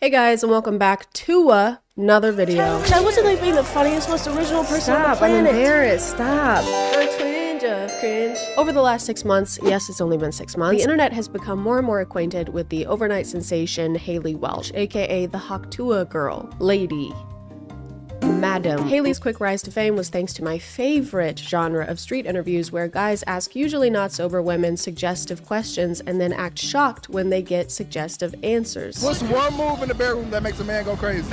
Hey guys, and welcome back to another video. Chad, what's it like being the funniest, most original person on the planet? I'm embarrassed. Stop. A twinge of cringe. Over the last 6 months, yes, it's only been 6 months, the internet has become more and more acquainted with the overnight sensation Haley Welch, aka the Hawktua girl, lady. Madam. Haley's quick rise to fame was thanks to my favorite genre of street interviews where guys ask usually not sober women suggestive questions and then act shocked when they get suggestive answers. What's one move in the bedroom that makes a man go crazy?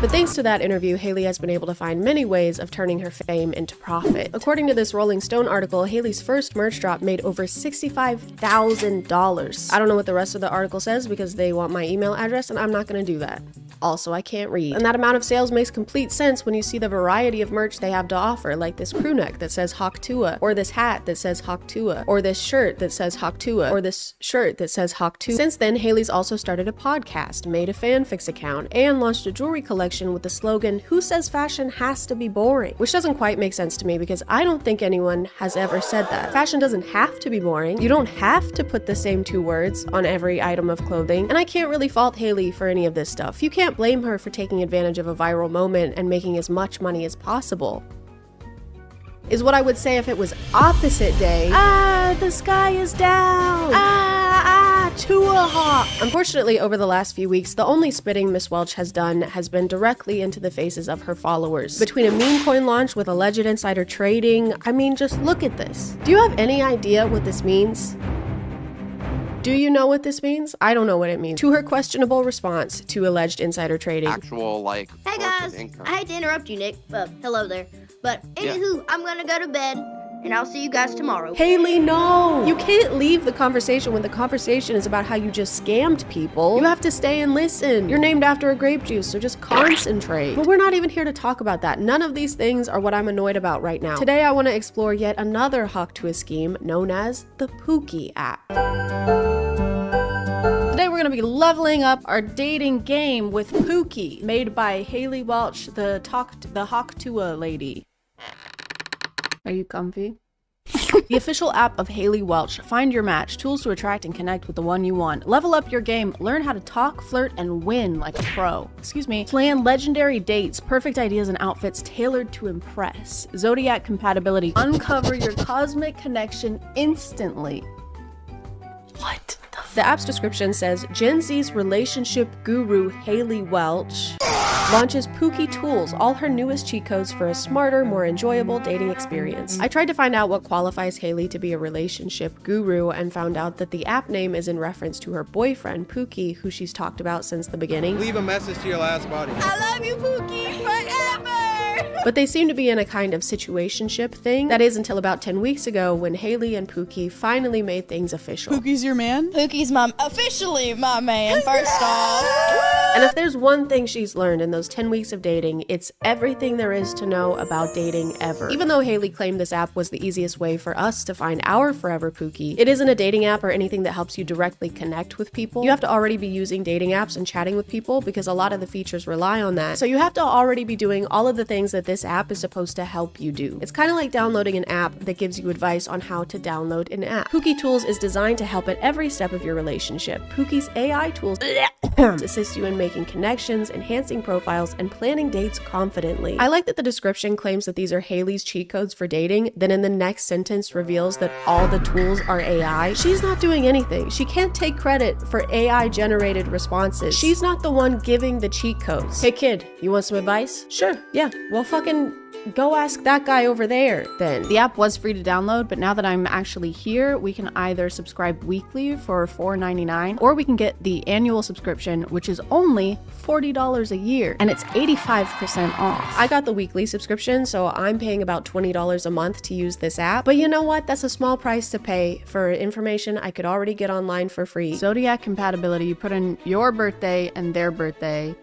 But thanks to that interview, Haley has been able to find many ways of turning her fame into profit. According to this Rolling Stone article, Haley's first merch drop made over $65,000. I don't know what the rest of the article says because they want my email address and I'm not gonna do that. Also, I can't read. And that amount of sales makes complete sense when you see the variety of merch they have to offer, like this crew neck that says Hawktua, or this hat that says Hawktua, or this shirt that says Hawktua, or this shirt that says Hawktua. Since then, Haley's also started a podcast, made a fanfics account, and launched a jewelry collection with the slogan, "Who says fashion has to be boring?" Which doesn't quite make sense to me because I don't think anyone has ever said that. Fashion doesn't have to be boring. You don't have to put the same 2 words on every item of clothing, and I can't really fault Haley for any of this stuff. You can't blame her for taking advantage of a viral moment and making as much money as possible. Is what I would say if it was opposite day. The sky is down. To a hawk. Unfortunately, over the last few weeks, the only spitting Miss Welch has done has been directly into the faces of her followers. Between a meme coin launch with alleged insider trading, I mean, just look at this. Do you have any idea what this means? Do you know what this means? I don't know what it means. To her questionable response to alleged insider trading. Actual, like, hey guys, I hate to interrupt you, Nick. Hello there. But anywho, I'm gonna go to bed, and I'll see you guys tomorrow. Haley, no! You can't leave the conversation when the conversation is about how you just scammed people. You have to stay and listen. You're named after a grape juice, so just concentrate. But we're not even here to talk about that. None of these things are what I'm annoyed about right now. Today, I want to explore yet another Hawktua scheme known as the Pookie app. Today we're going to be leveling up our dating game with Pookie, made by Haley Welch, the Hawktua lady. Are you comfy? The official app of Haley Welch. Find your match, tools to attract and connect with the one you want. Level up your game, learn how to talk, flirt, and win like a pro. Plan legendary dates, perfect ideas and outfits tailored to impress. Zodiac compatibility. Uncover your cosmic connection instantly. What? The app's description says, Gen Z's relationship guru Haley Welch launches Pookie Tools, all her newest cheat codes for a smarter, more enjoyable dating experience. I tried to find out what qualifies Haley to be a relationship guru and found out that the app name is in reference to her boyfriend, Pookie, who she's talked about since the beginning. Leave a message to your last buddy. I love you, Pookie, forever! But they seem to be in a kind of situationship thing. That is until about 10 weeks ago when Haley and Pookie finally made things official. Pookie's your man? Pookie's officially my man, first off. And if there's one thing she's learned in those 10 weeks of dating, it's everything there is to know about dating ever. Even though Haley claimed this app was the easiest way for us to find our forever Pookie, it isn't a dating app or anything that helps you directly connect with people. You have to already be using dating apps and chatting with people because a lot of the features rely on that. So you have to already be doing all of the things that this app is supposed to help you do. It's kind of like downloading an app that gives you advice on how to download an app. Pookie Tools is designed to help at every step of your relationship. Pookie's AI tools assist you in making connections, enhancing profiles, and planning dates confidently. I like that the description claims that these are Haley's cheat codes for dating, then in the next sentence reveals that all the tools are AI. She's not doing anything. She can't take credit for AI-generated responses. She's not the one giving the cheat codes. Hey kid, you want some advice? Sure, yeah. Well, fucking go ask that guy over there, then. The app was free to download, but now that I'm actually here, we can either subscribe weekly for $4.99, or we can get the annual subscription, which is only $40 a year, and it's 85% off. I got the weekly subscription, so I'm paying about $20 a month to use this app, but you know what? That's a small price to pay for information I could already get online for free. Zodiac compatibility, you put in your birthday and their birthday,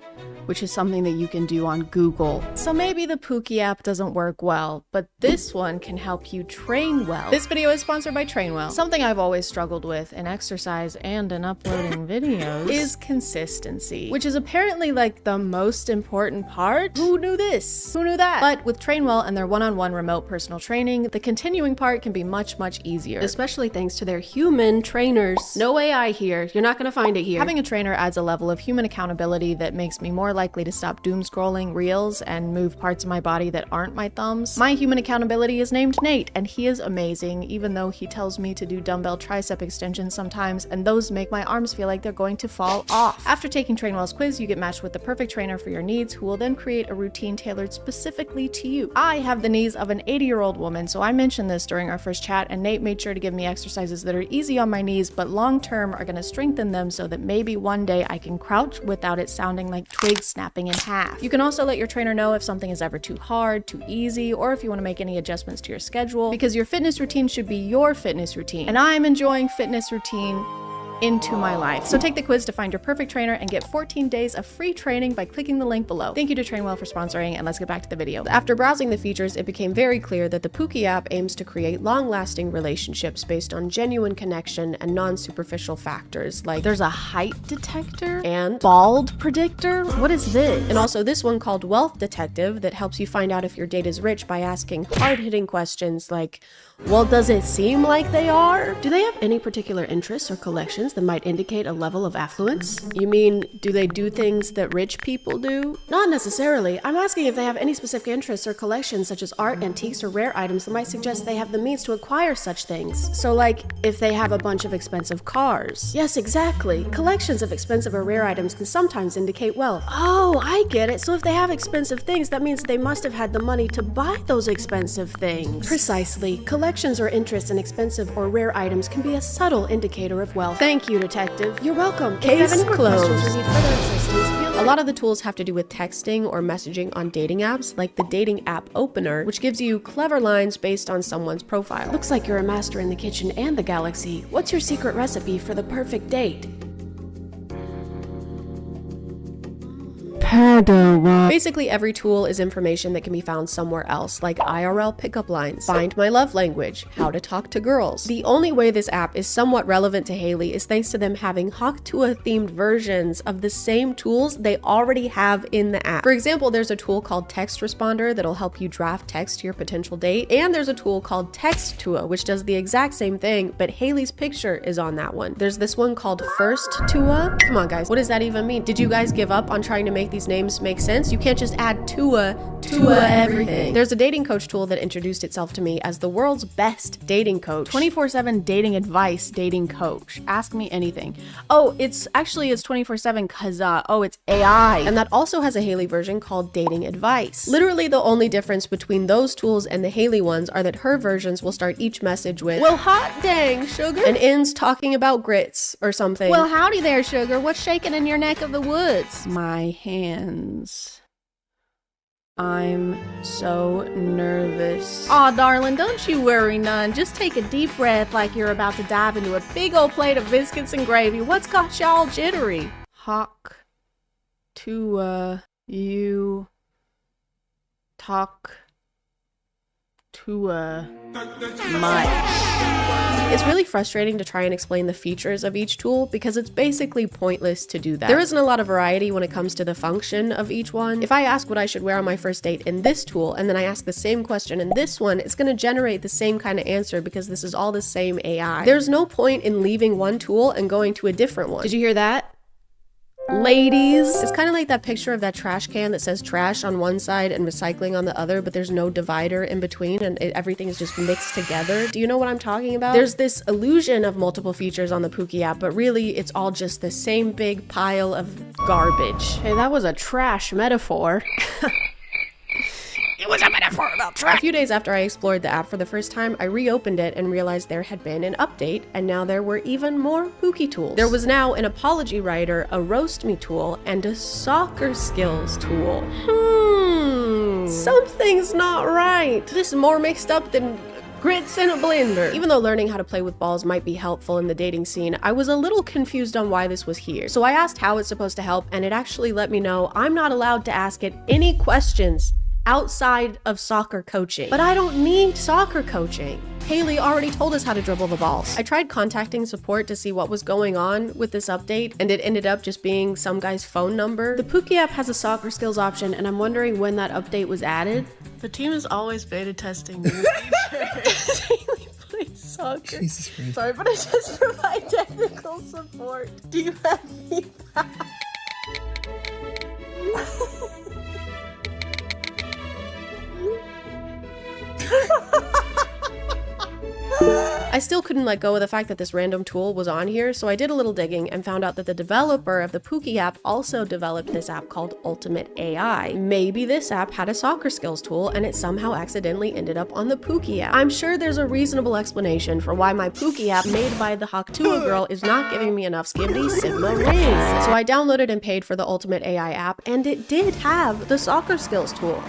which is something that you can do on Google. So maybe the Pookie app doesn't work well, but this one can help you train well. This video is sponsored by TrainWell. Something I've always struggled with in exercise and in uploading videos is consistency, which is apparently like the most important part. Who knew this? Who knew that? But with TrainWell and their one-on-one remote personal training, the continuing part can be much, much easier, especially thanks to their human trainers. No AI here. You're not gonna find it here. Having a trainer adds a level of human accountability that makes me more likely to stop doom scrolling reels and move parts of my body that aren't my thumbs. My human accountability is named Nate, and he is amazing, even though he tells me to do dumbbell tricep extensions sometimes, and those make my arms feel like they're going to fall off. After taking TrainWell's quiz, you get matched with the perfect trainer for your needs, who will then create a routine tailored specifically to you. I have the knees of an 80-year-old woman, so I mentioned this during our first chat, and Nate made sure to give me exercises that are easy on my knees, but long-term are gonna strengthen them so that maybe one day I can crouch without it sounding like twigs snapping in half. You can also let your trainer know if something is ever too hard, too easy, or if you want to make any adjustments to your schedule, because your fitness routine should be your fitness routine. And I'm enjoying fitness routine into my life. So take the quiz to find your perfect trainer and get 14 days of free training by clicking the link below. Thank you to TrainWell for sponsoring, and let's get back to the video. After browsing the features, it became very clear that the Pookie app aims to create long-lasting relationships based on genuine connection and non-superficial factors, like there's a height detector and bald predictor. What is this? And also this one called Wealth Detective that helps you find out if your date is rich by asking hard-hitting questions like, well, does it seem like they are? Do they have any particular interests or collections that might indicate a level of affluence? You mean, do they do things that rich people do? Not necessarily. I'm asking if they have any specific interests or collections such as art, antiques, or rare items that might suggest they have the means to acquire such things. So like, if they have a bunch of expensive cars. Yes, exactly. Collections of expensive or rare items can sometimes indicate wealth. Oh, I get it. So if they have expensive things, that means they must have had the money to buy those expensive things. Precisely. Collections or interests in expensive or rare items can be a subtle indicator of wealth. Thank you, detective. You're welcome. Case closed. A lot of the tools have to do with texting or messaging on dating apps, like the dating app opener, which gives you clever lines based on someone's profile. Looks like you're a master in the kitchen and the galaxy. What's your secret recipe for the perfect date? Basically, every tool is information that can be found somewhere else, like IRL pickup lines, find my love language, how to talk to girls. The only way this app is somewhat relevant to Haley is thanks to them having Hawktua-themed versions of the same tools they already have in the app. For example, there's a tool called Text Responder that'll help you draft text to your potential date, and there's a tool called Textua, which does the exact same thing, but Haley's picture is on that one. There's this one called First-Tua. Come on, guys, what does that even mean? Did you guys give up on trying to make these names make sense? You can't just add Tua everything. There's a dating coach tool that introduced itself to me as the world's best dating coach. 24/7 dating advice, dating coach. Ask me anything. Oh, it's 24/7 cause, it's AI. And that also has a Haley version called Dating Advice. Literally the only difference between those tools and the Haley ones are that her versions will start each message with, well, hot dang, sugar, and ends talking about grits or something. Well, howdy there, sugar. What's shaking in your neck of the woods? My hands. I'm so nervous. Aw, darling, don't you worry none. Just take a deep breath like you're about to dive into a big old plate of biscuits and gravy. What's got y'all jittery? Hawk to, you talk to, much. It's really frustrating to try and explain the features of each tool because it's basically pointless to do that. There isn't a lot of variety when it comes to the function of each one. If I ask what I should wear on my first date in this tool and then I ask the same question in this one, it's going to generate the same kind of answer because this is all the same AI. There's no point in leaving one tool and going to a different one. Did you hear that? Ladies. It's kind of like that picture of that trash can that says trash on one side and recycling on the other, but there's no divider in between and everything is just mixed together. Do you know what I'm talking about? There's this illusion of multiple features on the Pookie app, but really it's all just the same big pile of garbage. Hey, that was a trash metaphor. It was a metaphor about trash. A few days after I explored the app for the first time, I reopened it and realized there had been an update, and now there were even more Pookie tools. There was now an apology writer, a roast me tool, and a soccer skills tool. Something's not right. This is more mixed up than grits in a blender. Even though learning how to play with balls might be helpful in the dating scene, I was a little confused on why this was here. So I asked how it's supposed to help, and it actually let me know I'm not allowed to ask it any questions outside of soccer coaching. But I don't need soccer coaching. Haley already told us how to dribble the balls. I tried contacting support to see what was going on with this update, and it ended up just being some guy's phone number. The Pookie app has a soccer skills option, and I'm wondering when that update was added. The team is always beta testing new features. Haley plays soccer. Jesus Christ. Sorry, but I just provide technical support. Do you have feedback? I still couldn't let go of the fact that this random tool was on here, so I did a little digging and found out that the developer of the Pookie app also developed this app called Ultimate AI. Maybe this app had a soccer skills tool and it somehow accidentally ended up on the Pookie app. I'm sure there's a reasonable explanation for why my Pookie app made by the Haktua girl is not giving me enough Skibbity Sigma rings. So I downloaded and paid for the Ultimate AI app, and it did have the soccer skills tool,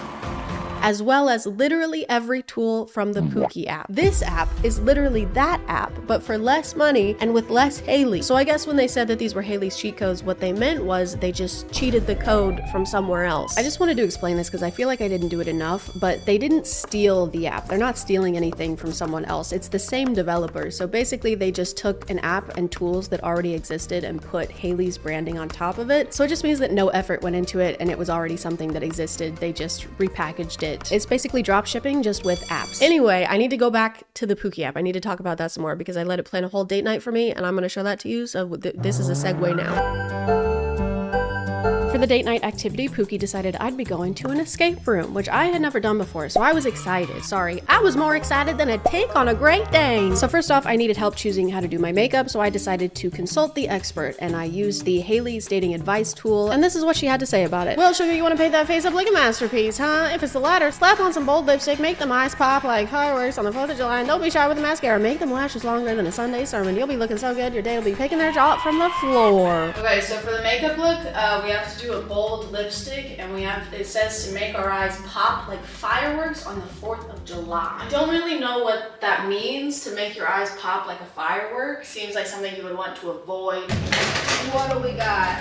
as well as literally every tool from the Pookie app. This app is literally that app, but for less money and with less Haley. So I guess when they said that these were Haley's cheat codes, what they meant was they just cheated the code from somewhere else. I just wanted to explain this because I feel like I didn't do it enough, but they didn't steal the app. They're not stealing anything from someone else. It's the same developer. So basically they just took an app and tools that already existed and put Haley's branding on top of it. So it just means that no effort went into it and it was already something that existed. They just repackaged it. It's basically drop shipping just with apps. Anyway, I need to go back to the Pookie app. I need to talk about that some more because I let it plan a whole date night for me, and I'm going to show that to you. So this is a segue now. For the date night activity, Pookie decided I'd be going to an escape room, which I had never done before, so I was excited. Sorry, I was more excited than a tick on a Great Dane. So first off, I needed help choosing how to do my makeup, so I decided to consult the expert, and I used the Haley's dating advice tool, and this is what she had to say about it. Well, sugar, you want to paint that face up like a masterpiece, huh? If it's the latter, slap on some bold lipstick, make them eyes pop like fireworks on the 4th of July, and don't be shy with the mascara. Make them lashes longer than a Sunday sermon. You'll be looking so good, your day will be picking their jaw up from the floor. Okay, so for the makeup look, we have to do a bold lipstick, and it says to make our eyes pop like fireworks on the 4th of July. I don't really know what that means, to make your eyes pop like a firework. Seems like something you would want to avoid. What do we got?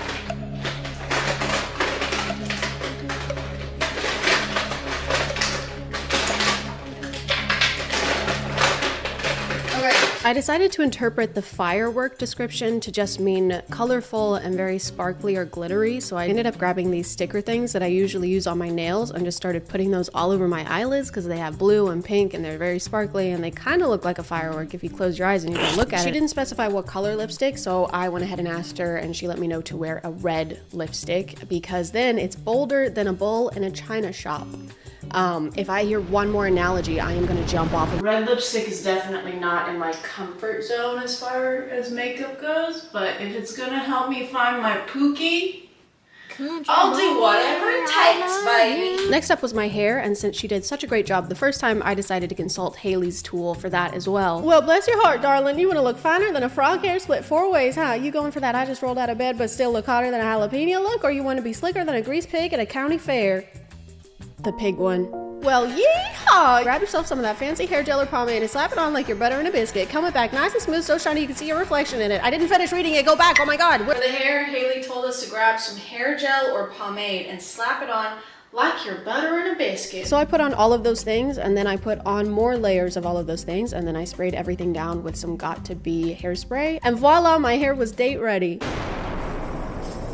I decided to interpret the firework description to just mean colorful and very sparkly or glittery, so I ended up grabbing these sticker things that I usually use on my nails and just started putting those all over my eyelids because they have blue and pink and they're very sparkly and they kind of look like a firework if you close your eyes and you don't look at it. She didn't specify what color lipstick, so I went ahead and asked her, and she let me know to wear a red lipstick because then it's bolder than a bull in a china shop. If I hear one more analogy, I am going to jump off. Red lipstick is definitely not in my comfort zone as far as makeup goes, but if it's gonna help me find my Pookie, I'll do whatever it takes, baby. Next up was my hair, and since she did such a great job the first time, I decided to consult Haley's tool for that as well. Well, bless your heart, darling. You want to look finer than a frog hair split 4 ways, huh? You going for that I just rolled out of bed but still look hotter than a jalapeno look, or you want to be slicker than a grease pig at a county fair? The pig one. Well, yeehaw! Grab yourself some of that fancy hair gel or pomade and slap it on like you're butter in a biscuit. Comb it back nice and smooth, so shiny you can see your reflection in it. I didn't finish reading it. Go back. Oh my god. For the hair, Haley told us to grab some hair gel or pomade and slap it on like you're butter in a biscuit. So I put on all of those things, and then I put on more layers of all of those things, and then I sprayed everything down with some Got2b hairspray, and voila, my hair was date ready.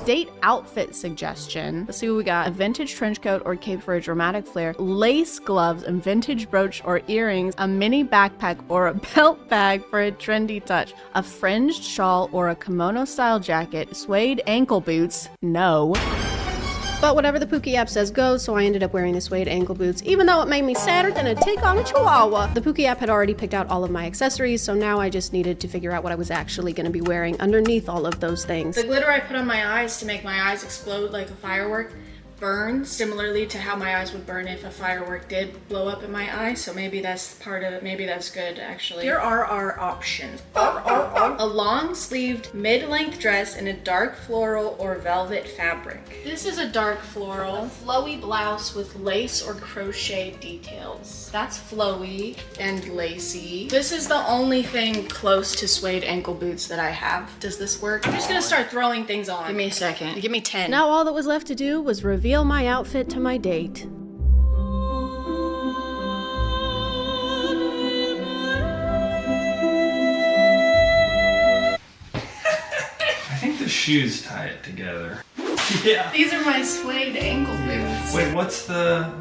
Date outfit suggestion. Let's see what we got. A vintage trench coat or cape for a dramatic flair, lace gloves and vintage brooch or earrings, a mini backpack or a belt bag for a trendy touch, a fringed shawl or a kimono style jacket, suede ankle boots, no. But whatever the Pookie app says goes, so I ended up wearing the suede ankle boots, even though it made me sadder than a tick on a chihuahua. The Pookie app had already picked out all of my accessories, so now I just needed to figure out what I was actually going to be wearing underneath all of those things. The glitter I put on my eyes to make my eyes explode like a firework burns similarly to how my eyes would burn if a firework did blow up in my eye. So maybe that's part of it. Maybe that's good, actually. Here are our options. A long-sleeved mid-length dress in a dark floral or velvet fabric. This is a dark floral, flowy blouse with lace or crochet details. That's flowy and lacy. This is the only thing close to suede ankle boots that I have. Does this work? I'm just gonna start throwing things on. Give me a second. Give me 10. Now all that was left to do was reveal my outfit to my date. I think the shoes tie it together. Yeah. These are my suede ankle boots. Wait, what's the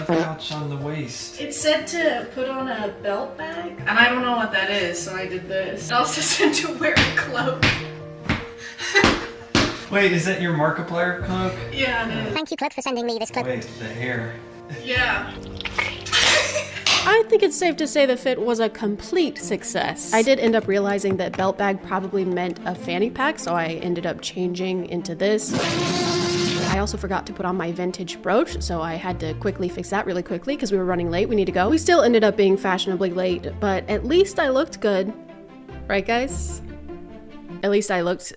pouch on the waist? It said to put on a belt bag, and I don't know what that is, so I did this. It also said to wear a cloak. Wait, is that your Markiplier cloak? Yeah, it is. Thank you, Cloak, for sending me this clip. Wait, the hair. Yeah. I think it's safe to say the fit was a complete success. I did end up realizing that belt bag probably meant a fanny pack, so I ended up changing into this. I also forgot to put on my vintage brooch, so I had to quickly fix that really quickly because we were running late. We need to go. We still ended up being fashionably late, but at least I looked good. Right, guys? At least I looked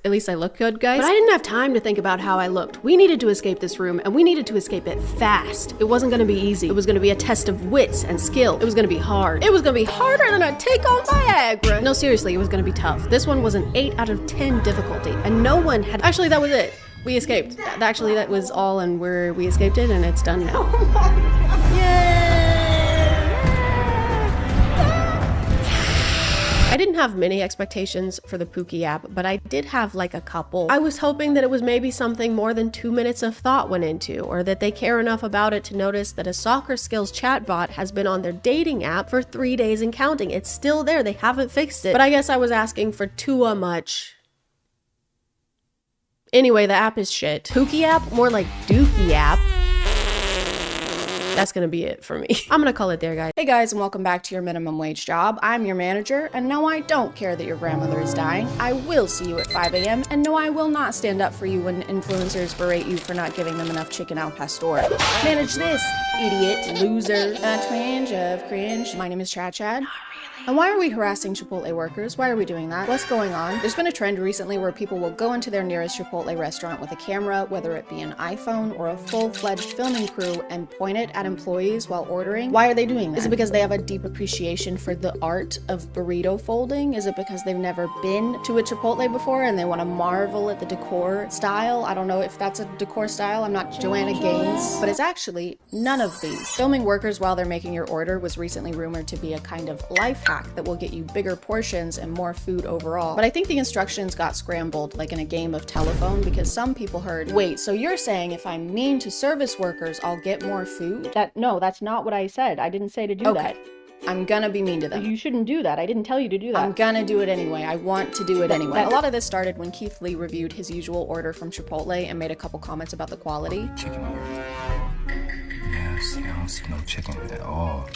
good, guys. But I didn't have time to think about how I looked. We needed to escape this room, and we needed to escape it fast. It wasn't gonna be easy. It was gonna be a test of wits and skill. It was gonna be hard. It was gonna be harder than a take on Viagra. No, seriously, it was gonna be tough. This one was an 8 out of 10 difficulty, and no one had. Actually, that was it. We escaped. Actually, that was all, and we escaped it, and it's done now. Yay! I didn't have many expectations for the Pookie app, but I did have like a couple. I was hoping that it was maybe something more than 2 minutes of thought went into, or that they care enough about it to notice that a soccer skills chatbot has been on their dating app for 3 days and counting. It's still there, they haven't fixed it. But I guess I was asking for too much. Anyway, the app is shit. Pookie app? More like Dookie app. That's gonna be it for me. I'm gonna call it there, guys. Hey guys, and welcome back to your minimum wage job. I'm your manager, and no, I don't care that your grandmother is dying. I will see you at 5 a.m., and no, I will not stand up for you when influencers berate you for not giving them enough chicken al pastor. Manage this, idiot, loser. A twinge of cringe. My name is ChadChad. And why are we harassing Chipotle workers? Why are we doing that? What's going on? There's been a trend recently where people will go into their nearest Chipotle restaurant with a camera, whether it be an iPhone or a full-fledged filming crew, and point it at employees while ordering. Why are they doing that? Is it because they have a deep appreciation for the art of burrito folding? Is it because they've never been to a Chipotle before and they want to marvel at the decor style? I don't know if that's a decor style. I'm not Joanna Gaines, but it's actually none of these. Filming workers while they're making your order was recently rumored to be a kind of life hack that will get you bigger portions and more food overall. But I think the instructions got scrambled like in a game of telephone, because some people heard, wait, so you're saying if I'm mean to service workers, I'll get more food? No, that's not what I said. I didn't say to do that. I'm gonna be mean to them. You shouldn't do that. I didn't tell you to do that. I'm gonna do it anyway. I want to do it anyway. A lot of this started when Keith Lee reviewed his usual order from Chipotle and made a couple comments about the quality. Chicken here. Yeah, see, I don't see no chicken at all.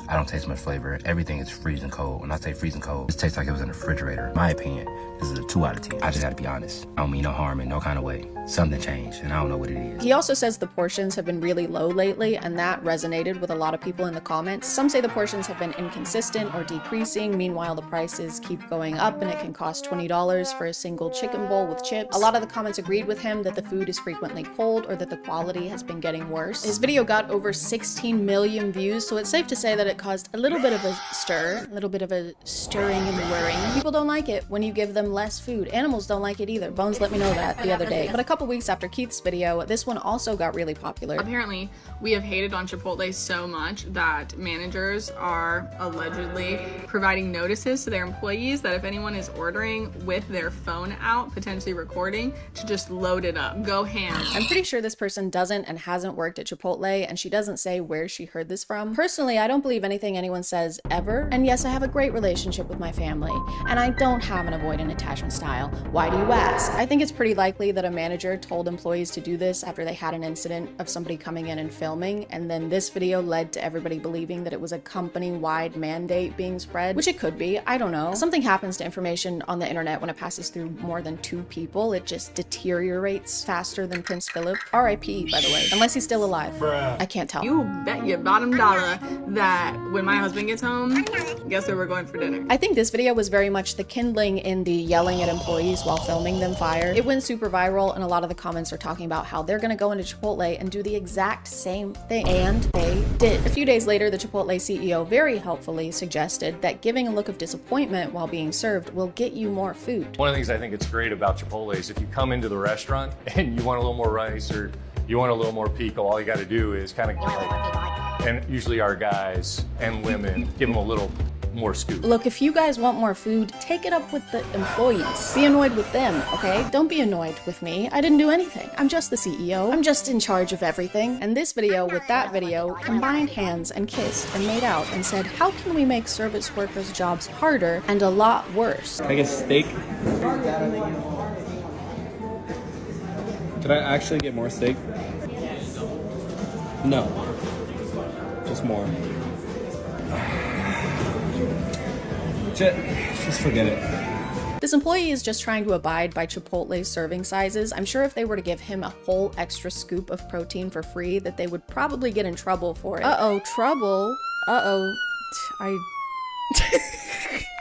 I don't taste much flavor. Everything is freezing cold. When I say freezing cold, it tastes like it was in the refrigerator. In my opinion, this is a 2 out of 10. I just gotta be honest. I don't mean no harm in no kind of way. Something changed, and I don't know what it is. He also says the portions have been really low lately, and that resonated with a lot of people in the comments. Some say the portions have been inconsistent or decreasing. Meanwhile, the prices keep going up, and it can cost $20 for a single chicken bowl with chips. A lot of the comments agreed with him that the food is frequently cold or that the quality has been getting worse. His video got over 16 million views, so it's safe to say that it caused a little bit of a stir, a little bit of a stirring and whirring. People don't like it when you give them less food. Animals don't like it either. Bones let me know that the other day. But a couple weeks after Keith's video, this one also got really popular. Apparently, we have hated on Chipotle so much that managers are allegedly providing notices to their employees that if anyone is ordering with their phone out, potentially recording, to just load it up. Go ham. I'm pretty sure this person doesn't and hasn't worked at Chipotle, and she doesn't say where she heard this from. Personally, I don't believe anything anyone says ever. And yes, I have a great relationship with my family, and I don't have an avoidant attachment style. Why do you ask? I think it's pretty likely that a manager told employees to do this after they had an incident of somebody coming in and filming, and then this video led to everybody believing that it was a company-wide mandate being spread, which it could be, I don't know. Something happens to information on the internet when it passes through more than 2 people. It just deteriorates faster than Prince Philip. R.I.P. by the way, unless he's still alive. I can't tell. You bet your bottom dollar that when my husband gets home, guess where we're going for dinner. I think this video was very much the kindling in the yelling at employees while filming them fire. It went super viral, and a lot of the comments are talking about how they're gonna go into Chipotle and do the exact same thing. And they did. A few days later, the Chipotle CEO very helpfully suggested that giving a look of disappointment while being served will get you more food. One of the things I think it's great about Chipotle is if you come into the restaurant and you want a little more rice or you want a little more pico, all you got to do is kind of like, and usually our guys and women give them a little more scoop. Look, if you guys want more food, take it up with the employees. Be annoyed with them, okay? Don't be annoyed with me. I didn't do anything. I'm just the CEO. I'm just in charge of everything. And this video with that video combined hands and kissed and made out and said, how can we make service workers' jobs harder and a lot worse? Can I get steak? Can I actually get more steak? No. Just more. Just forget it. This employee is just trying to abide by Chipotle's serving sizes. I'm sure if they were to give him a whole extra scoop of protein for free, that they would probably get in trouble for it. Uh-oh, trouble? Uh-oh.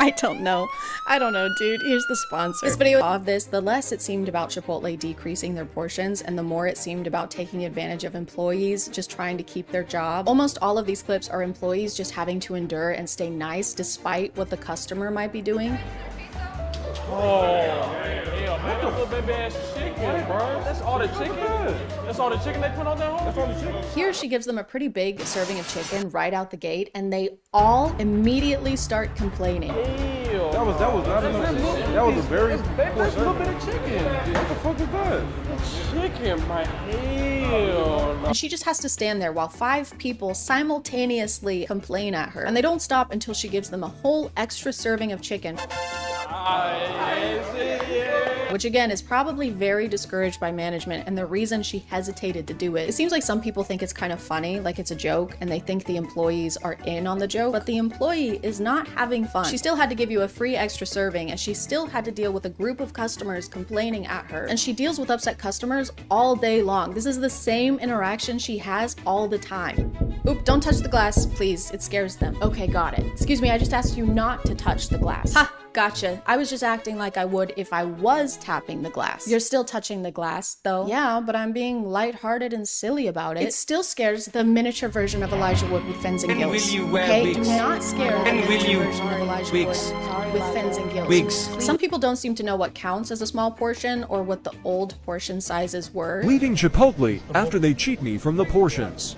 I don't know. I don't know, dude. Here's the sponsor. This video of this, the less it seemed about Chipotle decreasing their portions and the more it seemed about taking advantage of employees just trying to keep their job. Almost all of these clips are employees just having to endure and stay nice despite what the customer might be doing. Oh, hell, man, that little baby ass chicken, bro. That's all the chicken? That's all the chicken they put on that home? That's all the chicken? Here she gives them a pretty big serving of chicken right out the gate, and they all immediately start complaining. Hell, that was a very that's a little bit of chicken. What the fuck is that? Chicken, my hell. And she just has to stand there while 5 people simultaneously complain at her, and they don't stop until she gives them a whole extra serving of chicken. Which again is probably very discouraged by management and the reason she hesitated to do it. It seems like some people think it's kind of funny, like it's a joke, and they think the employees are in on the joke, but the employee is not having fun. She still had to give you a free extra serving, and she still had to deal with a group of customers complaining at her. And she deals with upset customers all day long. This is the same interaction she has all the time. Oop, don't touch the glass, please. It scares them. Okay, got it. Excuse me, I just asked you not to touch the glass. Ha! Gotcha. I was just acting like I would if I was tapping the glass. You're still touching the glass, though. Yeah, but I'm being lighthearted and silly about it. It still scares the miniature version of Elijah Wood with fins and gills. Okay, do not scare the miniature version of Elijah Wood with fins and gills. Some people don't seem to know what counts as a small portion or what the old portion sizes were. Leaving Chipotle after they cheat me from the portions.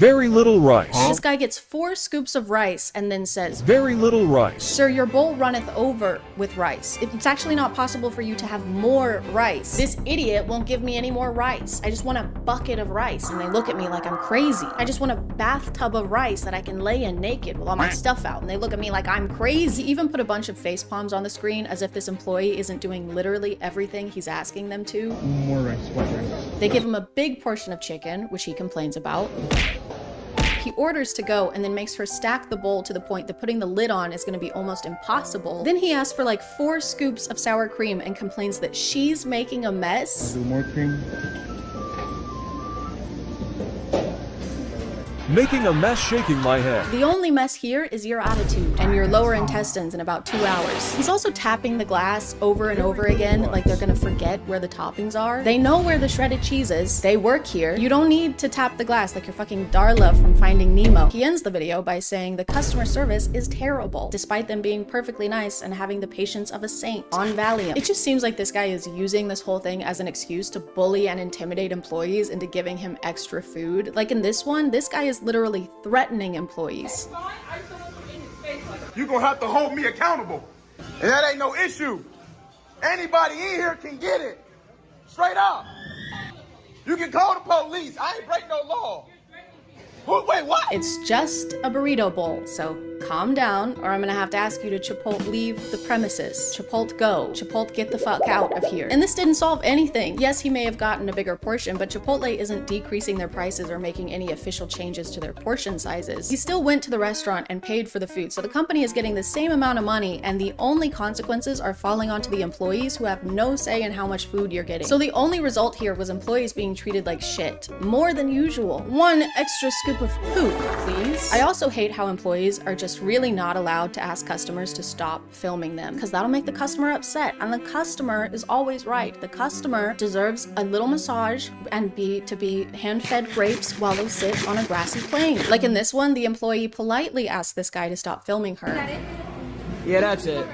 Very little rice. This guy gets 4 scoops of rice and then says, very little rice. Sir, your bowl runneth over with rice. It's actually not possible for you to have more rice. This idiot won't give me any more rice. I just want a bucket of rice. And they look at me like I'm crazy. I just want a bathtub of rice that I can lay in naked with all my stuff out. And they look at me like I'm crazy. He even put a bunch of face palms on the screen as if this employee isn't doing literally everything he's asking them to. More rice, white rice. They give him a big portion of chicken, which he complains about. He orders to go and then makes her stack the bowl to the point that putting the lid on is going to be almost impossible. Then he asks for like 4 scoops of sour cream and complains that she's making a mess. Do more cream. Making a mess, shaking my head. The only mess here is your attitude and your lower intestines in about 2 hours. He's also tapping the glass over and over again like they're gonna forget where the toppings are. They know where the shredded cheese is. They work here. You don't need to tap the glass like you're fucking Darla from Finding Nemo. He ends the video by saying the customer service is terrible, despite them being perfectly nice and having the patience of a saint on Valium. It just seems like this guy is using this whole thing as an excuse to bully and intimidate employees into giving him extra food. Like in this one, this guy is literally threatening employees. You're gonna have to hold me accountable. And that ain't no issue. Anybody in here can get it. Straight up. You can call the police. I ain't break no law. Wait, what? It's just a burrito bowl, so calm down, or I'm gonna have to ask you to Chipotle leave the premises. Chipotle go. Chipotle get the fuck out of here. And this didn't solve anything. Yes, he may have gotten a bigger portion, but Chipotle isn't decreasing their prices or making any official changes to their portion sizes. He still went to the restaurant and paid for the food, so the company is getting the same amount of money, and the only consequences are falling onto the employees who have no say in how much food you're getting. So the only result here was employees being treated like shit, more than usual. One extra scoop of poop, please. I also hate how employees are just really not allowed to ask customers to stop filming them, because that'll make the customer upset, and the customer is always right. The customer deserves a little massage and to be hand-fed grapes while they sit on a grassy plain. Like in this one, the employee politely asked this guy to stop filming her. Is that it? Yeah, that's it.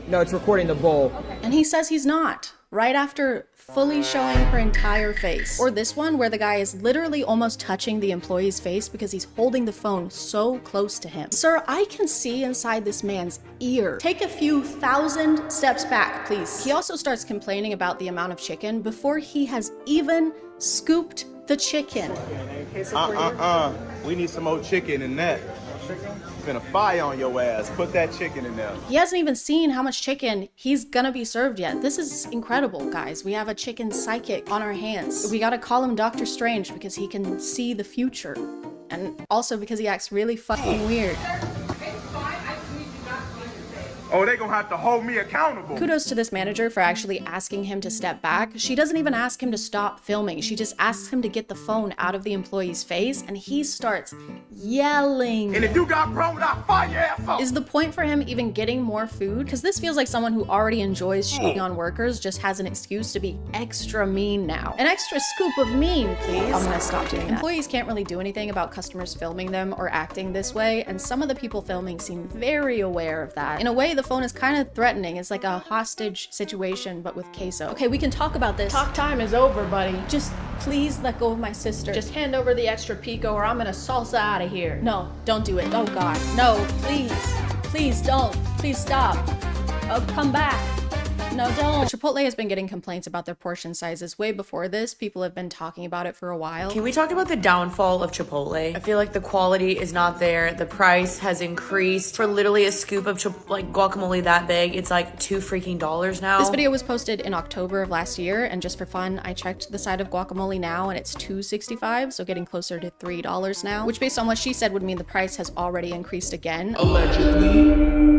No, it's recording the bowl. And he says he's not, right after fully showing her entire face. Or this one where the guy is literally almost touching the employee's face because he's holding the phone so close to him. Sir, I can see inside this man's ear. Take a few thousand steps back, please. He also starts complaining about the amount of chicken before he has even scooped the chicken. We need some more chicken in that. Finna fire on your ass. Put that chicken in there. He hasn't even seen how much chicken he's gonna be served yet. This is incredible, guys. We have a chicken psychic on our hands. We gotta call him Dr. Strange because he can see the future. And also because he acts really fucking weird. Oh, they gonna have to hold me accountable. Kudos to this manager for actually asking him to step back. She doesn't even ask him to stop filming. She just asks him to get the phone out of the employee's face, and he starts yelling. And if you got wrong, I'll fire your ass up. Is the point for him even getting more food? Because this feels like someone who already enjoys shitting on workers just has an excuse to be extra mean now. An extra scoop of mean, please. I'm gonna stop doing that. Employees can't really do anything about customers filming them or acting this way, and some of the people filming seem very aware of that. In a way, the phone is kind of threatening. It's like a hostage situation, but with queso. Okay, we can talk about this. Talk time is over, buddy. Just please let go of my sister. Just hand over the extra pico or I'm gonna salsa out of here. No, don't do it. Oh God, no, please. Please don't. Please stop. Oh, come back. No, don't. Chipotle has been getting complaints about their portion sizes way before this. People have been talking about it for a while. Can we talk about the downfall of Chipotle? I feel like the quality is not there. The price has increased. For literally a scoop of guacamole that big, it's like $2 freaking now. This video was posted in October of last year, and just for fun, I checked the side of guacamole now, and it's $2.65, so getting closer to $3 now, which based on what she said would mean the price has already increased again. Allegedly.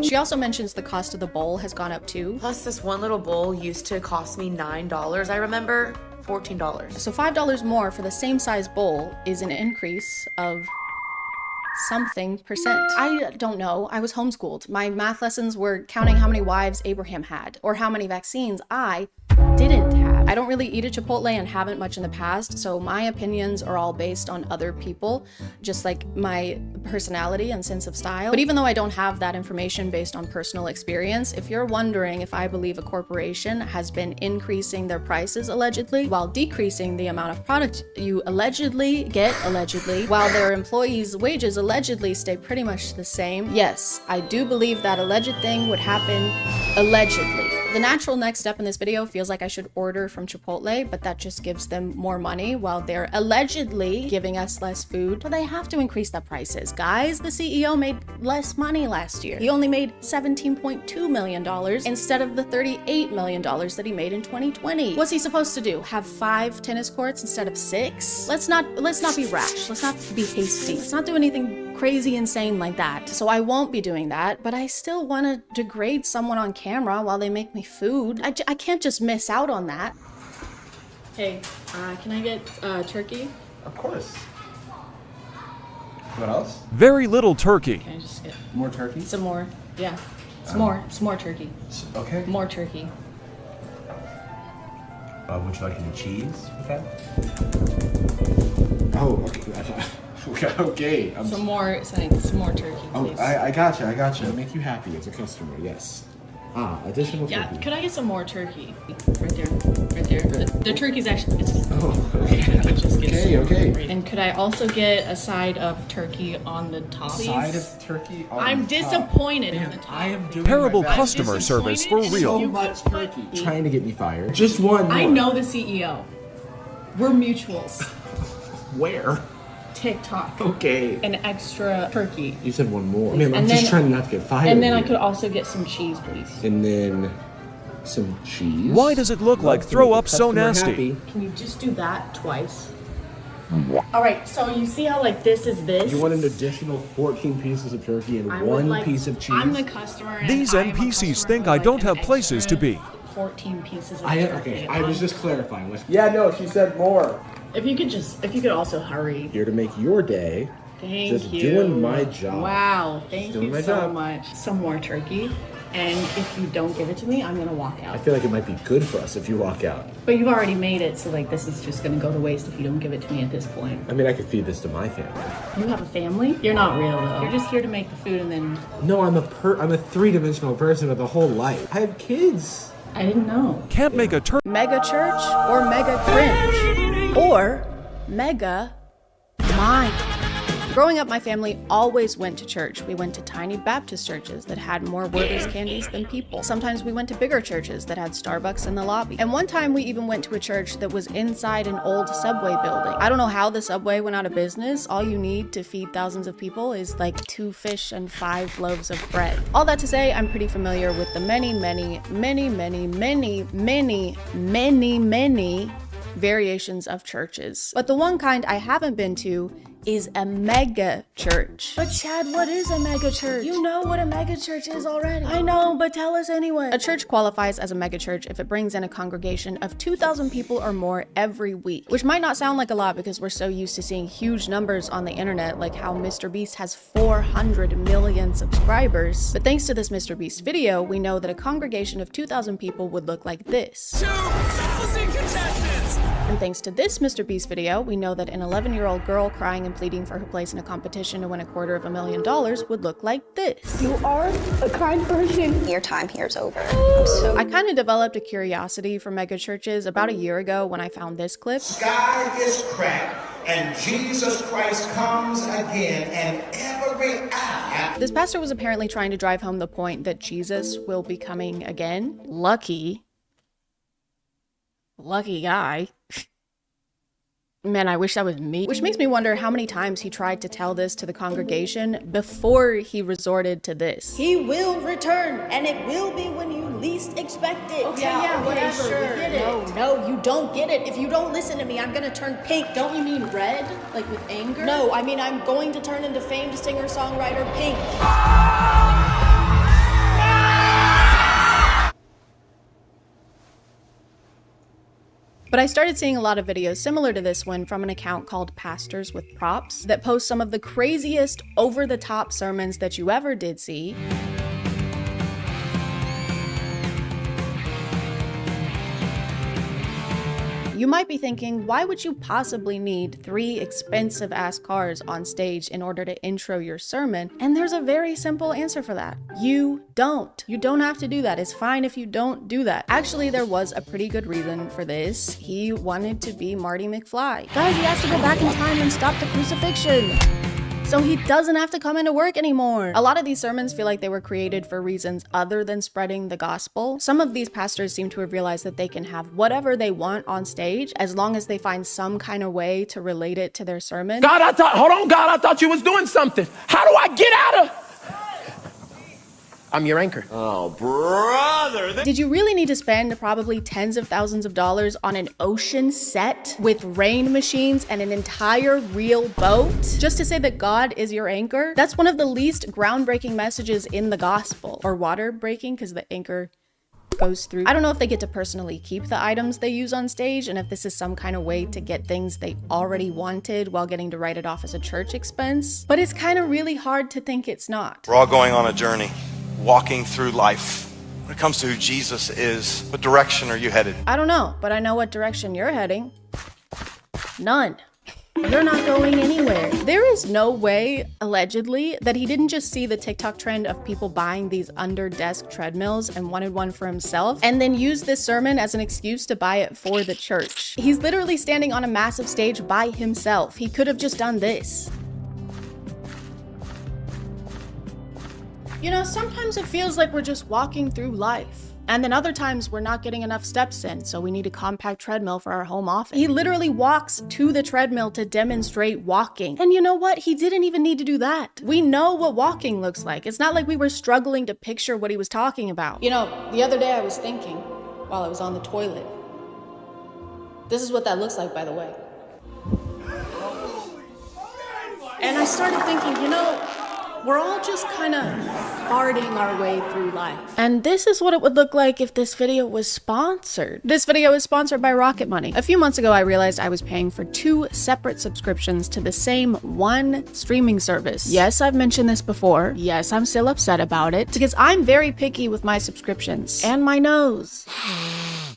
She also mentions the cost of the bowl has gone up too. Plus, this one little bowl used to cost me $9, I remember. $14. So $5 more for the same size bowl is an increase of something percent. I don't know. I was homeschooled. My math lessons were counting how many wives Abraham had or how many vaccines I didn't have. I don't really eat at Chipotle and haven't much in the past, so my opinions are all based on other people, just like my personality and sense of style. But even though I don't have that information based on personal experience, if you're wondering if I believe a corporation has been increasing their prices allegedly while decreasing the amount of product you allegedly get, while their employees' wages allegedly stay pretty much the same, yes, I do believe that alleged thing would happen allegedly. The natural next step in this video feels like I should order from Chipotle, but that just gives them more money while they're allegedly giving us less food. But they have to increase the prices. Guys, the CEO made less money last year. He only made $17.2 million instead of the $38 million that he made in 2020. What's he supposed to do? Have 5 tennis courts instead of 6? Let's not be rash. Let's not be hasty. Let's not do anything crazy insane like that. So I won't be doing that, but I still want to degrade someone on camera while they make me food. I can't just miss out on that. Hey, can I get turkey? Of course. What else? Very little turkey. Can I just get More turkey? some more? Yeah, some more turkey. Okay. More turkey. Would you like any cheese with that? Oh, okay. Okay. Some more turkey, Oh, please. I gotcha. It'll make you happy as a customer, yes. Additional Yeah, turkey. could I get some more turkey? Right there. The turkey's actually, Oh, okay. Okay. And could I also get a side of turkey on the top, please? Side of turkey on I'm the top. disappointed in the top. I am doing Terrible my best. customer service for So real. much turkey. Trying to get me fired. Just one more. I know the CEO. We're mutuals. Where? TikTok. Okay. An extra turkey. You said one more. Man, I'm And just then- trying not to get fired. And then I here. could also get some cheese, please. And then some cheese. Why does it look like To throw make up the so customer nasty? happy. Can you just do that twice? All right, so you see how like this is this? You want an additional 14 pieces of turkey and I would one like- piece of cheese? I'm the customer. And These I'm a NPCs customer think who I would don't like have an places to extra be. 14 pieces of Okay, turkey. I was just clarifying. Yeah, no, she said more. If you could also hurry. Here to make your day. Thank Just you. doing my job. Wow, thank Doing you my so job. much. Some more turkey. And if you don't give it to me, I'm gonna walk I out. feel like it might be good for us if you walk out. But you've already made it, so like this is just gonna go to waste if you don't give it to me at this point. I mean, I could feed this to my family. You have a family? You're not real though. You're just here to make the food and then No, I'm a three-dimensional person with a whole life. I have kids. I didn't know. Can't make a turkey. Mega church or mega cringe or mega mind. Growing up, my family always went to church. We went to tiny Baptist churches that had more Werther's candies than people. Sometimes we went to bigger churches that had Starbucks in the lobby. And one time we even went to a church that was inside an old subway building. I don't know how the subway went out of business. All you need to feed thousands of people is like 2 fish and 5 loaves of bread. All that to say, I'm pretty familiar with the many variations of churches. But the one kind I haven't been to is a mega church. But Chad, what is a mega church? You know what a mega church is already. I know, but tell us anyway. A church qualifies as a mega church if it brings in a congregation of 2,000 people or more every week, which might not sound like a lot because we're so used to seeing huge numbers on the internet, like how Mr. Beast has 400 million subscribers. But thanks to this Mr. Beast video, we know that a congregation of 2,000 people would look like this. 2,000 contestants! And thanks to this Mr. Beast video, we know that an 11-year-old girl crying and pleading for her place in a competition to win $250,000 would look like this. You are a kind person. Your time here is over. I'm so... I kind of developed a curiosity for mega churches about a year ago when I found this clip. Sky is cracked and Jesus Christ comes again and every eye. This pastor was apparently trying to drive home the point that Jesus will be coming again. Lucky guy. Man, I wish that was me. Which makes me wonder how many times he tried to tell this to the congregation before he resorted to this. He will return, and it will be when you least expect it. Okay, yeah, whatever, Sure. we get it. No, you don't get it. If you don't listen to me, I'm gonna turn pink. Don't you mean red? Like with anger? No, I mean I'm going to turn into famed singer-songwriter Pink. But I started seeing a lot of videos similar to this one from an account called Pastors with Props that post some of the craziest over-the-top sermons that you ever did see. You might be thinking, why would you possibly need 3 expensive-ass cars on stage in order to intro your sermon? And there's a very simple answer for that. You don't. You don't have to do that. It's fine if you don't do that. Actually, there was a pretty good reason for this. He wanted to be Marty McFly. Guys, he has to go back in time and stop the crucifixion, so he doesn't have to come into work anymore. A lot of these sermons feel like they were created for reasons other than spreading the gospel. Some of these pastors seem to have realized that they can have whatever they want on stage as long as they find some kind of way to relate it to their sermon. God, I thought you was doing something. How do I get out of... I'm your anchor. Oh, brother. Did you really need to spend probably tens of thousands of dollars on an ocean set with rain machines and an entire real boat just to say that God is your anchor? That's one of the least groundbreaking messages in the gospel. Or water breaking, because the anchor goes through. I don't know if they get to personally keep the items they use on stage and if this is some kind of way to get things they already wanted while getting to write it off as a church expense, but it's kind of really hard to think it's not. We're all going on a journey, walking through life. When it comes to who Jesus is, what direction are you headed? I don't know, but I know what direction you're heading. None. You're not going anywhere. There is no way, allegedly, that he didn't just see the TikTok trend of people buying these under-desk treadmills and wanted one for himself, and then use this sermon as an excuse to buy it for the church. He's literally standing on a massive stage by himself. He could have just done this. You know, sometimes it feels like we're just walking through life. And then other times we're not getting enough steps in, so we need a compact treadmill for our home office. He literally walks to the treadmill to demonstrate walking. And you know what? He didn't even need to do that. We know what walking looks like. It's not like we were struggling to picture what he was talking about. You know, the other day I was thinking while I was on the toilet. This is what that looks like, by the way. And I started thinking, you know, we're all just kind of farting our way through life. And this is what it would look like if this video was sponsored. This video is sponsored by Rocket Money. A few months ago, I realized I was paying for 2 separate subscriptions to the same one streaming service. Yes, I've mentioned this before. Yes, I'm still upset about it because I'm very picky with my subscriptions and my nose.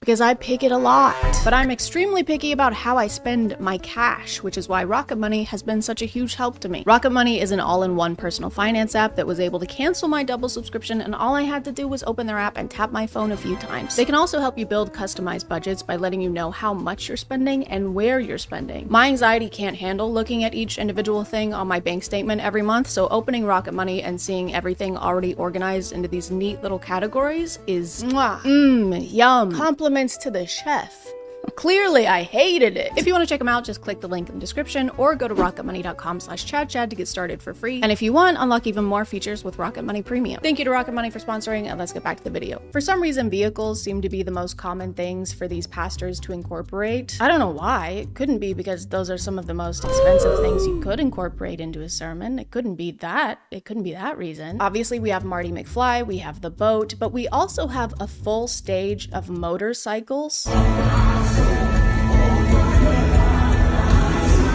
Because I pick it a lot. But I'm extremely picky about how I spend my cash, which is why Rocket Money has been such a huge help to me. Rocket Money is an all-in-one personal finance app that was able to cancel my double subscription, and all I had to do was open their app and tap my phone a few times. They can also help you build customized budgets by letting you know how much you're spending and where you're spending. My anxiety can't handle looking at each individual thing on my bank statement every month, so opening Rocket Money and seeing everything already organized into these neat little categories is yum. Compliments to the chef. Clearly, I hated it. If you want to check them out, just click the link in the description or go to rocketmoney.com/ChadChad to get started for free. And if you want, unlock even more features with Rocket Money Premium. Thank you to Rocket Money for sponsoring, and let's get back to the video. For some reason, vehicles seem to be the most common things for these pastors to incorporate. I don't know why. It couldn't be because those are some of the most expensive things you could incorporate into a sermon. It couldn't be that. It couldn't be that reason. Obviously, we have Marty McFly, we have the boat, but we also have a full stage of motorcycles.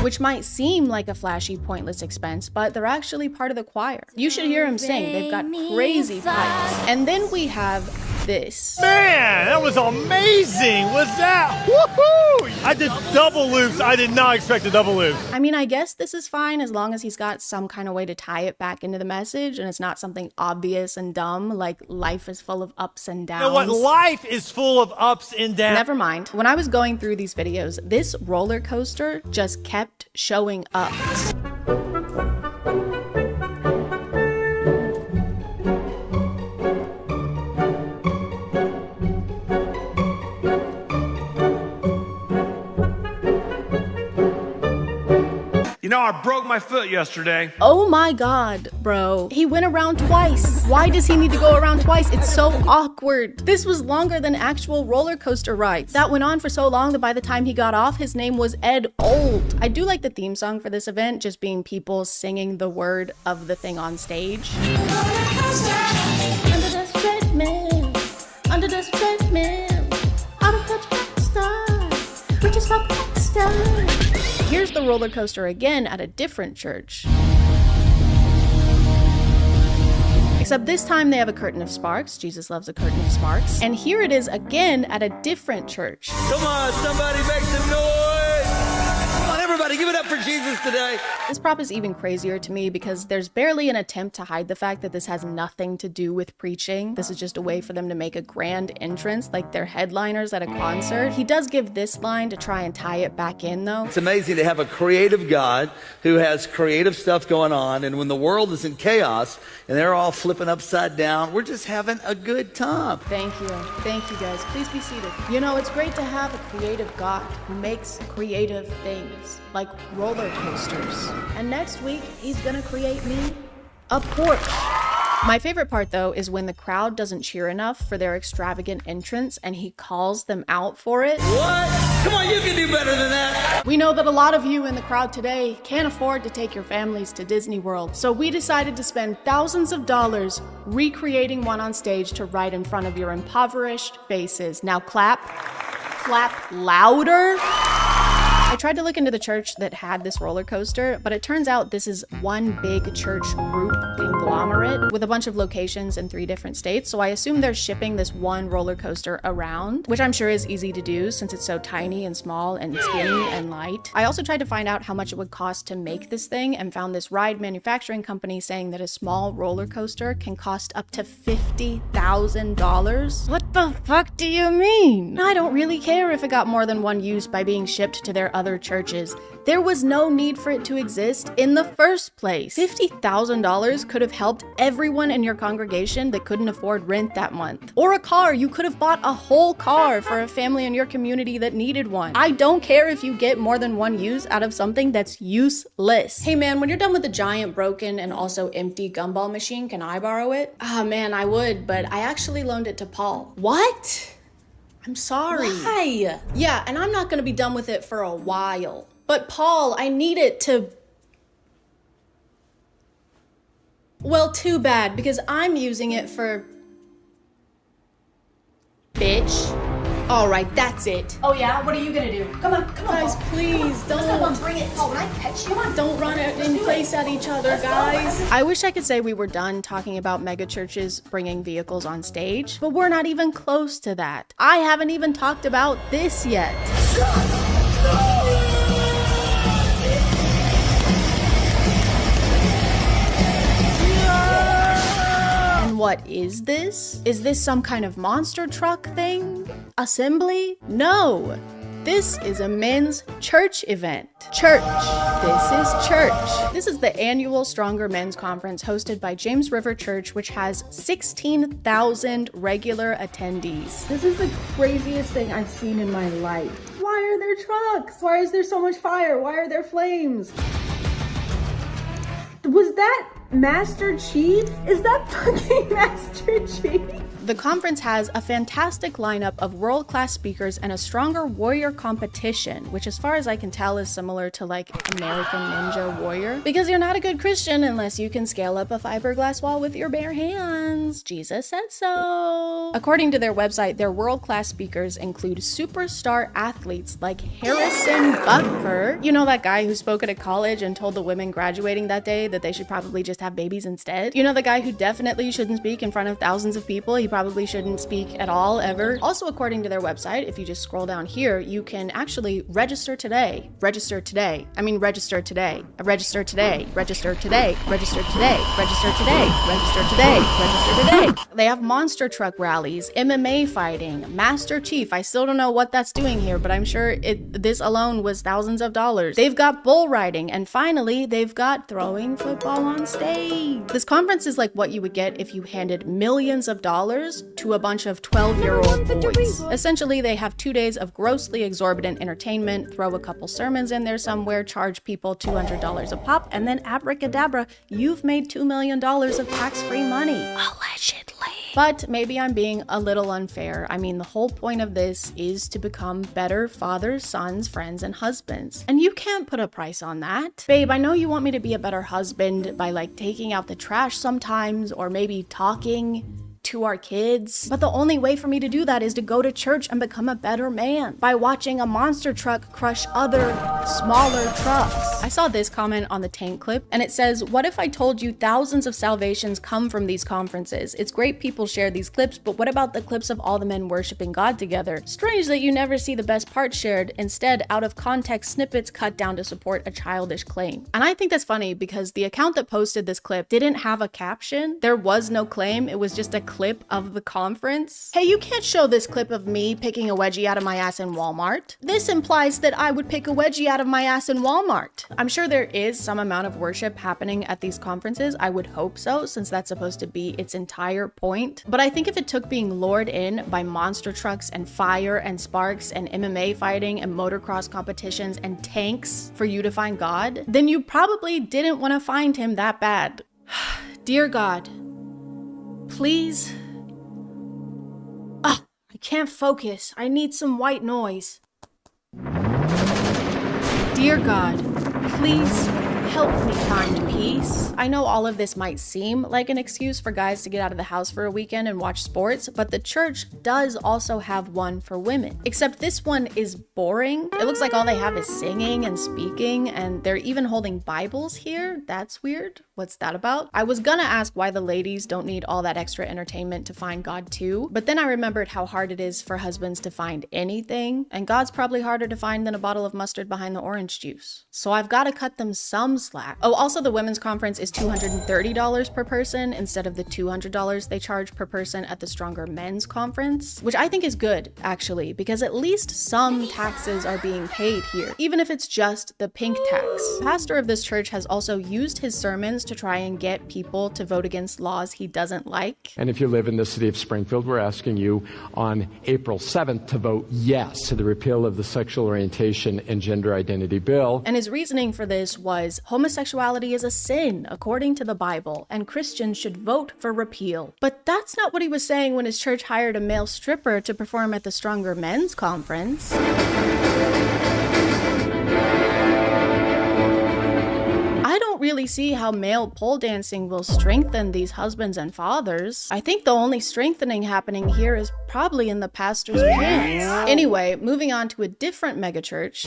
Which might seem like a flashy, pointless expense, but they're actually part of the choir. You should hear them sing. They've got crazy pipes. And then we have this. Man, that was amazing. Was that? Woohoo! I did double loops. I did not expect a double loop. I mean, I guess this is fine as long as he's got some kind of way to tie it back into the message and it's not something obvious and dumb like life is full of ups and downs. You know what? Life is full of ups and downs. Never mind. When I was going through these videos, this roller coaster just kept showing up. You know, I broke my foot yesterday. Oh my god, bro. He went around twice. Why does he need to go around twice? It's so awkward. This was longer than actual roller coaster rides. That went on for so long that by the time he got off, his name was Ed Old. I do like the theme song for this event, just being people singing the word of the thing on stage. Under this treadmill, under this treadmill, out of touch rockstar, we just rock rockstar. Here's the roller coaster again at a different church. Except this time they have a curtain of sparks. Jesus loves a curtain of sparks. And here it is again at a different church. Come on, somebody make some noise! Come on, everybody, give it up for Jesus today. This prop is even crazier to me because there's barely an attempt to hide the fact that this has nothing to do with preaching. This is just a way for them to make a grand entrance like they're headliners at a concert. He does give this line to try and tie it back in though. It's amazing to have a creative God who has creative stuff going on, and when the world is in chaos and they're all flipping upside down, we're just having a good time. Thank you. Thank you guys. Please be seated. You know, it's great to have a creative God who makes creative things like roller coasters. And next week, he's gonna create me a Porsche. My favorite part though is when the crowd doesn't cheer enough for their extravagant entrance and he calls them out for it. What? Come on, you can do better than that. We know that a lot of you in the crowd today can't afford to take your families to Disney World, so we decided to spend thousands of dollars recreating one on stage to right in front of your impoverished faces. Now clap. Clap louder. I tried to look into the church that had this roller coaster, but it turns out this is one big church group conglomerate with a bunch of locations in 3 different states. So I assume they're shipping this one roller coaster around, which I'm sure is easy to do since it's so tiny and small and skinny and light. I also tried to find out how much it would cost to make this thing and found this ride manufacturing company saying that a small roller coaster can cost up to $50,000. What the fuck do you mean? I don't really care if it got more than one use by being shipped to their other churches. There was no need for it to exist in the first place. $50,000 could have have helped everyone in your congregation that couldn't afford rent that month. Or a car, you could have bought a whole car for a family in your community that needed one. I don't care if you get more than one use out of something that's useless. Hey man, when you're done with the giant broken and also empty gumball machine, can I borrow it? Ah man, I would, but I actually loaned it to Paul. What? I'm sorry. Why? Yeah, and I'm not gonna be done with it for a while. But Paul, I need it to... Well, too bad, because I'm using it for... Bitch. All right, that's it. Oh yeah? What are you gonna do? Come on, guys, please don't. Let's go, bring it. Oh, when I catch you, Don't run in place at each other, guys. I wish I could say we were done talking about mega churches bringing vehicles on stage, but we're not even close to that. I haven't even talked about this yet. And what is this? Is this some kind of monster truck thing? Assembly? No. This is a men's church event. Church. This is church. This is the annual Stronger Men's Conference hosted by James River Church, which has 16,000 regular attendees. This is the craziest thing I've seen in my life. Why are there trucks? Why is there so much fire? Why are there flames? Was that Master Chief? Is that fucking Master Chief? The conference has a fantastic lineup of world-class speakers and a Stronger Warrior competition, which as far as I can tell is similar to like American Ninja Warrior, because you're not a good Christian unless you can scale up a fiberglass wall with your bare hands. Jesus said so. According to their website, their world-class speakers include superstar athletes like Harrison Butker. You know that guy who spoke at a college and told the women graduating that day that they should probably just have babies instead? You know the guy who definitely shouldn't speak in front of thousands of people? He probably shouldn't speak at all, ever. Also, according to their website, if you just scroll down here, you can actually register today. Register today. I mean, register today. Register today. Register today. Register today. Register today. Register today. Register today. They have monster truck rallies, MMA fighting, Master Chief. I still don't know what that's doing here, but I'm sure this alone was thousands of dollars. They've got bull riding, and finally, they've got throwing football on stage. This conference is like what you would get if you handed millions of dollars to a bunch of 12-year-old boys. Essentially, they have 2 days of grossly exorbitant entertainment, throw a couple sermons in there somewhere, charge people $200 a pop, and then abracadabra, you've made $2 million of tax-free money. Allegedly. But maybe I'm being a little unfair. I mean, the whole point of this is to become better fathers, sons, friends, and husbands. And you can't put a price on that. Babe, I know you want me to be a better husband by like taking out the trash sometimes, or maybe talking to our kids. But the only way for me to do that is to go to church and become a better man by watching a monster truck crush other smaller trucks. I saw this comment on the Tank clip and it says, "What if I told you thousands of salvations come from these conferences? It's great people share these clips, but what about the clips of all the men worshiping God together? Strange that you never see the best part shared. Instead, out of context snippets cut down to support a childish claim." And I think that's funny because the account that posted this clip didn't have a caption. There was no claim. It was just a clip of the conference. Hey, you can't show this clip of me picking a wedgie out of my ass in Walmart. This implies that I would pick a wedgie out of my ass in Walmart. I'm sure there is some amount of worship happening at these conferences. I would hope so, since that's supposed to be its entire point. But I think if it took being lured in by monster trucks and fire and sparks and MMA fighting and motocross competitions and tanks for you to find God, then you probably didn't want to find him that bad. Dear God, please. I can't focus. I need some white noise. Dear God, please help me find peace. I know all of this might seem like an excuse for guys to get out of the house for a weekend and watch sports, but the church does also have one for women. Except this one is boring. It looks like all they have is singing and speaking, and they're even holding Bibles here. That's weird. What's that about? I was gonna ask why the ladies don't need all that extra entertainment to find God too, but then I remembered how hard it is for husbands to find anything, and God's probably harder to find than a bottle of mustard behind the orange juice. So I've gotta cut them some slack. Oh, also the women's conference is $230 per person instead of the $200 they charge per person at the Stronger Men's Conference, which I think is good, actually, because at least some taxes are being paid here, even if it's just the pink tax. The pastor of this church has also used his sermons to try and get people to vote against laws he doesn't like. And if you live in the city of Springfield, we're asking you on April 7th to vote yes to the repeal of the sexual orientation and gender identity bill. And his reasoning for this was homosexuality is a sin according to the Bible, and Christians should vote for repeal. But that's not what he was saying when his church hired a male stripper to perform at the Stronger Men's Conference. I don't really see how male pole dancing will strengthen these husbands and fathers. I think the only strengthening happening here is probably in the pastor's pants. Anyway, moving on to a different megachurch.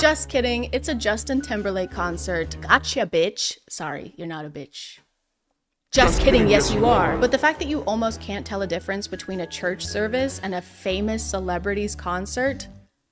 Just kidding, it's a Justin Timberlake concert. Gotcha, bitch. Sorry, you're not a bitch. Just kidding, yes you are. But the fact that you almost can't tell a difference between a church service and a famous celebrity's concert,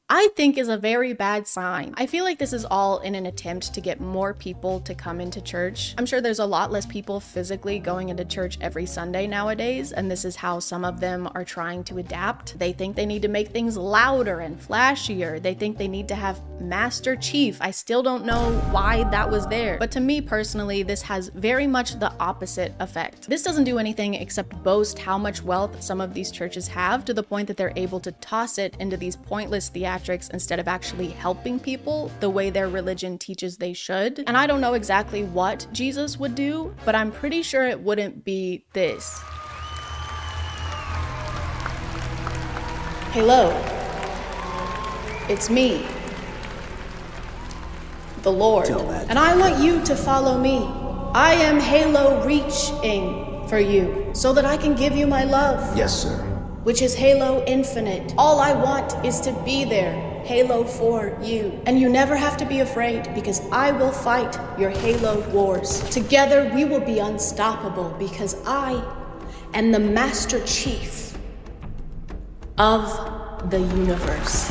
I think is a very bad sign. I feel like this is all in an attempt to get more people to come into church. I'm sure there's a lot less people physically going into church every Sunday nowadays, and this is how some of them are trying to adapt. They think they need to make things louder and flashier. They think they need to have Master Chief. I still don't know why that was there. But to me personally, this has very much the opposite effect. This doesn't do anything except boast how much wealth some of these churches have, to the point that they're able to toss it into these pointless theatrics instead of actually helping people the way their religion teaches they should. And I don't know exactly what Jesus would do, but I'm pretty sure it wouldn't be this. Hello, it's me, the Lord, and I want you to follow me. I am Halo reaching for you so that I can give you my love. Yes, sir. Which is Halo Infinite. All I want is to be there, Halo for you. And you never have to be afraid, because I will fight your Halo wars. Together we will be unstoppable, because I am the Master Chief of the universe.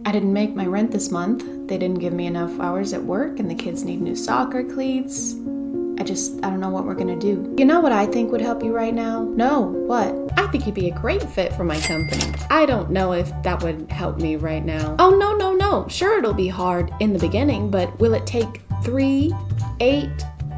I didn't make my rent this month. They didn't give me enough hours at work, and the kids need new soccer cleats. I don't know what we're gonna do. You know what I think would help you right now? No, what? I think you'd be a great fit for my company. I don't know if that would help me right now. Oh, no. Sure, it'll be hard in the beginning, but will it take 3, 8,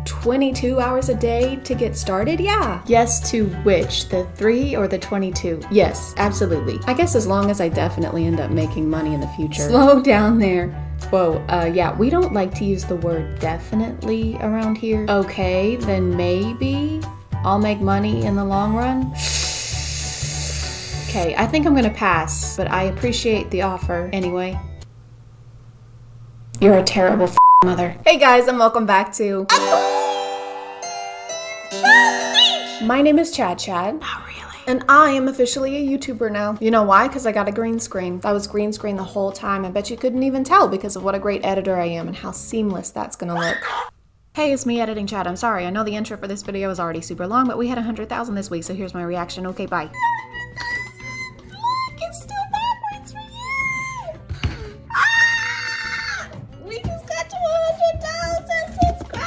22 hours a day to get started? Yeah. Yes to which? The 3 or the 22? Yes, absolutely. I guess as long as I definitely end up making money in the future. Slow down there. Whoa, yeah, we don't like to use the word definitely around here. Okay, then maybe I'll make money in the long run. Okay, I think I'm gonna pass, but I appreciate the offer anyway. You're a terrible mother. Hey guys, and welcome back to... My name is ChadChad. Not really. And I am officially a YouTuber now. You know why? Because I got a green screen. That was green screen the whole time. I bet you couldn't even tell because of what a great editor I am and how seamless that's gonna look. Hey, it's me editing Chad. I'm sorry. I know the intro for this video is already super long, but we had 100,000 this week, so here's my reaction. Okay, bye. Look, it's still backwards for you. We just got to 100,000 subscribers.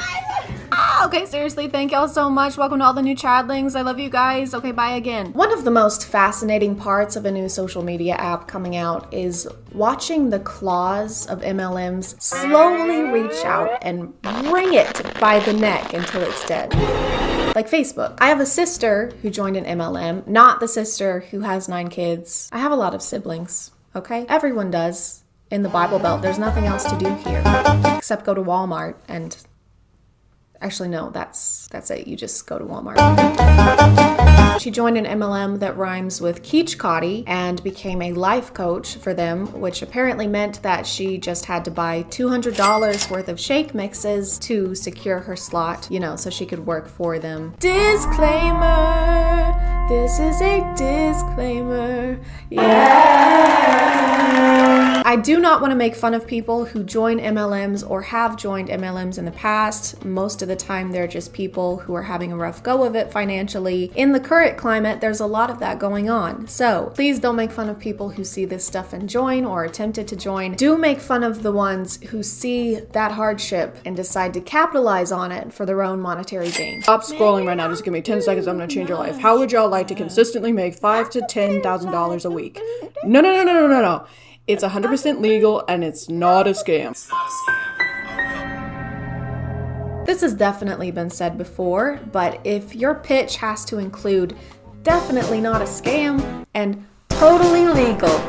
Okay, seriously, thank y'all so much. Welcome to all the new Chadlings. I love you guys. Okay, bye again. One of the most fascinating parts of a new social media app coming out is watching the claws of MLMs slowly reach out and wring it by the neck until it's dead. Like Facebook. I have a sister who joined an MLM, not the sister who has 9 kids. I have a lot of siblings, okay? Everyone does. In the Bible Belt, there's nothing else to do here except go to Walmart and... Actually, no, that's it. You just go to Walmart. She joined an MLM that rhymes with ChadChad and became a life coach for them, which apparently meant that she just had to buy $200 worth of shake mixes to secure her slot, you know, so she could work for them. Disclaimer! This is a disclaimer. Yeah! I I do not want to make fun of people who join MLMs or have joined MLMs in the past. Most of the time, they're just people who are having a rough go of it financially. In the current climate, there's a lot of that going on. So please don't make fun of people who see this stuff and join or are tempted to join. Do make fun of the ones who see that hardship and decide to capitalize on it for their own monetary gain. Stop scrolling right now. Just give me 10 seconds. I'm gonna change your life. How would y'all like to consistently make $5,000 to $10,000 a week? No. It's 100% legal and it's not a scam. This has definitely been said before, but if your pitch has to include definitely not a scam and totally legal,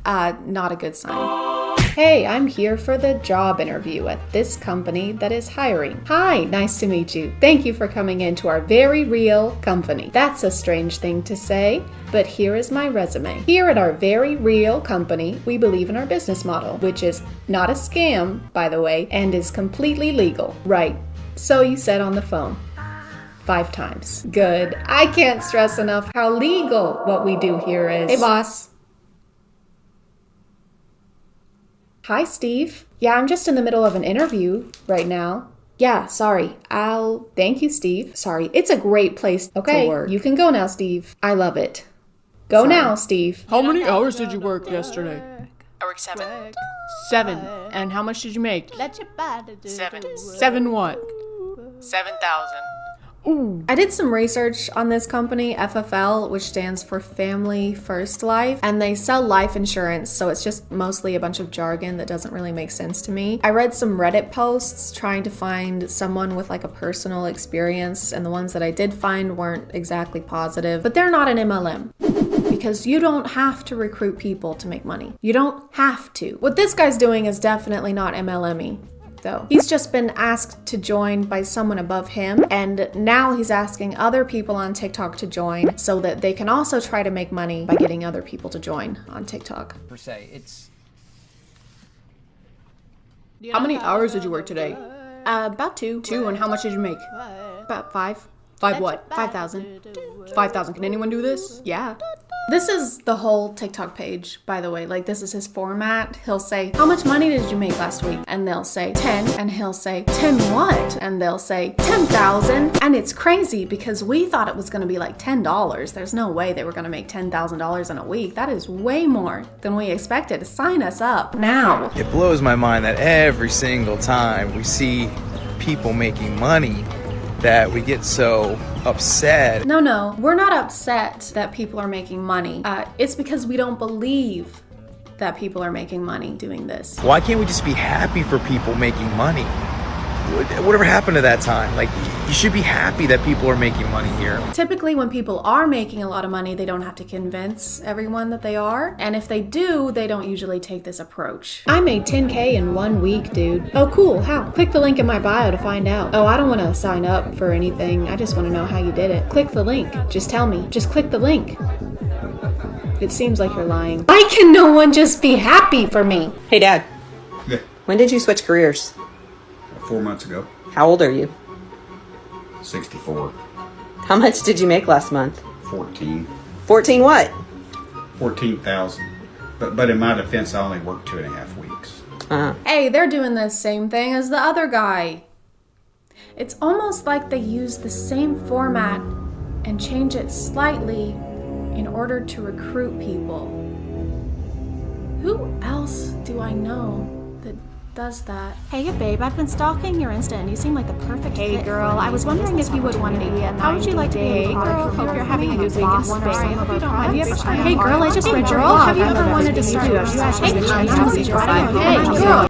not a good sign. Hey, I'm here for the job interview at this company that is hiring. Hi, nice to meet you. Thank you for coming into our very real company. That's a strange thing to say, but here is my resume. Here at our very real company, we believe in our business model, which is not a scam, by the way, and is completely legal. Right, so you said on the phone. 5 times. Good. I can't stress enough how legal what we do here is. Hey, boss. Hi, Steve. Yeah, I'm just in the middle of an interview right now. Yeah, sorry. Thank you, Steve. Sorry. It's a great place to work. You can go now, Steve. I love it. Go now, Steve. How many hours did you work yesterday? I worked 7. 7. And how much did you make? 7. 7 what? 7,000. Ooh. I did some research on this company, FFL, which stands for Family First Life, and they sell life insurance, so it's just mostly a bunch of jargon that doesn't really make sense to me. I read some Reddit posts trying to find someone with like a personal experience, and the ones that I did find weren't exactly positive, but they're not an MLM. Because you don't have to recruit people to make money. You don't have to. What this guy's doing is definitely not MLM-y. Though. He's just been asked to join by someone above him, and now he's asking other people on TikTok to join so that they can also try to make money by getting other people to join on TikTok. Per se, it's... How many hours did you work today? About 2. 2, and how much did you make? About 5. 5 what? 5,000. 5,000. Can anyone do this? Yeah. This is the whole TikTok page, by the way. Like, this is his format. He'll say, how much money did you make last week? And they'll say 10, and he'll say 10 what? And they'll say 10,000. And it's crazy because we thought it was gonna be like $10. There's no way they were gonna make $10,000 in a week. That is way more than we expected. Sign us up now. It blows my mind that every single time we see people making money that we get so upset. No, we're not upset that people are making money. It's because we don't believe that people are making money doing this. Why can't we just be happy for people making money? Whatever happened to that time? Like, you should be happy that people are making money here. Typically, when people are making a lot of money, they don't have to convince everyone that they are. And if they do, they don't usually take this approach. I made 10K in 1 week, dude. Oh, cool. How? Click the link in my bio to find out. Oh, I don't want to sign up for anything. I just want to know how you did it. Click the link. Just tell me. Just click the link. It seems like you're lying. Why can no one just be happy for me? Hey, Dad. Yeah. When did you switch careers? 4 months ago. How old are you? 64. How much did you make last month? 14. 14 what? 14,000. But in my defense, I only worked 2.5 weeks. Hey, they're doing the same thing as the other guy. It's almost like they use the same format and change it slightly in order to recruit people. Who else do I know that does that? Hey babe, I've been stalking your Insta and you seem like the perfect fit. Hey girl, I was wondering if you would want to be a How would you like to be? Hey girl, hope you're having a good week in Spain. Hey girl, I just read your blog. Have you ever wanted to start a Hey girl.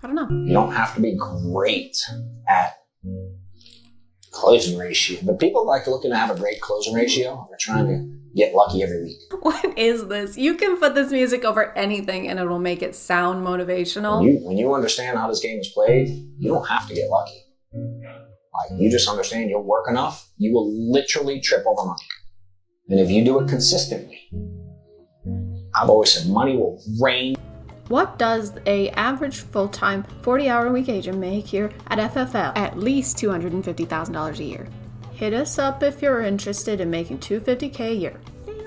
I don't know. You don't have to be great at closing ratio, but people like looking to have a great closing ratio. They're trying to get lucky every week. What is this? You can put this music over anything and it'll make it sound motivational. When you understand how this game is played, you don't have to get lucky. Like, you just understand you'll work enough, you will literally trip over money. And if you do it consistently, I've always said money will rain. What does a average full-time 40-hour-a-week agent make here at FFL? At least $250,000 a year. Hit us up if you're interested in making $250K a year.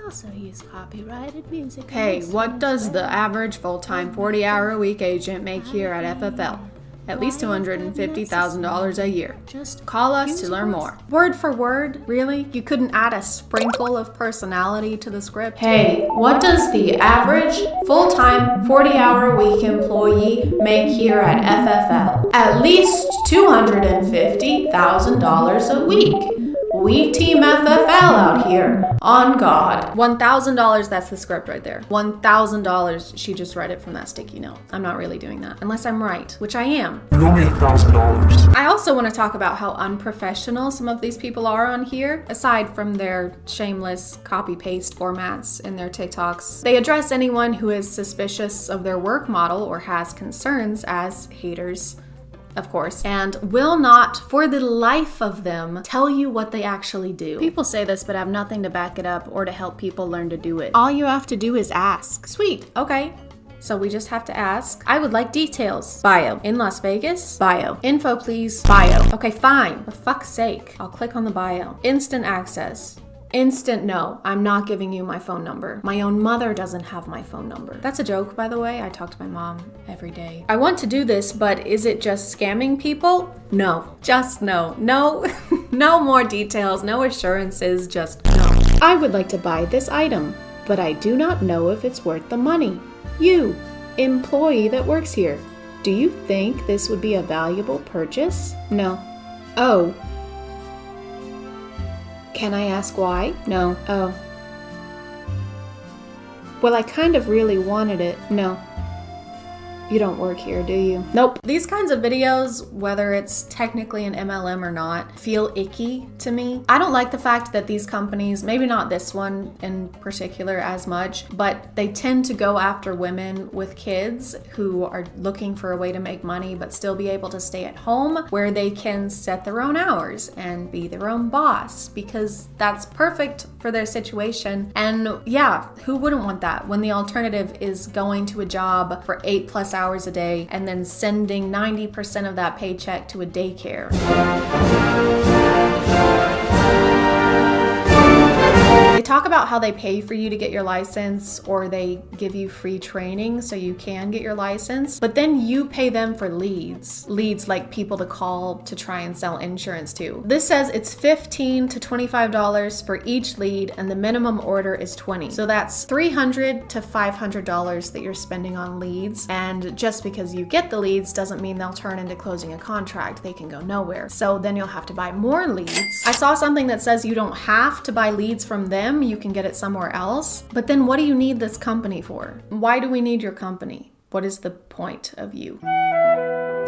also use copyrighted music. Okay, what does the average full-time 40-hour-a-week agent make here at FFL? At least $250,000 a year. Just call us to learn more. Word for word? Really? You couldn't add a sprinkle of personality to the script? Hey, what does the average full-time 40-hour-a-week employee make here at FFL? At least $250,000 a week. We team FFL out here, on God. $1,000, that's the script right there. $1,000, she just read it from that sticky note. I'm not really doing that, unless I'm right, which I am. You owe me $1,000. I also want to talk about how unprofessional some of these people are on here, aside from their shameless copy-paste formats in their TikToks. They address anyone who is suspicious of their work model or has concerns as haters, of course, and will not, for the life of them, tell you what they actually do. People say this but have nothing to back it up or to help people learn to do it. All you have to do is ask. Sweet, okay. So we just have to ask. I would like details. Bio. In Las Vegas? Bio. Info please. Bio. Okay, fine. For fuck's sake. I'll click on the bio. Instant access. Instant no, I'm not giving you my phone number. My own mother doesn't have my phone number. That's a joke, by the way. I talk to my mom every day. I want to do this, but is it just scamming people? No, just no. No, no more details, no assurances, just no. I would like to buy this item, but I do not know if it's worth the money. You, employee that works here, do you think this would be a valuable purchase? No. Oh. Can I ask why? No. Oh. Well, I kind of really wanted it. No. You don't work here, do you? Nope. These kinds of videos, whether it's technically an MLM or not, feel icky to me. I don't like the fact that these companies, maybe not this one in particular as much, but they tend to go after women with kids who are looking for a way to make money but still be able to stay at home where they can set their own hours and be their own boss, because that's perfect for their situation. And yeah, who wouldn't want that when the alternative is going to a job for 8+ hours a day and then sending 90% of that paycheck to a daycare? They talk about how they pay for you to get your license, or they give you free training so you can get your license, but then you pay them for leads. Leads like people to call to try and sell insurance to. This says it's $15 to $25 for each lead, and the minimum order is $20. So that's $300 to $500 that you're spending on leads. And just because you get the leads doesn't mean they'll turn into closing a contract. They can go nowhere. So then you'll have to buy more leads. I saw something that says you don't have to buy leads from them. You can get it somewhere else. But then what do you need this company for? Why do we need your company? What is the point of you?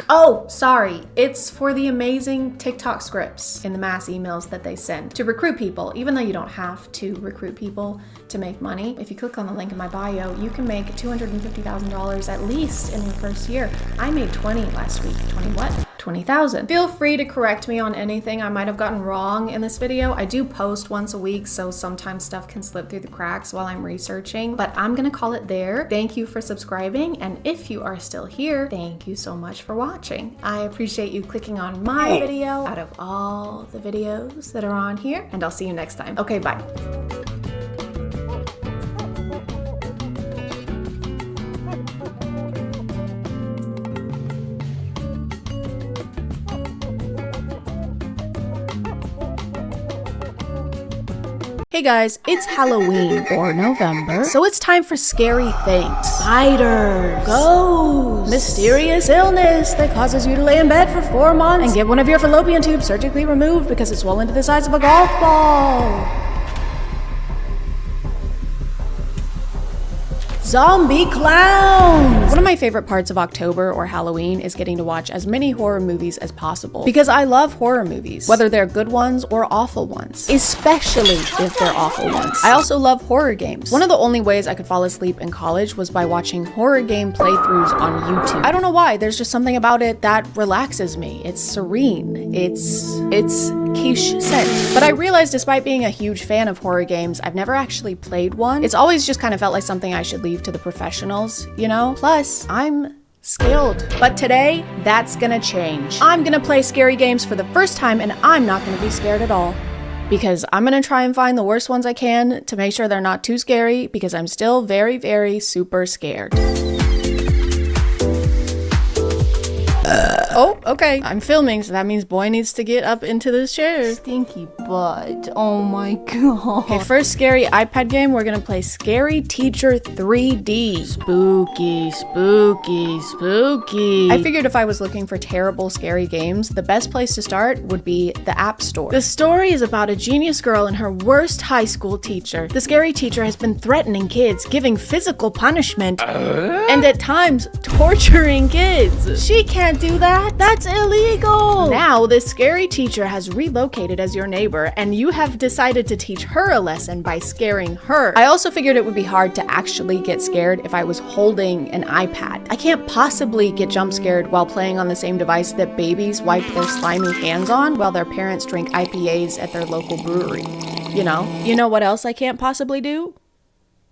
Oh, sorry. It's for the amazing TikTok scripts in the mass emails that they send to recruit people, even though you don't have to recruit people to make money. If you click on the link in my bio, you can make $250,000 at least in your first year. I made 20 last week. 20 what? 20,000. Feel free to correct me on anything I might have gotten wrong in this video. I do post once a week, so sometimes stuff can slip through the cracks while I'm researching, but I'm gonna call it there. Thank you for subscribing, and if you are still here, thank you so much for watching. I appreciate you clicking on my video out of all the videos that are on here, and I'll see you next time. Okay, bye. Hey guys, it's Halloween, or November, so it's time for scary things. Spiders, ghosts, mysterious illness that causes you to lay in bed for 4 months and get one of your fallopian tubes surgically removed because it's swollen to the size of a golf ball. Zombie clowns! One of my favorite parts of October or Halloween is getting to watch as many horror movies as possible, because I love horror movies, whether they're good ones or awful ones, especially if they're awful ones. I also love horror games. One of the only ways I could fall asleep in college was by watching horror game playthroughs on YouTube. I don't know why, there's just something about it that relaxes me. It's serene. It's quiche scent. But I realized, despite being a huge fan of horror games, I've never actually played one. It's always just kind of felt like something I should leave to the professionals, you know? Plus, I'm skilled. But today, that's gonna change. I'm gonna play scary games for the first time, and I'm not gonna be scared at all. because I'm gonna try and find the worst ones I can to make sure they're not too scary, because I'm still very, very super scared. Oh, okay. I'm filming, so that means boy needs to get up into this chair. Stinky butt. Oh my god. Okay, first scary iPad game, we're gonna play Scary Teacher 3D. Spooky, spooky, spooky. I figured if I was looking for terrible, scary games, the best place to start would be the App Store. The story is about a genius girl and her worst high school teacher. The scary teacher has been threatening kids, giving physical punishment, and at times torturing kids. She can't do that. That's illegal. Now, this scary teacher has relocated as your neighbor, and you have decided to teach her a lesson by scaring her. I also figured it would be hard to actually get scared if I was holding an iPad. I can't possibly get jump scared while playing on the same device that babies wipe their slimy hands on while their parents drink IPAs at their local brewery. You know? You know what else I can't possibly do?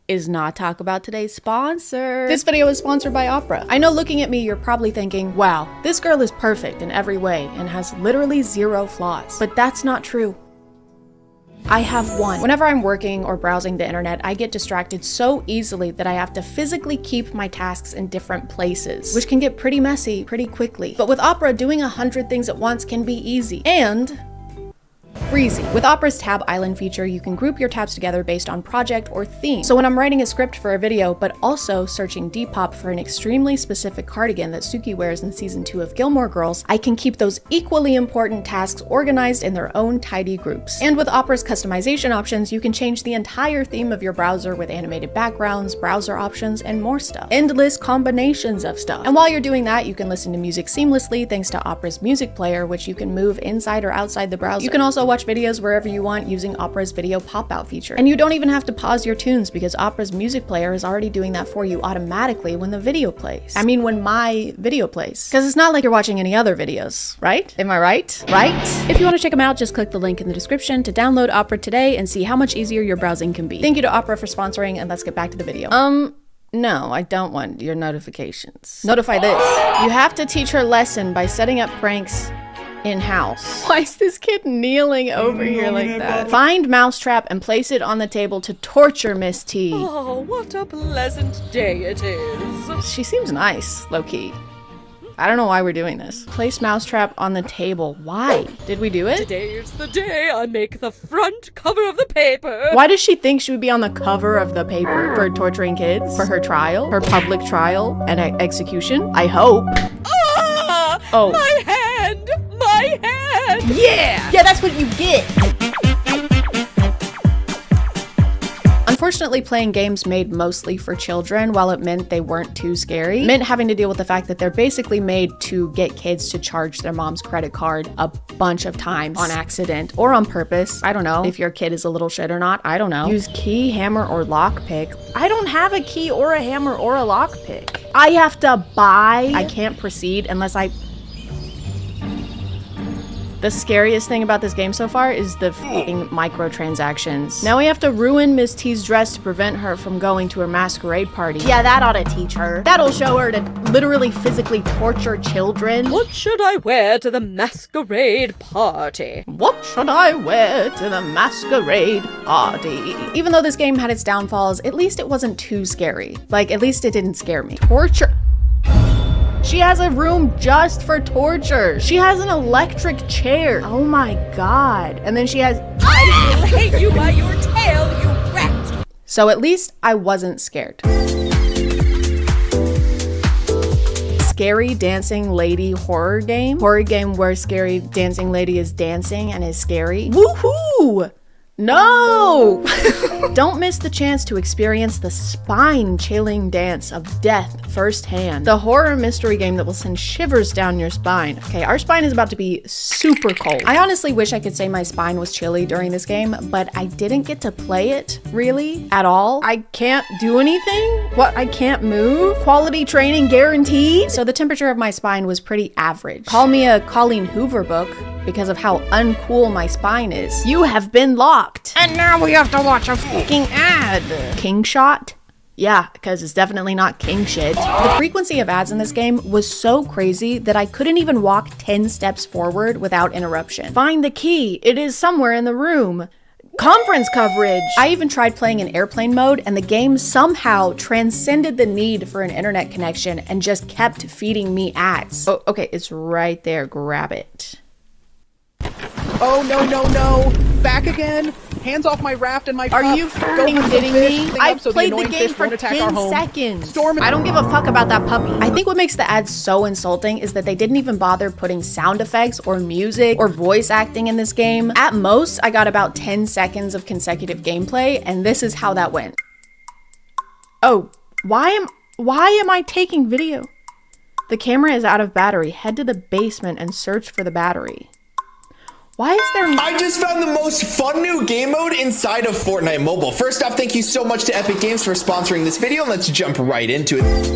Is not talk about today's sponsor. This video is sponsored by Opera. I know looking at me, you're probably thinking, wow, this girl is perfect in every way and has literally zero flaws. But that's not true. I have one. Whenever I'm working or browsing the internet, I get distracted so easily that I have to physically keep my tasks in different places, which can get pretty messy pretty quickly. But with Opera, doing 100 things at once can be easy and breezy. With Opera's Tab Island feature, you can group your tabs together based on project or theme. So when I'm writing a script for a video, but also searching Depop for an extremely specific cardigan that Suki wears in season 2 of Gilmore Girls, I can keep those equally important tasks organized in their own tidy groups. And with Opera's customization options, you can change the entire theme of your browser with animated backgrounds, browser options, and more stuff. Endless combinations of stuff. And while you're doing that, you can listen to music seamlessly thanks to Opera's music player, which you can move inside or outside the browser. You can also watch videos wherever you want using Opera's video pop-out feature. And you don't even have to pause your tunes because Opera's music player is already doing that for you automatically when the video plays. I mean, when my video plays. Because it's not like you're watching any other videos, right? Am I right? Right? If you want to check them out, just click the link in the description to download Opera today and see how much easier your browsing can be. Thank you to Opera for sponsoring, and let's get back to the video. No, I don't want your notifications. Notify this. You have to teach her lesson by setting up pranks in-house. Why is this kid kneeling over here like that? Find Mousetrap and place it on the table to torture Miss T. Oh, what a pleasant day it is. She seems nice, low-key. I don't know why we're doing this. Place Mousetrap on the table. Why? Did we do it? Today's the day I make the front cover of the paper. Why does she think she would be on the cover of the paper? For torturing kids? For her trial? Her public trial and execution? I hope. Ah! Oh. My hand! My hand! Yeah! Yeah, that's what you get! Unfortunately, playing games made mostly for children, while it meant they weren't too scary, meant having to deal with the fact that they're basically made to get kids to charge their mom's credit card a bunch of times on accident or on purpose. I don't know if your kid is a little shit or not. I don't know. Use key, hammer, or lockpick. I don't have a key or a hammer or a lockpick. I have to buy. I can't proceed unless I... The scariest thing about this game so far is the f***ing microtransactions. Now we have to ruin Miss T's dress to prevent her from going to her masquerade party. Yeah, that ought to teach her. That'll show her to literally physically torture children. What should I wear to the masquerade party? What should I wear to the masquerade party? Even though this game had its downfalls, at least it wasn't too scary. Like, at least it didn't scare me. Torture. She has a room just for torture. She has an electric chair. Oh my god. And then she has... I will hang you by your tail, you rat! So at least I wasn't scared. Scary dancing lady horror game. Horror game where scary dancing lady is dancing and is scary. Woohoo! No! Don't miss the chance to experience the spine-chilling dance of death firsthand. The horror mystery game that will send shivers down your spine. Okay, our spine is about to be super cold. I honestly wish I could say my spine was chilly during this game, but I didn't get to play it, really, at all. I can't do anything? What, I can't move? Quality training guaranteed? So the temperature of my spine was pretty average. Call me a Colleen Hoover book because of how uncool my spine is. You have been locked. And now we have to watch a fucking ad. King Shot? Yeah, because it's definitely not king shit. The frequency of ads in this game was so crazy that I couldn't even walk 10 steps forward without interruption. Find the key. It is somewhere in the room. Conference coverage. I even tried playing in airplane mode and the game somehow transcended the need for an internet connection and just kept feeding me ads. Oh, okay, it's right there. Grab it. Oh, no, no, no. Back again. Hands off my raft and my pup. Are you fucking kidding me? I played the game for 10 seconds. I don't give a fuck about that puppy. I think what makes the ads so insulting is that they didn't even bother putting sound effects or music or voice acting in this game. At most, I got about 10 seconds of consecutive gameplay, and this is how that went. Oh, why am I taking video? The camera is out of battery. Head to the basement and search for the battery. Why is there— I just found the most fun new game mode inside of Fortnite Mobile. First off, thank you so much to Epic Games for sponsoring this video, and let's jump right into it.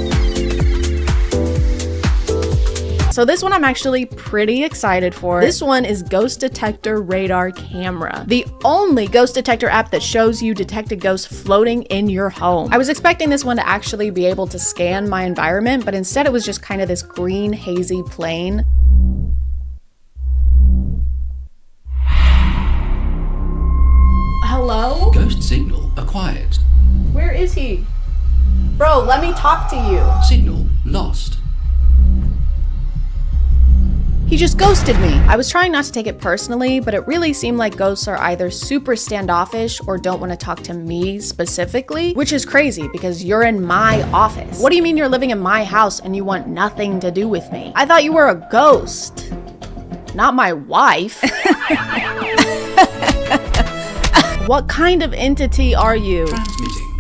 So this one I'm actually pretty excited for. This one is Ghost Detector Radar Camera, the only ghost detector app that shows you detected ghosts floating in your home. I was expecting this one to actually be able to scan my environment, but instead it was just kind of this green, hazy plane. Hello? Ghost signal acquired. Where is he? Bro, let me talk to you. Signal lost. He just ghosted me. I was trying not to take it personally, but it really seemed like ghosts are either super standoffish or don't want to talk to me specifically, which is crazy because you're in my office. What do you mean you're living in my house and you want nothing to do with me? I thought you were a ghost, not my wife. What kind of entity are you?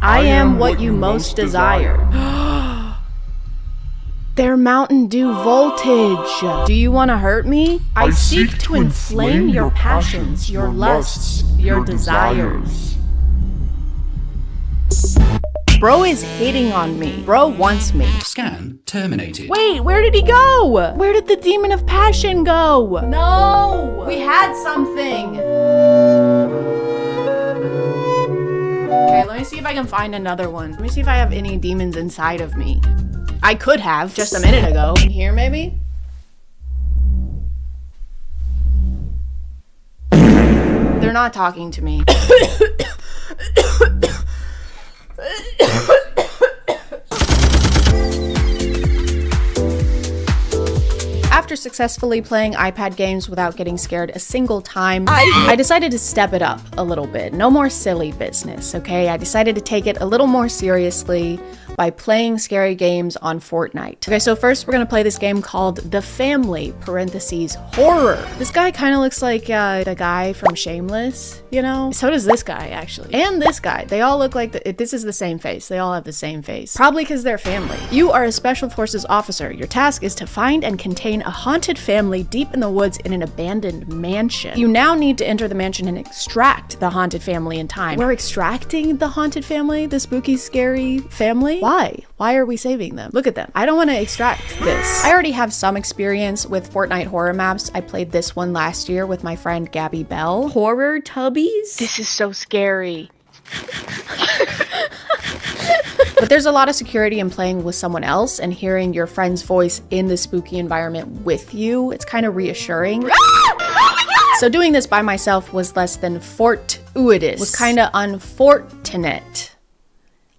I am what you most desire. Their Mountain Dew voltage. Do you want to hurt me? I seek to inflame your passions, your lusts, your desires. Bro is hitting on me. Bro wants me. Scan terminated. Wait, where did he go? Where did the demon of passion go? No! We had something. Okay, let me see if I can find another one. Let me see if I have any demons inside of me. I could have just a minute ago. In here, maybe? They're not talking to me. After successfully playing iPad games without getting scared a single time, I decided to step it up a little bit. No more silly business, okay? I decided to take it a little more seriously by playing scary games on Fortnite. Okay, so first we're gonna play this game called The Family, parentheses, horror. This guy kind of looks like the guy from Shameless, you know? So does this guy, actually. And this guy. They all look like, this is the same face. They all have the same face. Probably because they're family. You are a Special Forces officer. Your task is to find and contain a haunted family deep in the woods in an abandoned mansion. You now need to enter the mansion and extract the haunted family in time. We're extracting the haunted family? The spooky, scary family? Why? Why are we saving them? Look at them. I don't want to extract this. I already have some experience with Fortnite horror maps. I played this one last year with my friend Gabby Bell. Horror tubbies? This is so scary. But there's a lot of security in playing with someone else and hearing your friend's voice in the spooky environment with you. It's kind of reassuring. So doing this by myself was less than fortuitous. Was kind of unfortunate.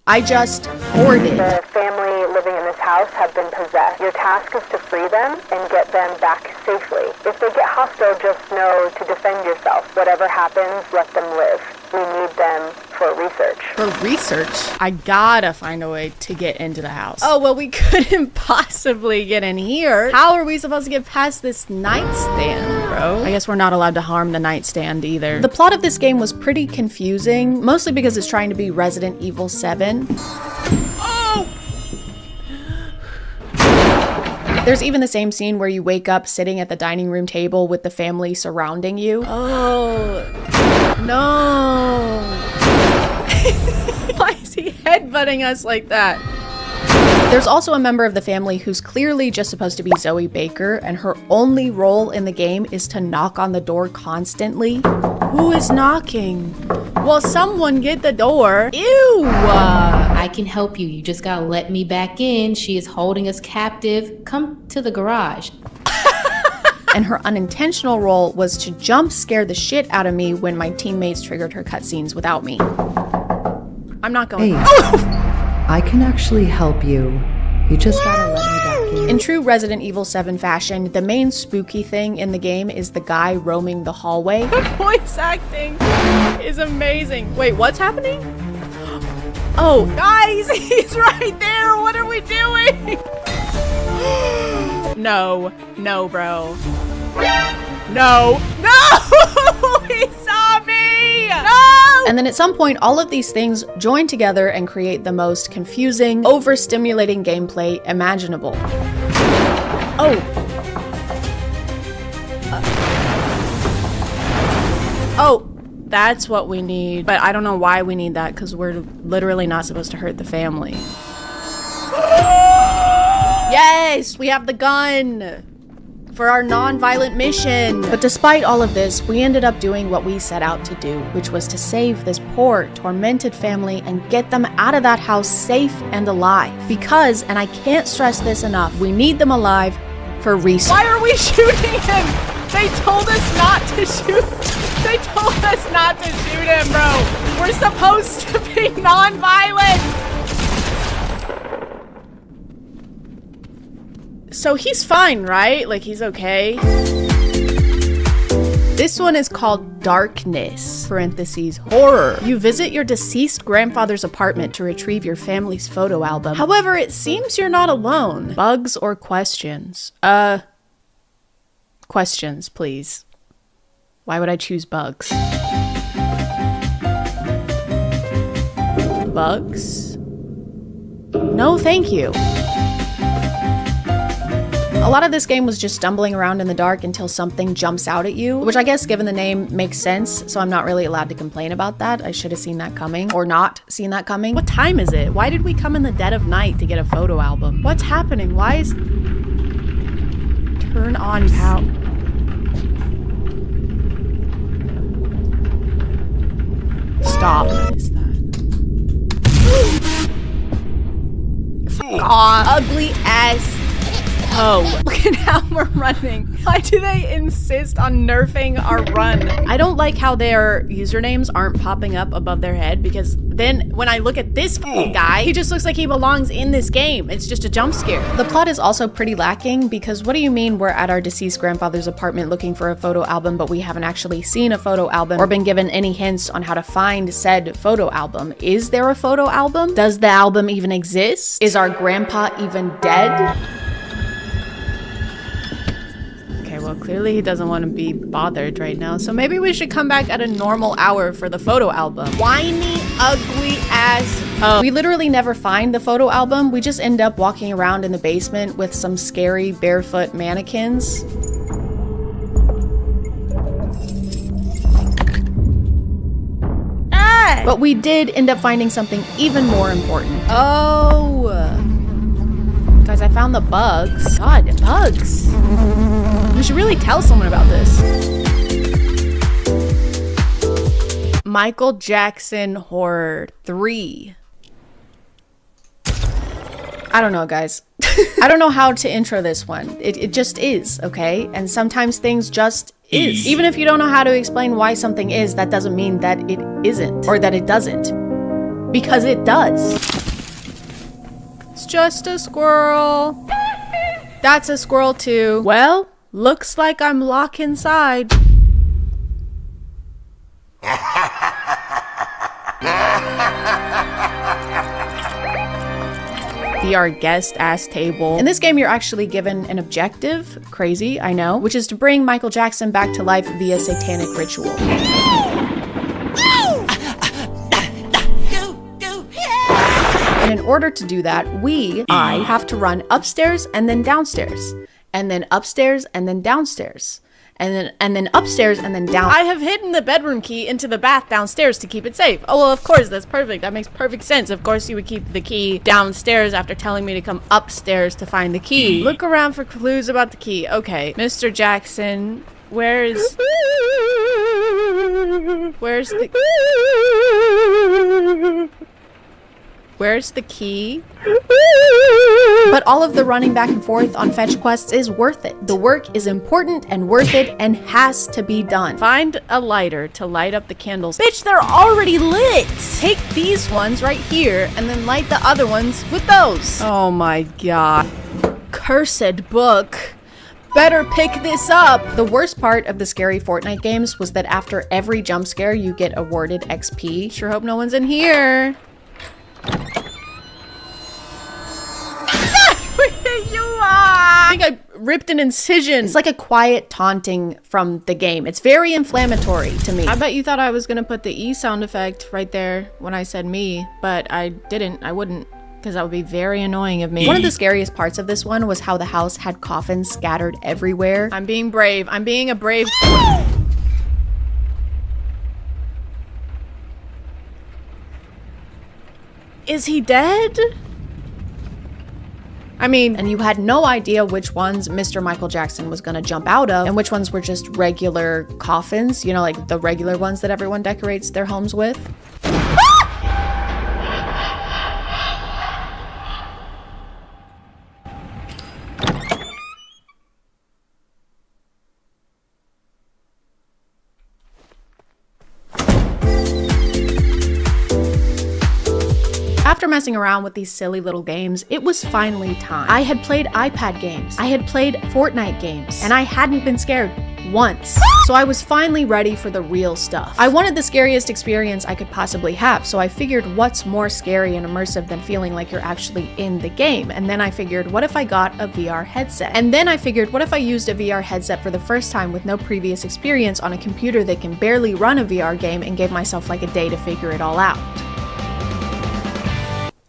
I just hoarded. The family living in this house have been possessed. Your task is to free them and get them back safely. If they get hostile, just know to defend yourself. Whatever happens, let them live. We need them for research. For research? I gotta find a way to get into the house. Oh, well, we couldn't possibly get in here. How are we supposed to get past this nightstand, bro? I guess we're not allowed to harm the nightstand either. The plot of this game was pretty confusing, mostly because it's trying to be Resident Evil 7. Oh! There's even the same scene where you wake up sitting at the dining room table with the family surrounding you. Oh, no. Why is he headbutting us like that? There's also a member of the family who's clearly just supposed to be Zoe Baker, and her only role in the game is to knock on the door constantly. Who is knocking? Well, someone get the door. Ew! I can help you. You just gotta let me back in. She is holding us captive. Come to the garage. And her unintentional role was to jump scare the shit out of me when my teammates triggered her cutscenes without me. I'm not going. Hey, I can actually help you. You just gotta let me back in. In true Resident Evil 7 fashion, the main spooky thing in the game is the guy roaming the hallway. The voice acting is amazing. Wait, what's happening? Oh, guys, he's right there. What are we doing? No, no, bro. No, no! He saw me! No! And then at some point, all of these things join together and create the most confusing, overstimulating gameplay imaginable. Oh. Oh, that's what we need. But I don't know why we need that, because we're literally not supposed to hurt the family. Yes, we have the gun for our non-violent mission. But despite all of this, we ended up doing what we set out to do, which was to save this poor, tormented family and get them out of that house safe and alive. Because, and I can't stress this enough, we need them alive for research. Why are we shooting him? They told us not to shoot. They told us not to shoot him, bro. We're supposed to be non-violent. So he's fine, right? Like, he's okay. This one is called Darkness, parentheses, horror. You visit your deceased grandfather's apartment to retrieve your family's photo album. However, it seems you're not alone. Bugs or questions? Questions, please. Why would I choose bugs? Bugs? No, thank you. A lot of this game was just stumbling around in the dark until something jumps out at you, which I guess given the name makes sense, so I'm not really allowed to complain about that. I should have seen that coming, or not seen that coming. What time is it? Why did we come in the dead of night to get a photo album? What's happening? Why is... Turn on power. Stop. What is that? Aw, ugly ass. Oh, look at how we're running. Why do they insist on nerfing our run? I don't like how their usernames aren't popping up above their head, because then when I look at this guy, he just looks like he belongs in this game. It's just a jump scare. The plot is also pretty lacking, because what do you mean we're at our deceased grandfather's apartment looking for a photo album, but we haven't actually seen a photo album or been given any hints on how to find said photo album? Is there a photo album? Does the album even exist? Is our grandpa even dead? Well, clearly he doesn't want to be bothered right now, so maybe we should come back at a normal hour for the photo album. Whiny, ugly ass. We literally never find the photo album. We just end up walking around in the basement with some scary barefoot mannequins. Ah! But we did end up finding something even more important. Oh. Guys, I found the bugs. God, bugs. We should really tell someone about this. Michael Jackson Horror 3. I don't know, guys. I don't know how to intro this one. It just is, okay? And sometimes things just is. Even if you don't know how to explain why something is, that doesn't mean that it isn't, or that it doesn't. Because it does. It's just a squirrel. That's a squirrel too. Well, looks like I'm locked inside. Be our guest ass table. In this game, you're actually given an objective, crazy, I know, which is to bring Michael Jackson back to life via satanic ritual. And in order to do that, I have to run upstairs and then downstairs, and then upstairs and then downstairs, and then upstairs and then down. I have hidden the bedroom key into the bath downstairs to keep it safe. Oh, well, of course, that's perfect. That makes perfect sense. Of course, you would keep the key downstairs after telling me to come upstairs to find the key. Look around for clues about the key. Okay, Mr. Jackson, where's the... Where's the key? But all of the running back and forth on fetch quests is worth it. The work is important and worth it and has to be done. Find a lighter to light up the candles. Bitch, they're already lit! Take these ones right here and then light the other ones with those. Oh my god. Cursed book. Better pick this up! The worst part of the scary Fortnite games was that after every jump scare, you get awarded XP. Sure hope no one's in here. You are! I think I ripped an incision. It's like a quiet taunting from the game. It's very inflammatory to me. I bet you thought I was gonna put the E sound effect right there when I said me, but I didn't. I wouldn't. Because that would be very annoying of me. One of the scariest parts of this one was how the house had coffins scattered everywhere. I'm being brave. I'm being a brave. Is he dead? I mean, and you had no idea which ones Mr. Michael Jackson was gonna jump out of and which ones were just regular coffins, you know, like the regular ones that everyone decorates their homes with. After messing around with these silly little games, it was finally time. I had played iPad games, I had played Fortnite games, and I hadn't been scared once. So I was finally ready for the real stuff. I wanted the scariest experience I could possibly have, so I figured what's more scary and immersive than feeling like you're actually in the game? And then I figured, what if I got a VR headset? And then I figured, what if I used a VR headset for the first time with no previous experience on a computer that can barely run a VR game and gave myself like a day to figure it all out?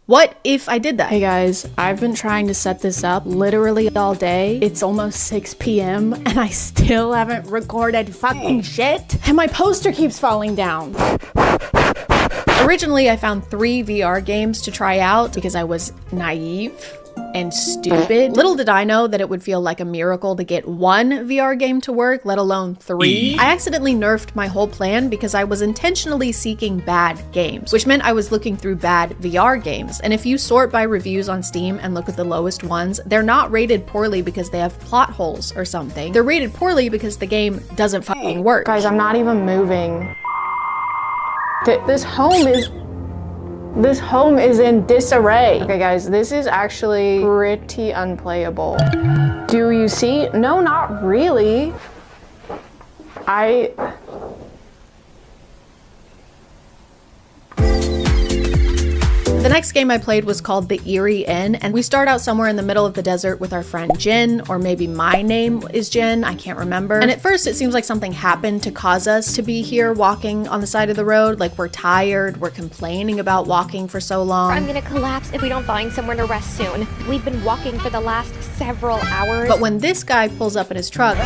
What if I did that? Hey guys, I've been trying to set this up literally all day. It's almost 6 p.m. and I still haven't recorded fucking shit. And my poster keeps falling down. Originally, I found 3 VR games to try out because I was naive and stupid. Little did I know that it would feel like a miracle to get 1 VR game to work, let alone 3. I accidentally nerfed my whole plan because I was intentionally seeking bad games, which meant I was looking through bad VR games. And if you sort by reviews on Steam and look at the lowest ones, they're not rated poorly because they have plot holes or something. They're rated poorly because the game doesn't fucking work. Guys, I'm not even moving. This home is in disarray. Okay guys, this is actually pretty unplayable. Do you see? No, not really. The next game I played was called The Eerie Inn, and we start out somewhere in the middle of the desert with our friend Jen, or maybe my name is Jen, I can't remember. And at first it seems like something happened to cause us to be here walking on the side of the road, like we're tired, we're complaining about walking for so long. I'm gonna collapse if we don't find somewhere to rest soon. We've been walking for the last several hours. But when this guy pulls up in his truck,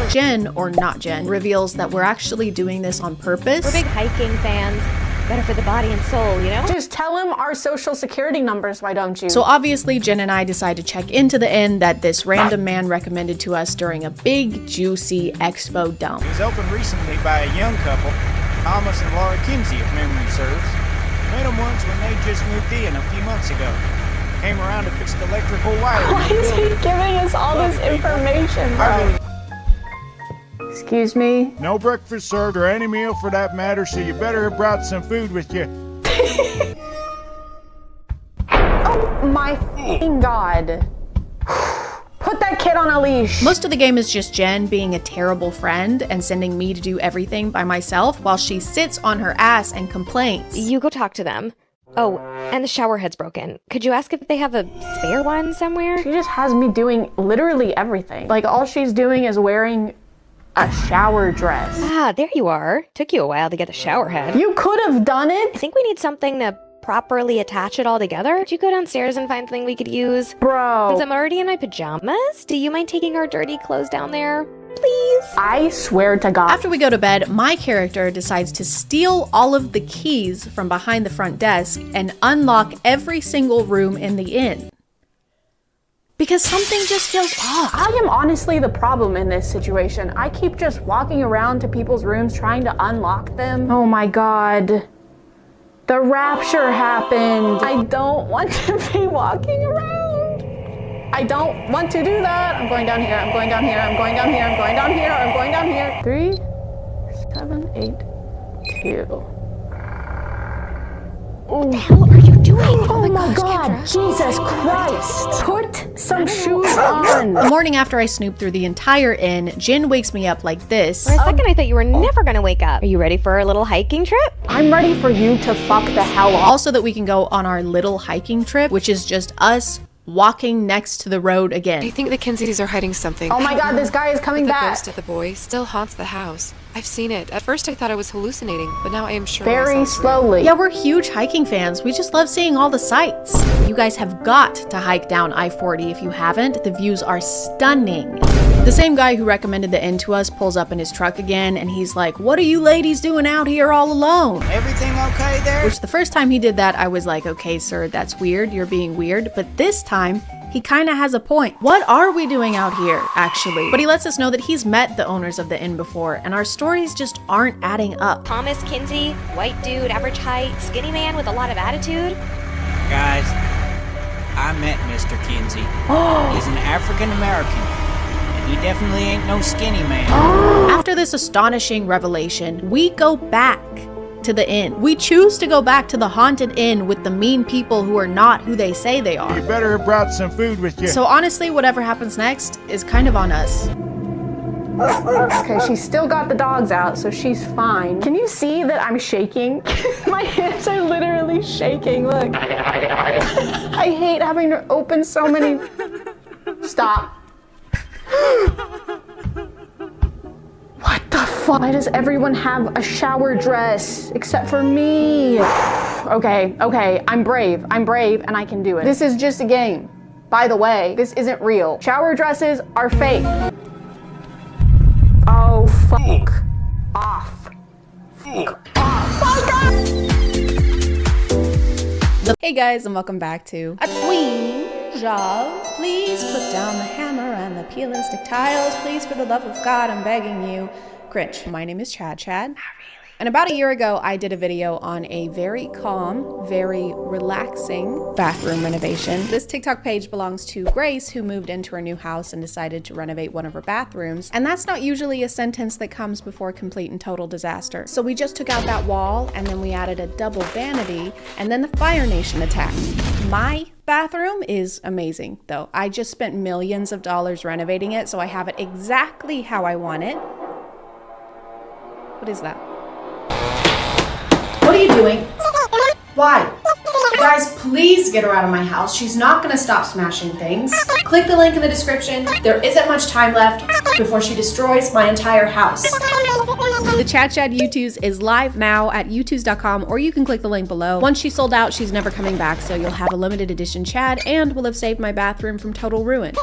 Jen, or not Jen, reveals that we're actually doing this on purpose. We're big hiking fans. Better for the body and soul, you know? Just tell him our social security numbers, why don't you? So obviously, Jen and I decide to check into the inn that this random man recommended to us during a big, juicy expo dump. It was opened recently by a young couple, Thomas and Laura Kinsey, if memory serves. Met them once when they just moved in a few months ago. Came around to fix the electrical wire. Why is he giving us all this information, bro? Excuse me? No breakfast served or any meal for that matter, so you better have brought some food with you. Oh my f***ing god. Put that kid on a leash. Most of the game is just Jen being a terrible friend and sending me to do everything by myself while she sits on her ass and complains. You go talk to them. Oh, and the shower head's broken. Could you ask if they have a spare one somewhere? She just has me doing literally everything. Like all she's doing is wearing a shower dress. Ah, there you are. Took you a while to get the shower head. You could have done it. I think we need something to properly attach it all together. Could you go downstairs and find something we could use? Bro. Since I'm already in my pajamas, do you mind taking our dirty clothes down there? Please? I swear to God. After we go to bed, my character decides to steal all of the keys from behind the front desk and unlock every single room in the inn. Because something just feels off. I am honestly the problem in this situation. I keep just walking around to people's rooms trying to unlock them. Oh my god. The rapture happened. I don't want to be walking around. I don't want to do that. I'm going down here. I'm going down here. I'm going down here. I'm going down here. I'm going down here. 3, 7, 8, 2. What the hell are you doing? Oh my God, Jesus Christ. Put some shoes on. The morning after I snooped through the entire inn, Jin wakes me up like this. For a second, I thought you were never gonna wake up. Are you ready for a little hiking trip? I'm ready for you to fuck the hell off. Also that we can go on our little hiking trip, which is just us walking next to the road again. I think the Kinseys are hiding something. Oh my God, this guy is coming back. The ghost of the boy still haunts the house. I've seen it. At first I thought I was hallucinating, but now I am sure Very myself's slowly. Yeah, we're huge hiking fans. We just love seeing all the sights. You guys have got to hike down I-40 if you haven't. The views are stunning. The same guy who recommended the inn to us pulls up in his truck again, and he's like, "What are you ladies doing out here all alone?" Everything okay there? Which the first time he did that, I was like, okay, sir, that's weird. You're being weird. But this time, he kind of has a point. What are we doing out here, actually? But he lets us know that he's met the owners of the inn before, and our stories just aren't adding up. Thomas Kinsey, white dude, average height, skinny man with a lot of attitude. Guys, I met Mr. Kinsey. He's an African American. And he definitely ain't no skinny man. After this astonishing revelation, we go back to the inn. We choose to go back to the haunted inn with the mean people who are not who they say they are. You better have brought some food with you. So honestly, whatever happens next is kind of on us. Okay, she's still got the dogs out, so she's fine. Can you see that I'm shaking? My hands are literally shaking, look. I hate having to open so many... Stop. What the fuck? Why does everyone have a shower dress except for me? Okay, I'm brave, and I can do it. This is just a game. By the way, this isn't real. Shower dresses are fake. Oh, fuck off. Fuck off. Fuck off. Hey guys, and welcome back to A Queen Job. Please put down the hammer and the peel and stick tiles. Please, for the love of God, I'm begging you. Cringe. My name is ChadChad. Not really. And about a year ago, I did a video on a very calm, very relaxing bathroom renovation. This TikTok page belongs to Grace, who moved into her new house and decided to renovate one of her bathrooms. And that's not usually a sentence that comes before complete and total disaster. So we just took out that wall, and then we added a double vanity, and then the Fire Nation attacked. My bathroom is amazing, though. I just spent millions of dollars renovating it, so I have it exactly how I want it. What is that? What are you doing? Why? Guys, please get her out of my house. She's not gonna stop smashing things. Click the link in the description. There isn't much time left before she destroys my entire house. The ChadChad YouTubes is live now at youtubes.com, or you can click the link below. Once she's sold out, she's never coming back, so you'll have a limited edition Chad and will have saved my bathroom from total ruin.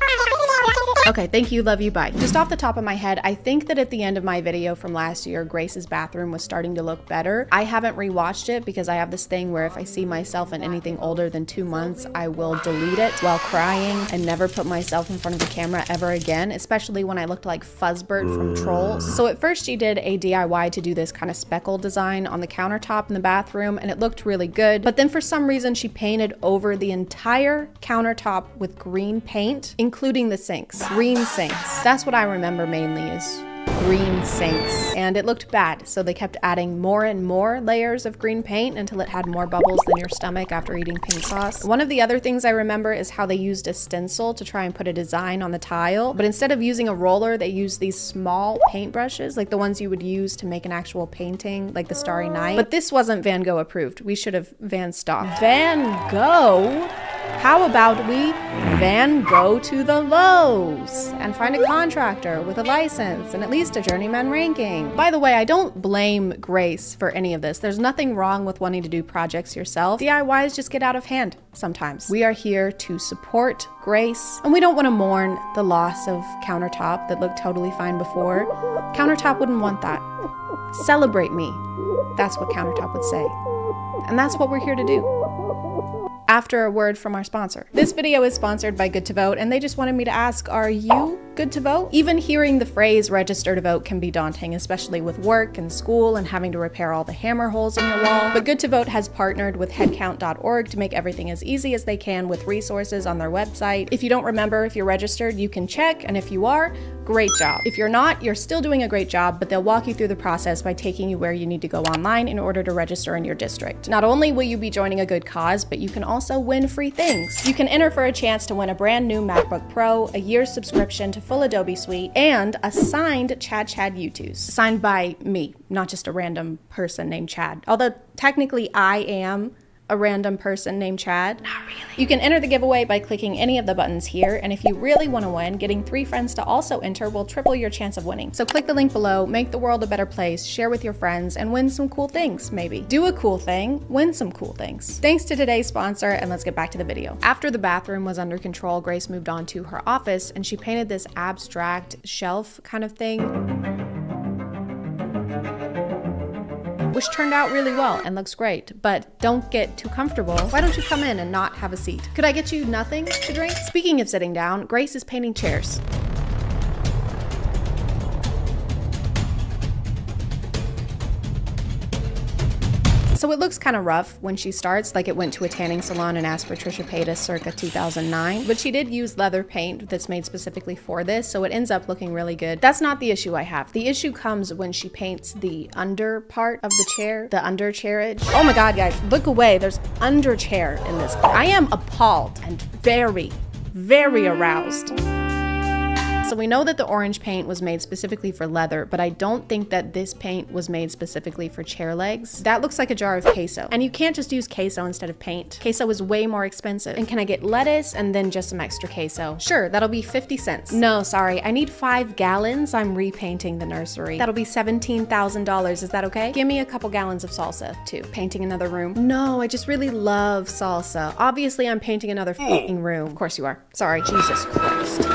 Okay, thank you, love you, bye. Just off the top of my head, I think that at the end of my video from last year, Grace's bathroom was starting to look better. I haven't rewatched it because I have this thing where if I see myself in anything older than 2 months, I will delete it while crying and never put myself in front of the camera ever again, especially when I looked like Fuzzbird from Trolls. So at first she did a DIY to do this kind of speckle design on the countertop in the bathroom, and it looked really good. But then for some reason she painted over the entire countertop with green paint, including the sinks. Green sinks. That's what I remember mainly is green sinks. And it looked bad, so they kept adding more and more layers of green paint until it had more bubbles than your stomach after eating paint sauce. One of the other things I remember is how they used a stencil to try and put a design on the tile, but instead of using a roller, they used these small paint brushes, like the ones you would use to make an actual painting, like the Starry Night. But this wasn't Van Gogh approved. We should have Van stopped. Van Gogh? How about we Van Gogh to the Lowe's and find a contractor with a license and at least a journeyman ranking. By the way, I don't blame Grace for any of this. There's nothing wrong with wanting to do projects yourself. DIYs just get out of hand sometimes. We are here to support Grace, and we don't want to mourn the loss of countertop that looked totally fine before. Countertop wouldn't want that. Celebrate me. That's what countertop would say. And that's what we're here to do. After a word from our sponsor. This video is sponsored by Good to Vote, and they just wanted me to ask, are you Good to vote? Even hearing the phrase register to vote can be daunting, especially with work and school and having to repair all the hammer holes in your wall. But Good to Vote has partnered with headcount.org to make everything as easy as they can with resources on their website. If you don't remember if you're registered, you can check, and if you are, great job. If you're not, you're still doing a great job, but they'll walk you through the process by taking you where you need to go online in order to register in your district. Not only will you be joining a good cause, but you can also win free things. You can enter for a chance to win a brand new MacBook Pro, a year's subscription to full Adobe Suite, and a signed ChadChad U2s. Signed by me, not just a random person named Chad. Although technically I am a random person named Chad. Not really. You can enter the giveaway by clicking any of the buttons here, and if you really want to win, getting 3 friends to also enter will triple your chance of winning. So click the link below, make the world a better place, share with your friends, and win some cool things, maybe. Do a cool thing, win some cool things. Thanks to today's sponsor, and let's get back to the video. After the bathroom was under control, Grace moved on to her office, and she painted this abstract shelf kind of thing, which turned out really well and looks great, but don't get too comfortable. Why don't you come in and not have a seat? Could I get you nothing to drink? Speaking of sitting down, Grace is painting chairs. So it looks kind of rough when she starts, like it went to a tanning salon and asked for Trisha Paytas circa 2009. But she did use leather paint that's made specifically for this, so it ends up looking really good. That's not the issue I have. The issue comes when she paints the under part of the chair, the under chairage. Oh my God, guys, look away. There's under chair in this. I am appalled and very, very aroused. So we know that the orange paint was made specifically for leather, but I don't think that this paint was made specifically for chair legs. That looks like a jar of queso. And you can't just use queso instead of paint. Queso is way more expensive. And can I get lettuce and then just some extra queso? Sure, that'll be 50 cents. No, sorry, I need 5 gallons. I'm repainting the nursery. That'll be $17,000. Is that okay? Give me a couple gallons of salsa too. Painting another room. No, I just really love salsa. Obviously, I'm painting another fucking room. Of course you are. Sorry, Jesus Christ.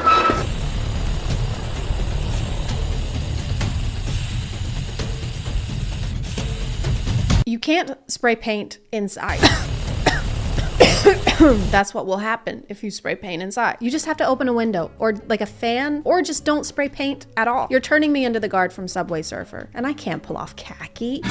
You can't spray paint inside. That's what will happen if you spray paint inside. You just have to open a window or like a fan, or just don't spray paint at all. You're turning me into the guard from Subway Surfer, and I can't pull off khaki.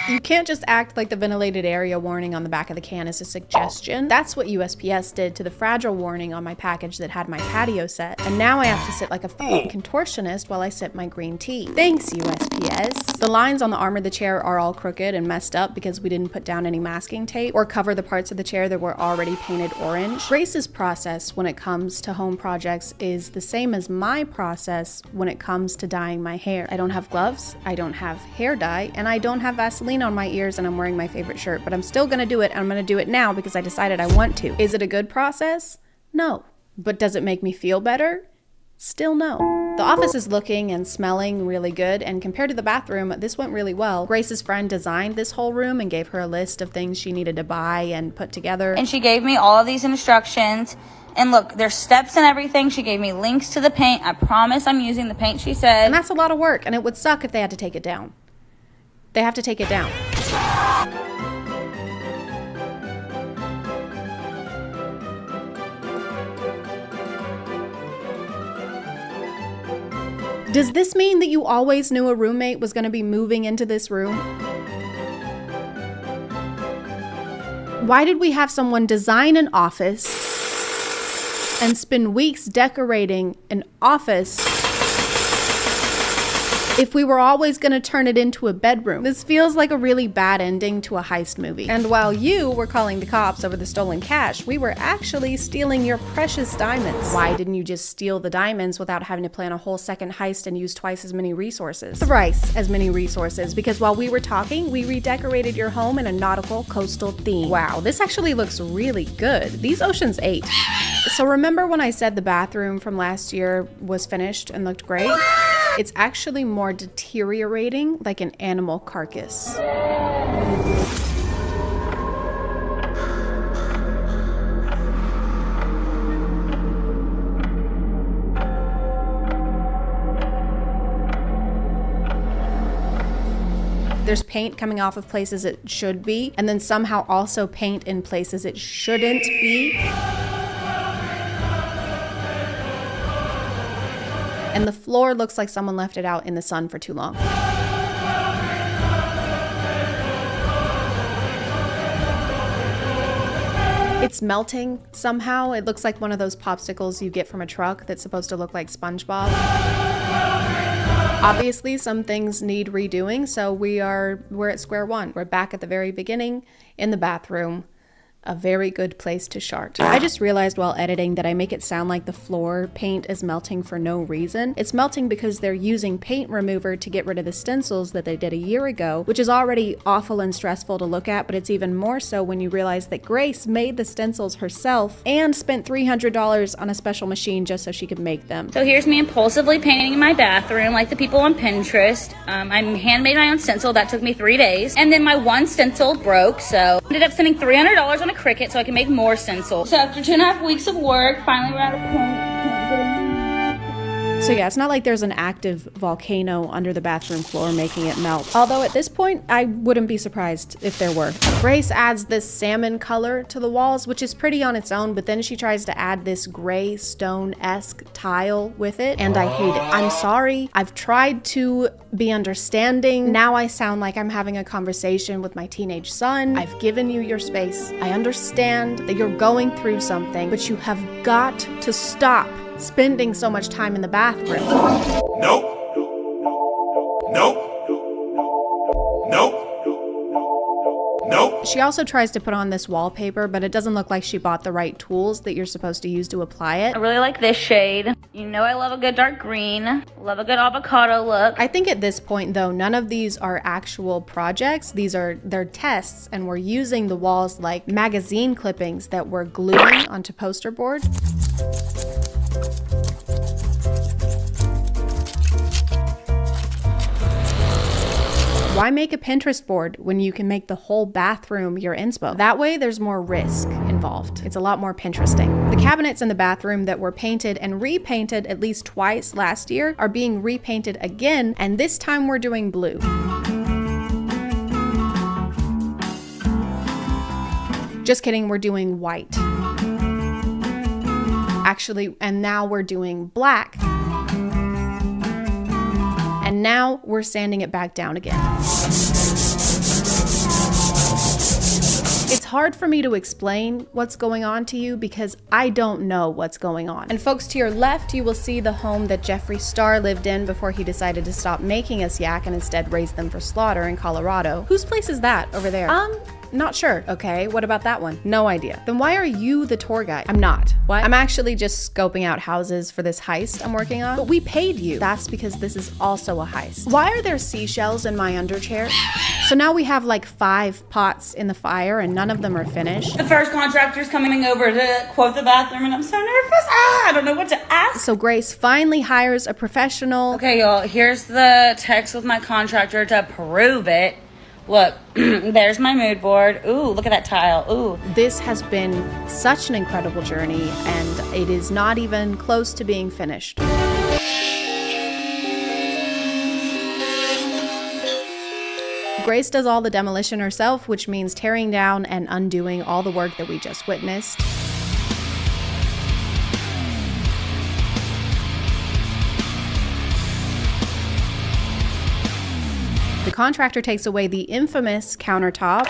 You can't just act like the ventilated area warning on the back of the can is a suggestion. That's what USPS did to the fragile warning on my package that had my patio set. And now I have to sit like a fucking contortionist while I sip my green tea. Thanks, USPS. The lines on the arm of the chair are all crooked and messed up because we didn't put down any masking tape or cover the parts of the chair that were already painted orange. Grace's process when it comes to home projects is the same as my process when it comes to dyeing my hair. I don't have gloves, I don't have hair dye, and I don't have Vaseline on my ears, and I'm wearing my favorite shirt, but I'm still gonna do it, and I'm gonna do it now because I decided I want to. Is it a good process? No. But does it make me feel better? Still no. The office is looking and smelling really good, and compared to the bathroom, this went really well. Grace's friend designed this whole room and gave her a list of things she needed to buy and put together. And she gave me all of these instructions. And look, there's steps and everything. She gave me links to the paint. I promise I'm using the paint she said. And that's a lot of work, and it would suck if they had to take it down. They have to take it down. Does this mean that you always knew a roommate was going to be moving into this room? Why did we have someone design an office and spend weeks decorating an office if we were always going to turn it into a bedroom? This feels like a really bad ending to a heist movie. And while you were calling the cops over the stolen cash, we were actually stealing your precious diamonds. Why didn't you just steal the diamonds without having to plan a whole second heist and use twice as many resources? Thrice as many resources, because while we were talking, we redecorated your home in a nautical coastal theme. Wow, this actually looks really good. These Ocean's 8. So remember when I said the bathroom from last year was finished and looked great? It's actually more deteriorating like an animal carcass. There's paint coming off of places it should be, and then somehow also paint in places it shouldn't be. And the floor looks like someone left it out in the sun for too long. It's melting somehow. It looks like one of those popsicles you get from a truck that's supposed to look like SpongeBob. Obviously, some things need redoing, so we're at square one. We're back at the very beginning in the bathroom. A very good place to start. I just realized while editing that I make it sound like the floor paint is melting for no reason. It's melting because they're using paint remover to get rid of the stencils that they did a year ago, which is already awful and stressful to look at, but it's even more so when you realize that Grace made the stencils herself and spent $300 on a special machine just so she could make them. So here's me impulsively painting my bathroom like the people on Pinterest. I handmade my own stencil. That took me 3 days. And then my one stencil broke, so I ended up spending $300 on a Cricut so I can make more stencils. So after 2.5 weeks of work, finally we're out of paint. So yeah, it's not like there's an active volcano under the bathroom floor making it melt. Although at this point, I wouldn't be surprised if there were. Grace adds this salmon color to the walls, which is pretty on its own, but then she tries to add this gray stone-esque tile with it, and I hate it. I'm sorry. I've tried to be understanding. Now I sound like I'm having a conversation with my teenage son. I've given you your space. I understand that you're going through something, but you have got to stop spending so much time in the bathroom. Nope. Nope. Nope. Nope. She also tries to put on this wallpaper, but it doesn't look like she bought the right tools that you're supposed to use to apply it. I really like this shade. You know I love a good dark green. Love a good avocado look. I think at this point though, none of these are actual projects. They're tests, and we're using the walls like magazine clippings that we're gluing onto poster board. Why make a Pinterest board when you can make the whole bathroom your inspo? That way there's more risk involved. It's a lot more Pinteresting. The cabinets in the bathroom that were painted and repainted at least twice last year are being repainted again, and this time we're doing blue. Just kidding, we're doing white. Actually, and now we're doing black. And now we're sanding it back down again. It's hard for me to explain what's going on to you because I don't know what's going on. And folks, to your left, you will see the home that Jeffree Star lived in before he decided to stop making us yak and instead raise them for slaughter in Colorado. Whose place is that over there? Not sure. Okay, what about that one? No idea. Then why are you the tour guide? I'm not. What? I'm actually just scoping out houses for this heist I'm working on. But we paid you. That's because this is also a heist. Why are there seashells in my underchair? So now we have like 5 pots in the fire and none of them are finished. The first contractor's coming over to quote the bathroom and I'm so nervous. I don't know what to ask. So Grace finally hires a professional. Okay, y'all, here's the text with my contractor to prove it. Look, there's my mood board. Ooh, look at that tile. Ooh. This has been such an incredible journey, and it is not even close to being finished. Grace does all the demolition herself, which means tearing down and undoing all the work that we just witnessed. The contractor takes away the infamous countertop.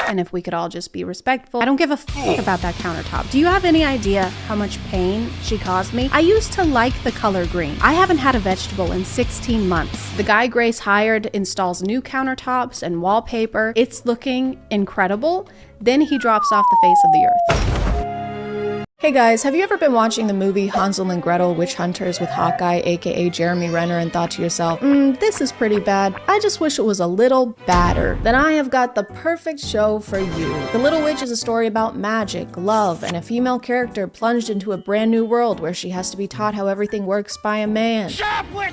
And if we could all just be respectful. I don't give a fuck about that countertop. Do you have any idea how much pain she caused me? I used to like the color green. I haven't had a vegetable in 16 months. The guy Grace hired installs new countertops and wallpaper. It's looking incredible. Then he drops off the face of the earth. Hey guys, have you ever been watching the movie Hansel and Gretel Witch Hunters with Hawkeye, aka Jeremy Renner, and thought to yourself, this is pretty bad. I just wish it was a little badder. Then I have got the perfect show for you. The Little Witch is a story about magic, love, and a female character plunged into a brand new world where she has to be taught how everything works by a man.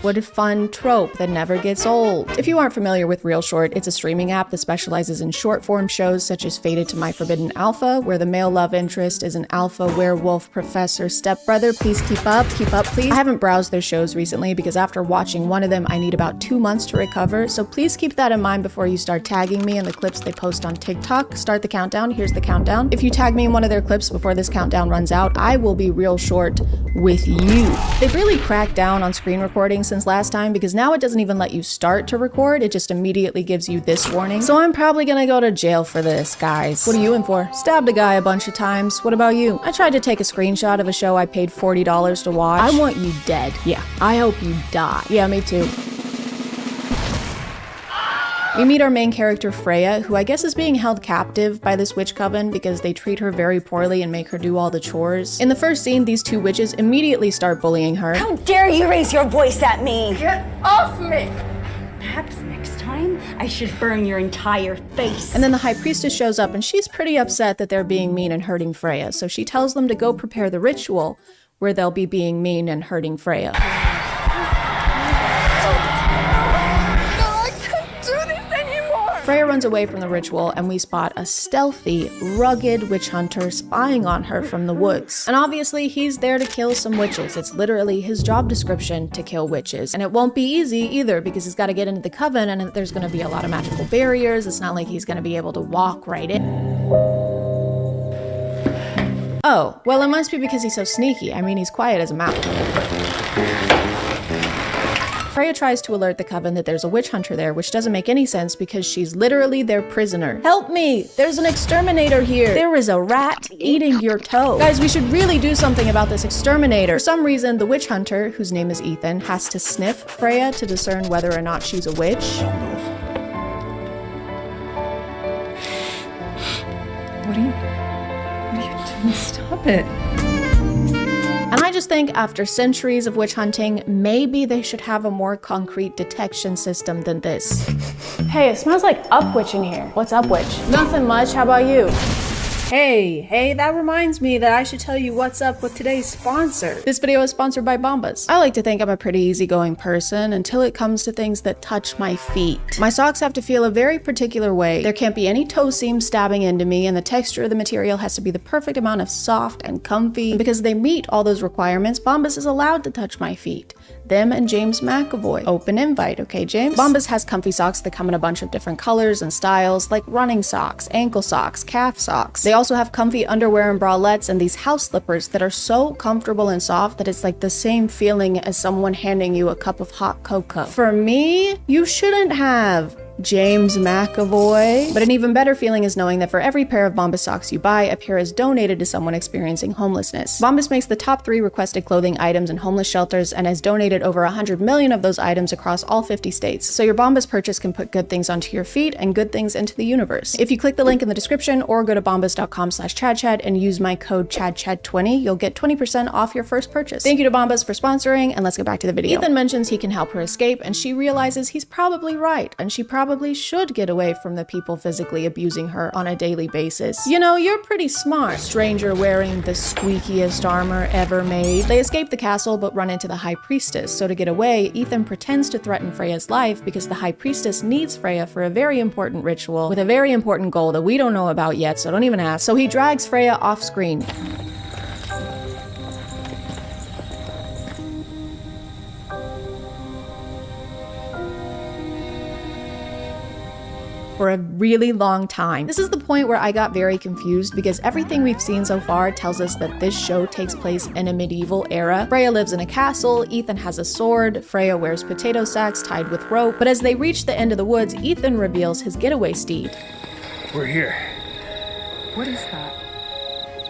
What a fun trope that never gets old. If you aren't familiar with Real Short, it's a streaming app that specializes in short form shows such as Fated to My Forbidden Alpha, where the male love interest is an alpha werewolf werewolf professor stepbrother. Please keep up please. I haven't browsed their shows recently because after watching one of them, I need about 2 months to recover, so please keep that in mind before you start tagging me in the clips they post on TikTok. Start the countdown, here's the countdown. If you tag me in one of their clips before this countdown runs out, I will be real short with you. They've really cracked down on screen recording since last time because now it doesn't even let you start to record, it just immediately gives you this warning. So I'm probably gonna go to jail for this, guys. What are you in for? Stabbed a guy a bunch of times. What about you? I tried to take a screenshot of a show I paid $40 to watch. I want you dead. Yeah, I hope you die. Yeah, me too. We meet our main character, Freya, who I guess is being held captive by this witch coven because they treat her very poorly and make her do all the chores. In the first scene, these two witches immediately start bullying her. How dare you raise your voice at me? Get off me! Perhaps next time, I should burn your entire face. And then the high priestess shows up and she's pretty upset that they're being mean and hurting Freya, so she tells them to go prepare the ritual where they'll be being mean and hurting Freya. Freya runs away from the ritual and we spot a stealthy, rugged witch hunter spying on her from the woods. And obviously he's there to kill some witches. It's literally his job description to kill witches. And it won't be easy either because he's got to get into the coven and there's going to be a lot of magical barriers. It's not like he's going to be able to walk right in. Oh, well it must be because he's so sneaky. I mean, he's quiet as a mouse. Freya tries to alert the coven that there's a witch hunter there, which doesn't make any sense because she's literally their prisoner. Help me! There's an exterminator here! There is a rat eating your toe. Guys, we should really do something about this exterminator. For some reason, the witch hunter, whose name is Ethan, has to sniff Freya to discern whether or not she's a witch. What are you doing? Stop it. And I just think after centuries of witch hunting, maybe they should have a more concrete detection system than this. Hey, it smells like Upwitch in here. What's Upwitch? Nothing much, how about you? Hey, that reminds me that I should tell you what's up with today's sponsor. This video is sponsored by Bombas. I like to think I'm a pretty easygoing person until it comes to things that touch my feet. My socks have to feel a very particular way. There can't be any toe seams stabbing into me, and the texture of the material has to be the perfect amount of soft and comfy. And because they meet all those requirements, Bombas is allowed to touch my feet. Them and James McAvoy. Open invite, okay, James? Bombas has comfy socks that come in a bunch of different colors and styles, like running socks, ankle socks, calf socks. They also have comfy underwear and bralettes and these house slippers that are so comfortable and soft that it's like the same feeling as someone handing you a cup of hot cocoa. For me, you shouldn't have James McAvoy. But an even better feeling is knowing that for every pair of Bombas socks you buy, a pair is donated to someone experiencing homelessness. Bombas makes the top 3 requested clothing items in homeless shelters and has donated over 100 million of those items across all 50 states. So your Bombas purchase can put good things onto your feet and good things into the universe. If you click the link in the description or go to bombas.com/ChadChad and use my code ChadChad20, you'll get 20% off your first purchase. Thank you to Bombas for sponsoring, and let's get back to the video. Ethan mentions he can help her escape, and she realizes he's probably right, and she probably should get away from the people physically abusing her on a daily basis. You know, you're pretty smart. Stranger wearing the squeakiest armor ever made. They escape the castle but run into the high priestess, so to get away, Ethan pretends to threaten Freya's life because the high priestess needs Freya for a very important ritual with a very important goal that we don't know about yet, so don't even ask. So he drags Freya off screen. For a really long time. This is the point where I got very confused because everything we've seen so far tells us that this show takes place in a medieval era. Freya lives in a castle, Ethan has a sword, Freya wears potato sacks tied with rope, but as they reach the end of the woods, Ethan reveals his getaway steed. We're here. What is that?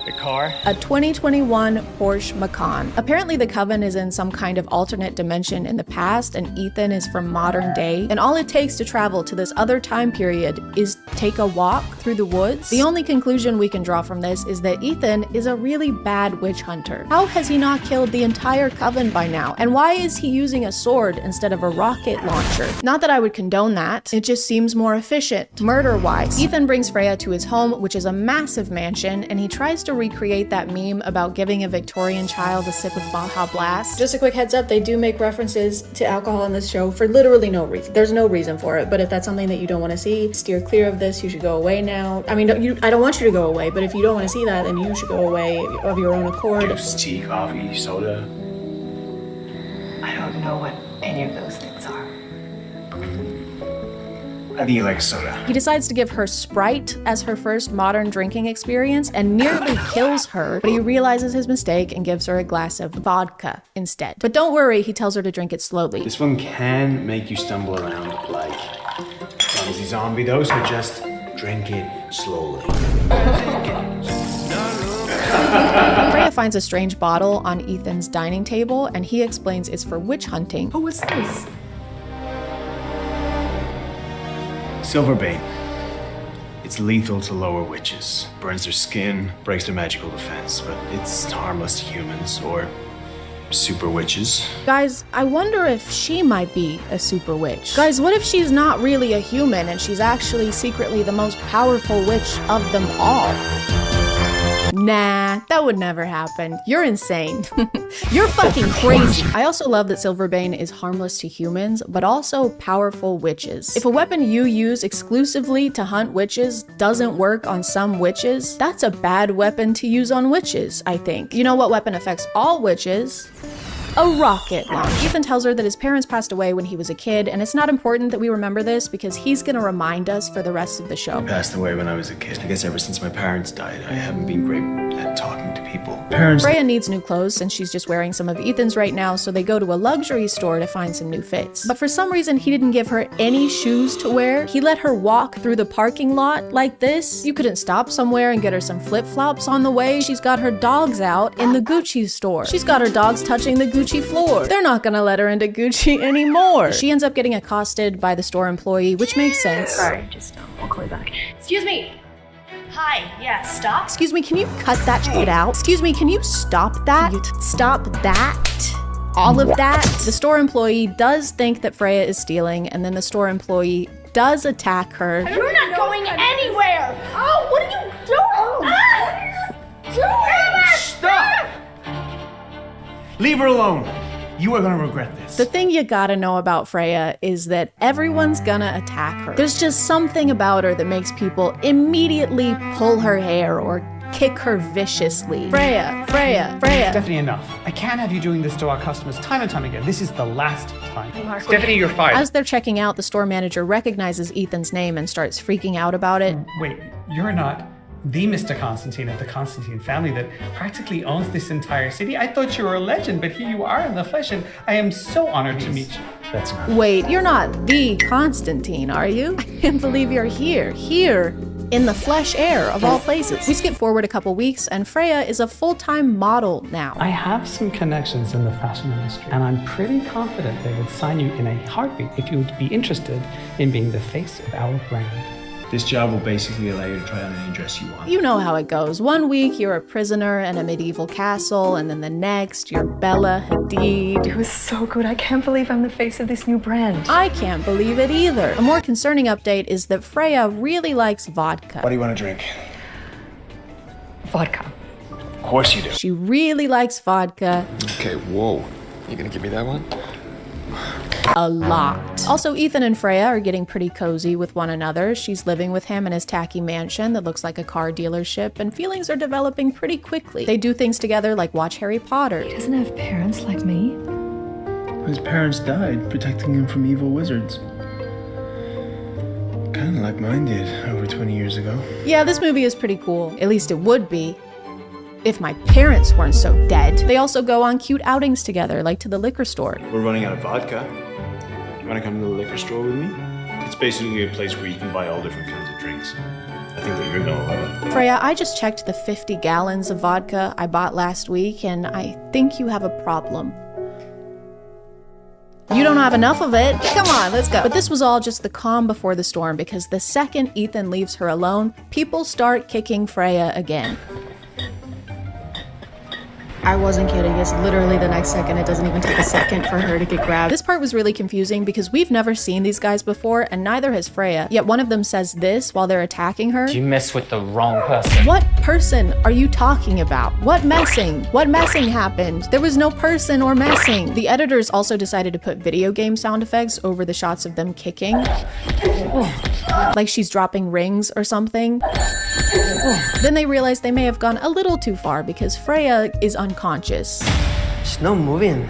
The car? A 2021 Porsche Macan. Apparently the Coven is in some kind of alternate dimension in the past and Ethan is from modern day, and all it takes to travel to this other time period is take a walk through the woods. The only conclusion we can draw from this is that Ethan is a really bad witch hunter. How has he not killed the entire Coven by now? And why is he using a sword instead of a rocket launcher? Not that I would condone that, it just seems more efficient, murder-wise. Ethan brings Freya to his home, which is a massive mansion, and he tries to recreate that meme about giving a Victorian child a sip of Baja Blast. Just a quick heads up, they do make references to alcohol in this show for literally no reason. There's no reason for it, but if that's something that you don't want to see, steer clear of this. this. You should go away now. I mean, I don't want you to go away, but if you don't want to see that, then you should go away of your own accord. Juice, tea, coffee, soda. I don't know what any of those things are. I think you like soda. He decides to give her Sprite as her first modern drinking experience and nearly kills her, but he realizes his mistake and gives her a glass of vodka instead. But don't worry, he tells her to drink it slowly. This one can make you stumble around like clumsy zombie though, so just drink it slowly. Freya finds a strange bottle on Ethan's dining table and he explains it's for witch hunting. Oh, what's this? Silverbane. It's lethal to lower witches. Burns their skin, breaks their magical defense, but it's harmless to humans or super witches. Guys, I wonder if she might be a super witch. Guys, what if she's not really a human and she's actually secretly the most powerful witch of them all? Nah, that would never happen. You're insane. You're fucking crazy. I also love that Silverbane is harmless to humans, but also powerful witches. If a weapon you use exclusively to hunt witches doesn't work on some witches, that's a bad weapon to use on witches, I think. You know what weapon affects all witches? A rocket launch. Ethan tells her that his parents passed away when he was a kid, and it's not important that we remember this because he's gonna remind us for the rest of the show. I passed away when I was a kid. I guess ever since my parents died, I haven't been great at talking to people. Parents. Freya needs new clothes since she's just wearing some of Ethan's right now, so they go to a luxury store to find some new fits. But for some reason, he didn't give her any shoes to wear. He let her walk through the parking lot like this. You couldn't stop somewhere and get her some flip-flops on the way. She's got her dogs out in the Gucci store. She's got her dogs touching the Gucci floor. They're not gonna let her into Gucci anymore. She ends up getting accosted by the store employee, which makes sense. Sorry, just I'll call you back. Excuse me. Hi, yeah, stop. Excuse me, can you cut that shit out? Excuse me, can you stop that? Stop that? All of that? The store employee does think that Freya is stealing, and then the store employee does attack her. You're not going anywhere! Oh, what are you doing? Stop! Leave her alone. You are gonna regret this. The thing you gotta know about Freya is that everyone's gonna attack her. There's just something about her that makes people immediately pull her hair or kick her viciously. Freya. Stephanie, enough. I can't have you doing this to our customers time and time again. This is the last time. Stephanie, you're fired. As they're checking out, the store manager recognizes Ethan's name and starts freaking out about it. Wait, you're not the Mr. Constantine of the Constantine family that practically owns this entire city? I thought you were a legend, but here you are in the flesh, and I am so honored to meet you. That's enough. Wait, you're not the Constantine, are you? I can't believe you're here in the flesh air of all places. We skip forward a couple weeks, and Freya is a full-time model now. I have some connections in the fashion industry, and I'm pretty confident they would sign you in a heartbeat if you would be interested in being the face of our brand. This job will basically allow you to try on any dress you want. You know how it goes. One week you're a prisoner in a medieval castle, and then the next you're Bella Hadid. It was so good. I can't believe I'm the face of this new brand. I can't believe it either. A more concerning update is that Freya really likes vodka. What do you want to drink? Vodka. Of course you do. She really likes vodka. Okay, whoa. You gonna give me that one? A lot. Also, Ethan and Freya are getting pretty cozy with one another. She's living with him in his tacky mansion that looks like a car dealership, and feelings are developing pretty quickly. They do things together like watch Harry Potter. He doesn't have parents like me. His parents died protecting him from evil wizards. Kind of like mine did over 20 years ago. Yeah, this movie is pretty cool. At least it would be if my parents weren't so dead. They also go on cute outings together, like to the liquor store. We're running out of vodka. You want to come to the liquor store with me? It's basically a place where you can buy all different kinds of drinks. I think that you're gonna love it. Freya, I just checked the 50 gallons of vodka I bought last week, and I think you have a problem. You don't have enough of it. Come on, let's go. But this was all just the calm before the storm, because the second Ethan leaves her alone, people start kicking Freya again. I wasn't kidding. It's literally the next second. It doesn't even take a second for her to get grabbed. This part was really confusing because we've never seen these guys before, and neither has Freya. Yet one of them says this while they're attacking her. You messed with the wrong person. What person are you talking about? What messing? What messing happened? There was no person or messing. The editors also decided to put video game sound effects over the shots of them kicking. like she's dropping rings or something. Then they realize they may have gone a little too far because Freya is unconscious. She's not moving.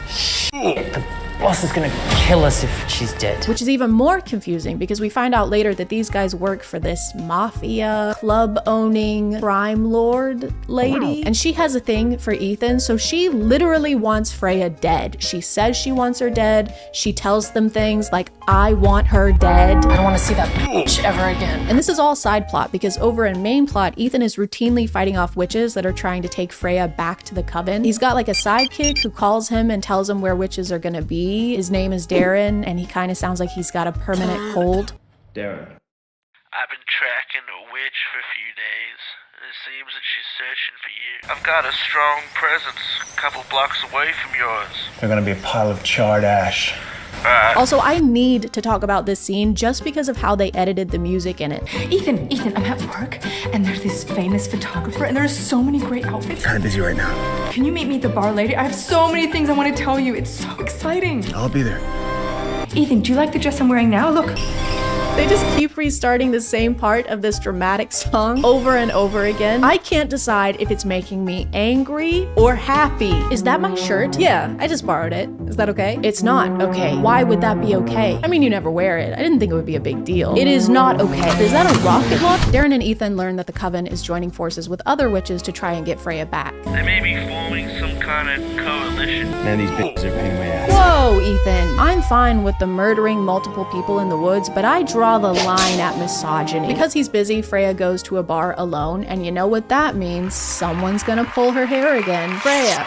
Shit, the boss is gonna kill us if she's dead. Which is even more confusing because we find out later that these guys work for this mafia, club-owning, crime lord lady. And she has a thing for Ethan, so she literally wants Freya dead. She says she wants her dead. She tells them things like, I want her dead. I don't want to see that bitch ever again. And this is all side plot because over in main plot, Ethan is routinely fighting off witches that are trying to take Freya back to the coven. He's got like a sidekick who calls him and tells him where witches are gonna be. His name is Darren, and he kind of sounds like he's got a permanent cold. Darren. I've been tracking a witch for a few days, and it seems that she's searching for you. I've got a strong presence a couple blocks away from yours. They're gonna be a pile of charred ash. Also, I need to talk about this scene just because of how they edited the music in it. Ethan, I'm at work, and there's this famous photographer, and there's so many great outfits. Kinda busy right now. Can you meet me at the bar later? I have so many things I want to tell you. It's so exciting. I'll be there. Ethan, do you like the dress I'm wearing now? Look. They just keep restarting the same part of this dramatic song over and over again. I can't decide if it's making me angry or happy. Is that my shirt? Yeah, I just borrowed it. Is that okay? It's not okay. Why would that be okay? I mean, you never wear it. I didn't think it would be a big deal. It is not okay. Is that a rocket launch? Darren and Ethan learn that the coven is joining forces with other witches to try and get Freya back. They may be forming some kind of coalition. Man, these bitches are paying my ass. Whoa, Ethan. I'm fine with the murdering multiple people in the woods, but I draw the line at misogyny. Because he's busy, Freya goes to a bar alone, and you know what that means. Someone's gonna pull her hair again. Freya.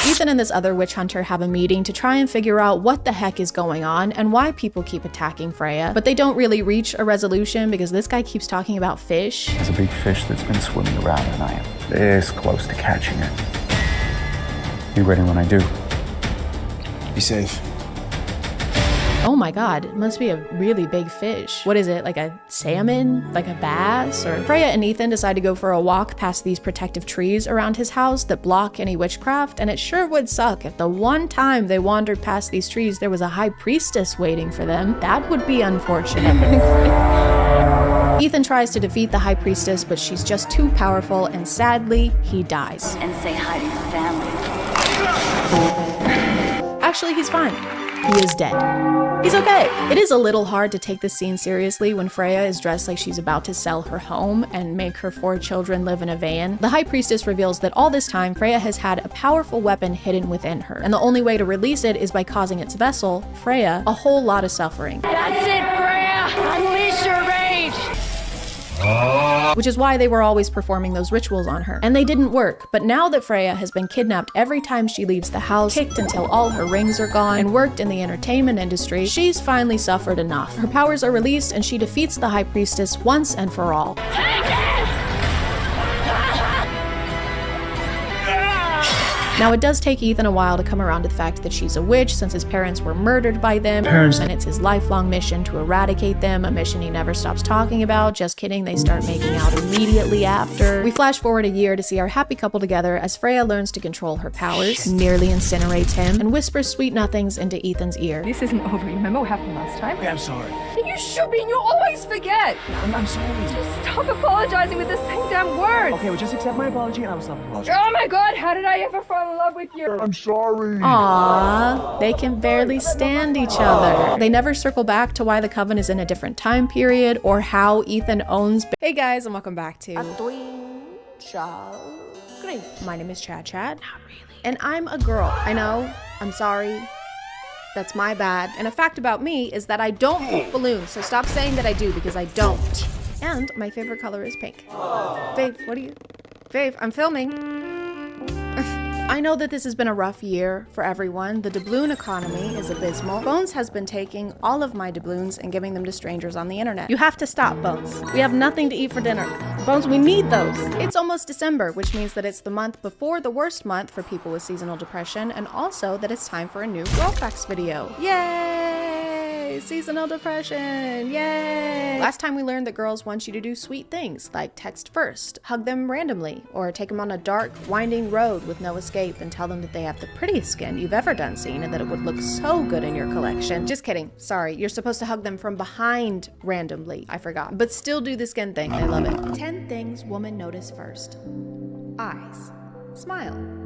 Ethan and this other witch hunter have a meeting to try and figure out what the heck is going on and why people keep attacking Freya. But they don't really reach a resolution because this guy keeps talking about fish. There's a big fish that's been swimming around and I am this close to catching it. Be ready when I do. Be safe. Oh my god, it must be a really big fish. What is it, like a salmon? Like a bass? Or Freya and Ethan decide to go for a walk past these protective trees around his house that block any witchcraft, and it sure would suck if the one time they wandered past these trees there was a high priestess waiting for them. That would be unfortunate. Ethan tries to defeat the high priestess, but she's just too powerful, and sadly, he dies. And say hi to your family. Actually, he's fine. He is dead. He's okay. It is a little hard to take this scene seriously when Freya is dressed like she's about to sell her home and make her 4 children live in a van. The high priestess reveals that all this time Freya has had a powerful weapon hidden within her, and the only way to release it is by causing its vessel, Freya, a whole lot of suffering. That's it, Freya! Unleash your rage! Which is why they were always performing those rituals on her. And they didn't work, but now that Freya has been kidnapped every time she leaves the house, kicked until all her rings are gone, and worked in the entertainment industry, she's finally suffered enough. Her powers are released and she defeats the high priestess once and for all. Now, it does take Ethan a while to come around to the fact that she's a witch since his parents were murdered by them, and it's his lifelong mission to eradicate them, a mission he never stops talking about. Just kidding, they start making out immediately after. We flash forward a year to see our happy couple together as Freya learns to control her powers, nearly incinerates him, and whispers sweet nothings into Ethan's ear. This isn't over. Remember what happened last time? Yeah, I'm sorry. You should be, and you always forget. I'm sorry. Just stop apologizing with the same damn words. Okay, well, just accept my apology and I will stop apologizing. Oh my god, how did I ever fall in love with you? I'm sorry. Aww, they can barely stand each other. They never circle back to why the coven is in a different time period or how Ethan owns. Hey guys, and welcome back to My name is ChadChad. Not really. And I'm a girl. I know. I'm sorry. That's my bad. And a fact about me is that I don't poop balloons, so stop saying that I do because I don't. And my favorite color is pink. Babe, what are you? Babe, I'm filming. I know that this has been a rough year for everyone. The doubloon economy is abysmal. Bones has been taking all of my doubloons and giving them to strangers on the internet. You have to stop, Bones. We have nothing to eat for dinner. Bones, we need those. It's almost December, which means that it's the month before the worst month for people with seasonal depression, and also that it's time for a new Girl Facts video. Yay! guys! Seasonal depression! Yay! Last time we learned that girls want you to do sweet things like text first, hug them randomly, or take them on a dark, winding road with no escape and tell them that they have the prettiest skin you've ever done seen and that it would look so good in your collection. Just kidding. Sorry. You're supposed to hug them from behind randomly. I forgot. But still do the skin thing. I love it. 10 things women notice first. Eyes. Smile.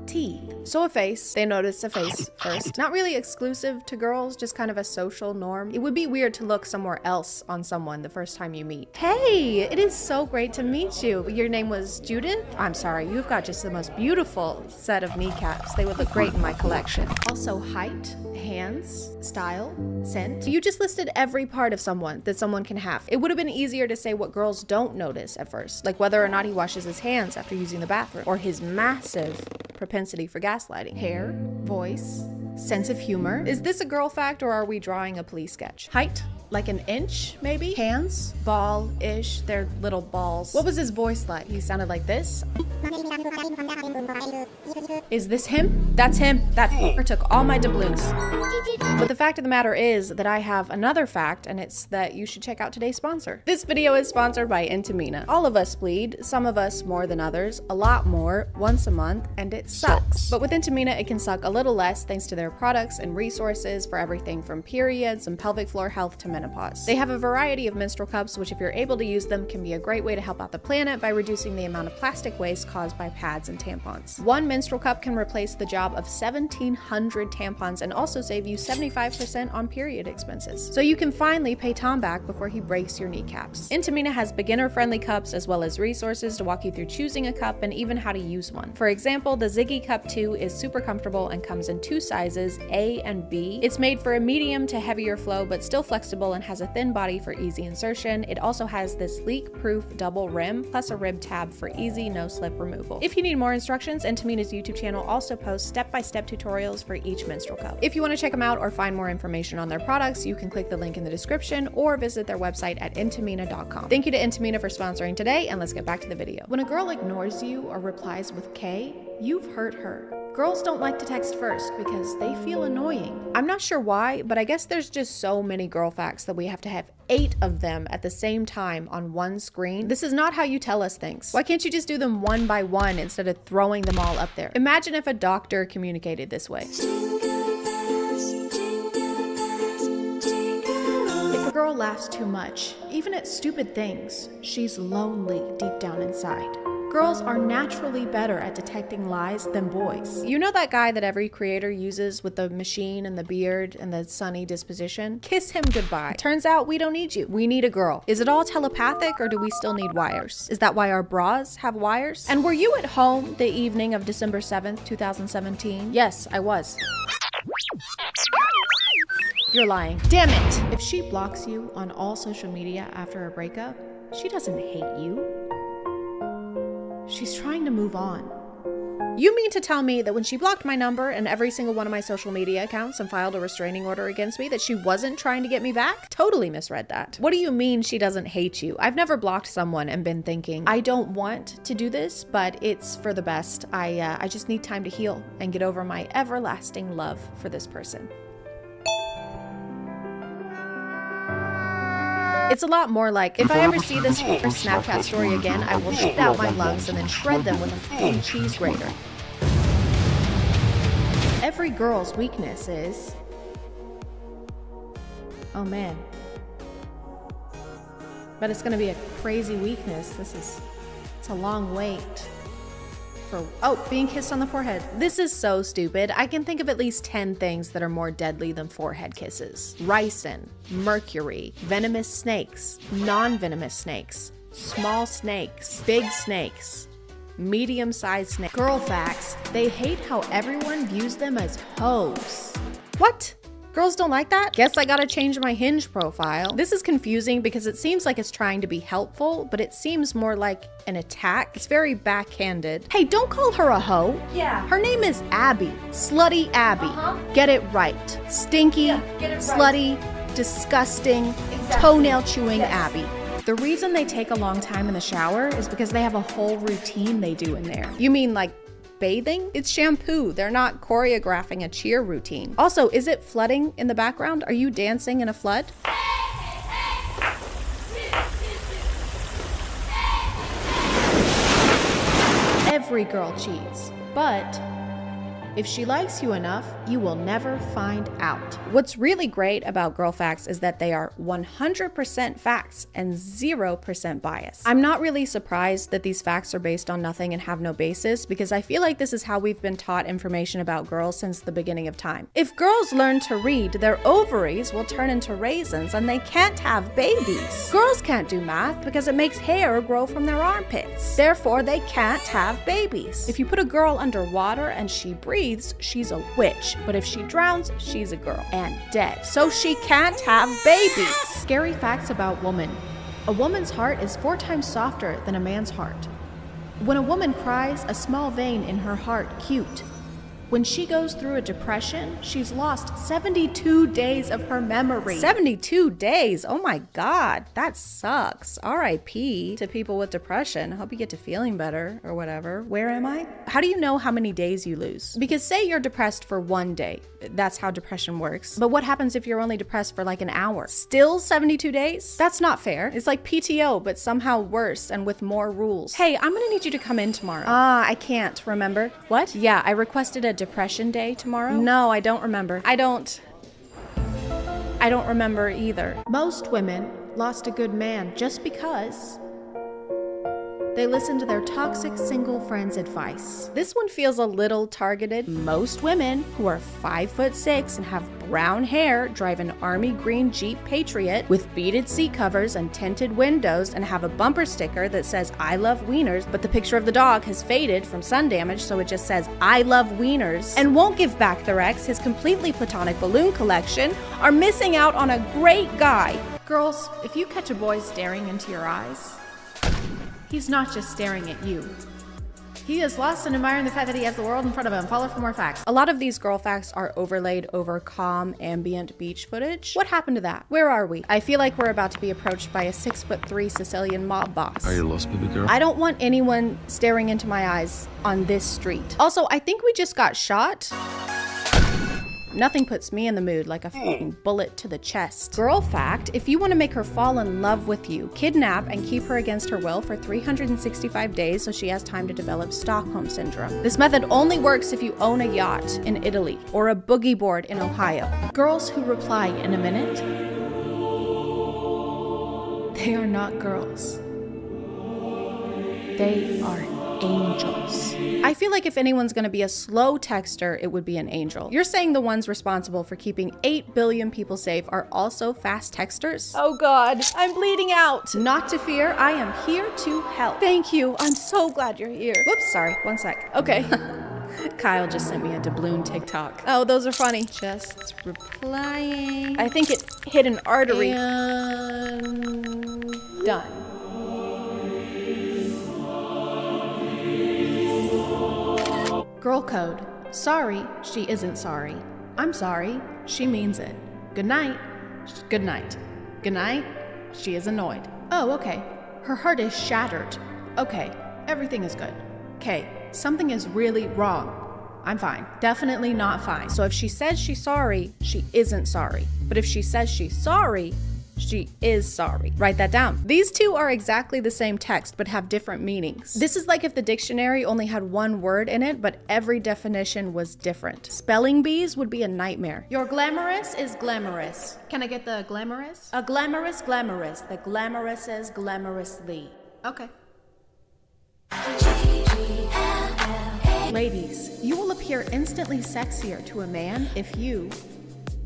Teeth. So a face. They notice a face first. Not really exclusive to girls, just kind of a social norm. It would be weird to look somewhere else on someone the first time you meet. Hey, it is so great to meet you. Your name was Judith? I'm sorry, you've got just the most beautiful set of kneecaps. They would look great in my collection. Also height, hands, style, scent. You just listed every part of someone that someone can have. It would have been easier to say what girls don't notice at first, like whether or not he washes his hands after using the bathroom, or his massive propensity for gaslighting. Hair, voice, sense of humor. Is this a girl fact or are we drawing a police sketch? Height, like an inch, maybe? Hands, ball-ish, they're little balls. What was his voice like? He sounded like this. Is this him? That's him. That took all my doubloons. But the fact of the matter is that I have another fact, and it's that you should check out today's sponsor. This video is sponsored by Intimina. All of us bleed, some of us more than others, a lot more, once a month, and it sucks. But with Intimina, it can suck a little less thanks to their products and resources for everything from periods and pelvic floor health to menopause. They have a variety of menstrual cups, which if you're able to use them can be a great way to help out the planet by reducing the amount of plastic waste caused by pads and tampons. One menstrual cup can replace the job of 1,700 tampons and also save you 75% on period expenses. So you can finally pay Tom back before he breaks your kneecaps. Intimina has beginner-friendly cups as well as resources to walk you through choosing a cup and even how to use one. For example, the Ziggy Cup 2 is super comfortable and comes in 2 sizes, A and B. It's made for a medium to heavier flow but still flexible and has a thin body for easy insertion. It also has this leak-proof double rim plus a rib tab for easy no-slip removal. If you need more instructions, Intimina's YouTube channel also posts step-by-step tutorials for each menstrual cup. If you want to check them out or find more information on their products, you can click the link in the description or visit their website at intimina.com. Thank you to Intimina for sponsoring today, and let's get back to the video. When a girl ignores you or replies with K, you've hurt her. Girls don't like to text first because they feel annoying. I'm not sure why, but I guess there's just so many girl facts that we have to have 8 of them at the same time on one screen. This is not how you tell us things. Why can't you just do them one by one instead of throwing them all up there? Imagine if a doctor communicated this way. If a girl laughs too much, even at stupid things, she's lonely deep down inside. Girls are naturally better at detecting lies than boys. You know that guy that every creator uses with the machine and the beard and the sunny disposition? Kiss him goodbye. Turns out we don't need you. We need a girl. Is it all telepathic or do we still need wires? Is that why our bras have wires? And were you at home the evening of December 7th, 2017? Yes, I was. You're lying. Damn it! If she blocks you on all social media after a breakup, she doesn't hate you. She's trying to move on. You mean to tell me that when she blocked my number and every single one of my social media accounts and filed a restraining order against me that she wasn't trying to get me back? Totally misread that. What do you mean she doesn't hate you? I've never blocked someone and been thinking, I don't want to do this, but it's for the best. I just need time to heal and get over my everlasting love for this person. It's a lot more like, if I ever see this Snapchat story again, I will shit out my lungs and then shred them with a fucking cheese grater. Every girl's weakness is... Oh man. But it's gonna be a crazy weakness. It's a long wait. Being kissed on the forehead. This is so stupid. I can think of at least 10 things that are more deadly than forehead kisses. Ricin, mercury, venomous snakes, non-venomous snakes, small snakes, big snakes, medium-sized snakes. Girl facts, they hate how everyone views them as hoes. What? Girls don't like that? Guess I gotta change my Hinge profile. This is confusing because it seems like it's trying to be helpful, but it seems more like an attack. It's very backhanded. Hey, don't call her a hoe. Yeah. Her name is Abby. Slutty Abby. Get it right. Stinky, get it slutty, right. Disgusting, toenail chewing Abby. The reason they take a long time in the shower is because they have a whole routine they do in there. You mean like bathing? It's shampoo. They're not choreographing a cheer routine. Also, is it flooding in the background? Are you dancing in a flood? Every girl cheats, but if she likes you enough, you will never find out. What's really great about girl facts is that they are 100% facts and 0% bias. I'm not really surprised that these facts are based on nothing and have no basis, because I feel like this is how we've been taught information about girls since the beginning of time. If girls learn to read, their ovaries will turn into raisins and they can't have babies. Girls can't do math because it makes hair grow from their armpits. Therefore, they can't have babies. If you put a girl underwater and she breathes, she's a witch, but if she drowns, she's a girl and dead. So she can't have babies. Scary facts about women. A woman's heart is 4 times softer than a man's heart. When a woman cries, a small vein in her heart cute. When she goes through a depression, she's lost 72 days of her memory. 72 days? Oh my God, that sucks. RIP to people with depression. Hope you get to feeling better or whatever. Where am I? How do you know how many days you lose? Because say you're depressed for 1 day. That's how depression works. But what happens if you're only depressed for like an hour? Still 72 days? That's not fair. It's like PTO, but somehow worse and with more rules. Hey, I'm gonna need you to come in tomorrow. I can't, remember? What? Yeah, I requested a depression day tomorrow. No, I don't remember. I don't remember either. Most women lost a good man just because they listened to their toxic single friend's advice. This one feels a little targeted. Most women who are 5'6" and have brown hair drive an army green Jeep Patriot with beaded seat covers and tinted windows and have a bumper sticker that says "I love wieners," but the picture of the dog has faded from sun damage, so it just says "I love wieners," and won't give back their ex his completely platonic balloon collection, are missing out on a great guy. Girls, if you catch a boy staring into your eyes, he's not just staring at you. He is lost in admiring the fact that he has the world in front of him. Follow for more facts. A lot of these girl facts are overlaid over calm, ambient beach footage. What happened to that? Where are we? I feel like we're about to be approached by a 6'3" Sicilian mob boss. Are you lost, baby girl? I don't want anyone staring into my eyes on this street. Also, I think we just got shot. Nothing puts me in the mood like a fucking bullet to the chest. Girl fact, if you want to make her fall in love with you, kidnap and keep her against her will for 365 days so she has time to develop Stockholm Syndrome. This method only works if you own a yacht in Italy or a boogie board in Ohio. Girls who reply in a minute, they are not girls. They are angels. I feel like if anyone's gonna be a slow texter, it would be an angel. You're saying the ones responsible for keeping 8 billion people safe are also fast texters? Oh God, I'm bleeding out. Not to fear, I am here to help. Thank you, I'm so glad you're here. Whoops, sorry, 1 sec. Okay. Kyle just sent me a doubloon TikTok. Oh, those are funny. Just replying. I think it hit an artery. And done. Girl code. Sorry, she isn't sorry. I'm sorry, she means it. Good night. Good night. Good night. She is annoyed. Oh, okay. Her heart is shattered. Okay, everything is good. Okay, something is really wrong. I'm fine. Definitely not fine. So if she says she's sorry, she isn't sorry. But if she says she's sorry, she is sorry. Write that down. These two are exactly the same text, but have different meanings. This is like if the dictionary only had 1 word in it, but every definition was different. Spelling bees would be a nightmare. Your glamorous is glamorous. Can I get the glamorous? A glamorous glamorous. The glamorous is glamorously. Okay. Ladies, you will appear instantly sexier to a man if you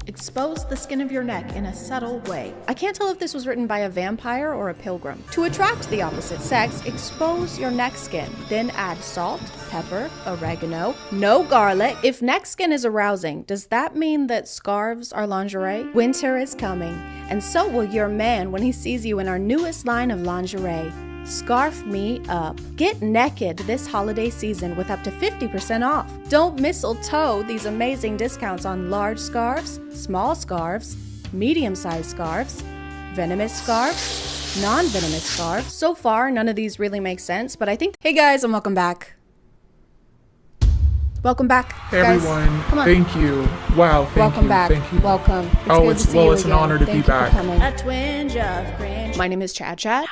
expose the skin of your neck in a subtle way. I can't tell if this was written by a vampire or a pilgrim. To attract the opposite sex, expose your neck skin. Then add salt, pepper, oregano, no garlic. If neck skin is arousing, does that mean that scarves are lingerie? Winter is coming, and so will your man when he sees you in our newest line of lingerie. Scarf me up. Get naked this holiday season with up to 50% off. Don't mistletoe these amazing discounts on large scarves, small scarves, medium-sized scarves, venomous scarves, non-venomous scarves. So far, none of these really make sense, but I think... Hey guys, and welcome back. Welcome back, Hey guys. everyone, Come on. thank you. Wow, thank Welcome you, back. thank you. Welcome. It's It's an honor to be back. A twinge of cringe. My name is ChadChad,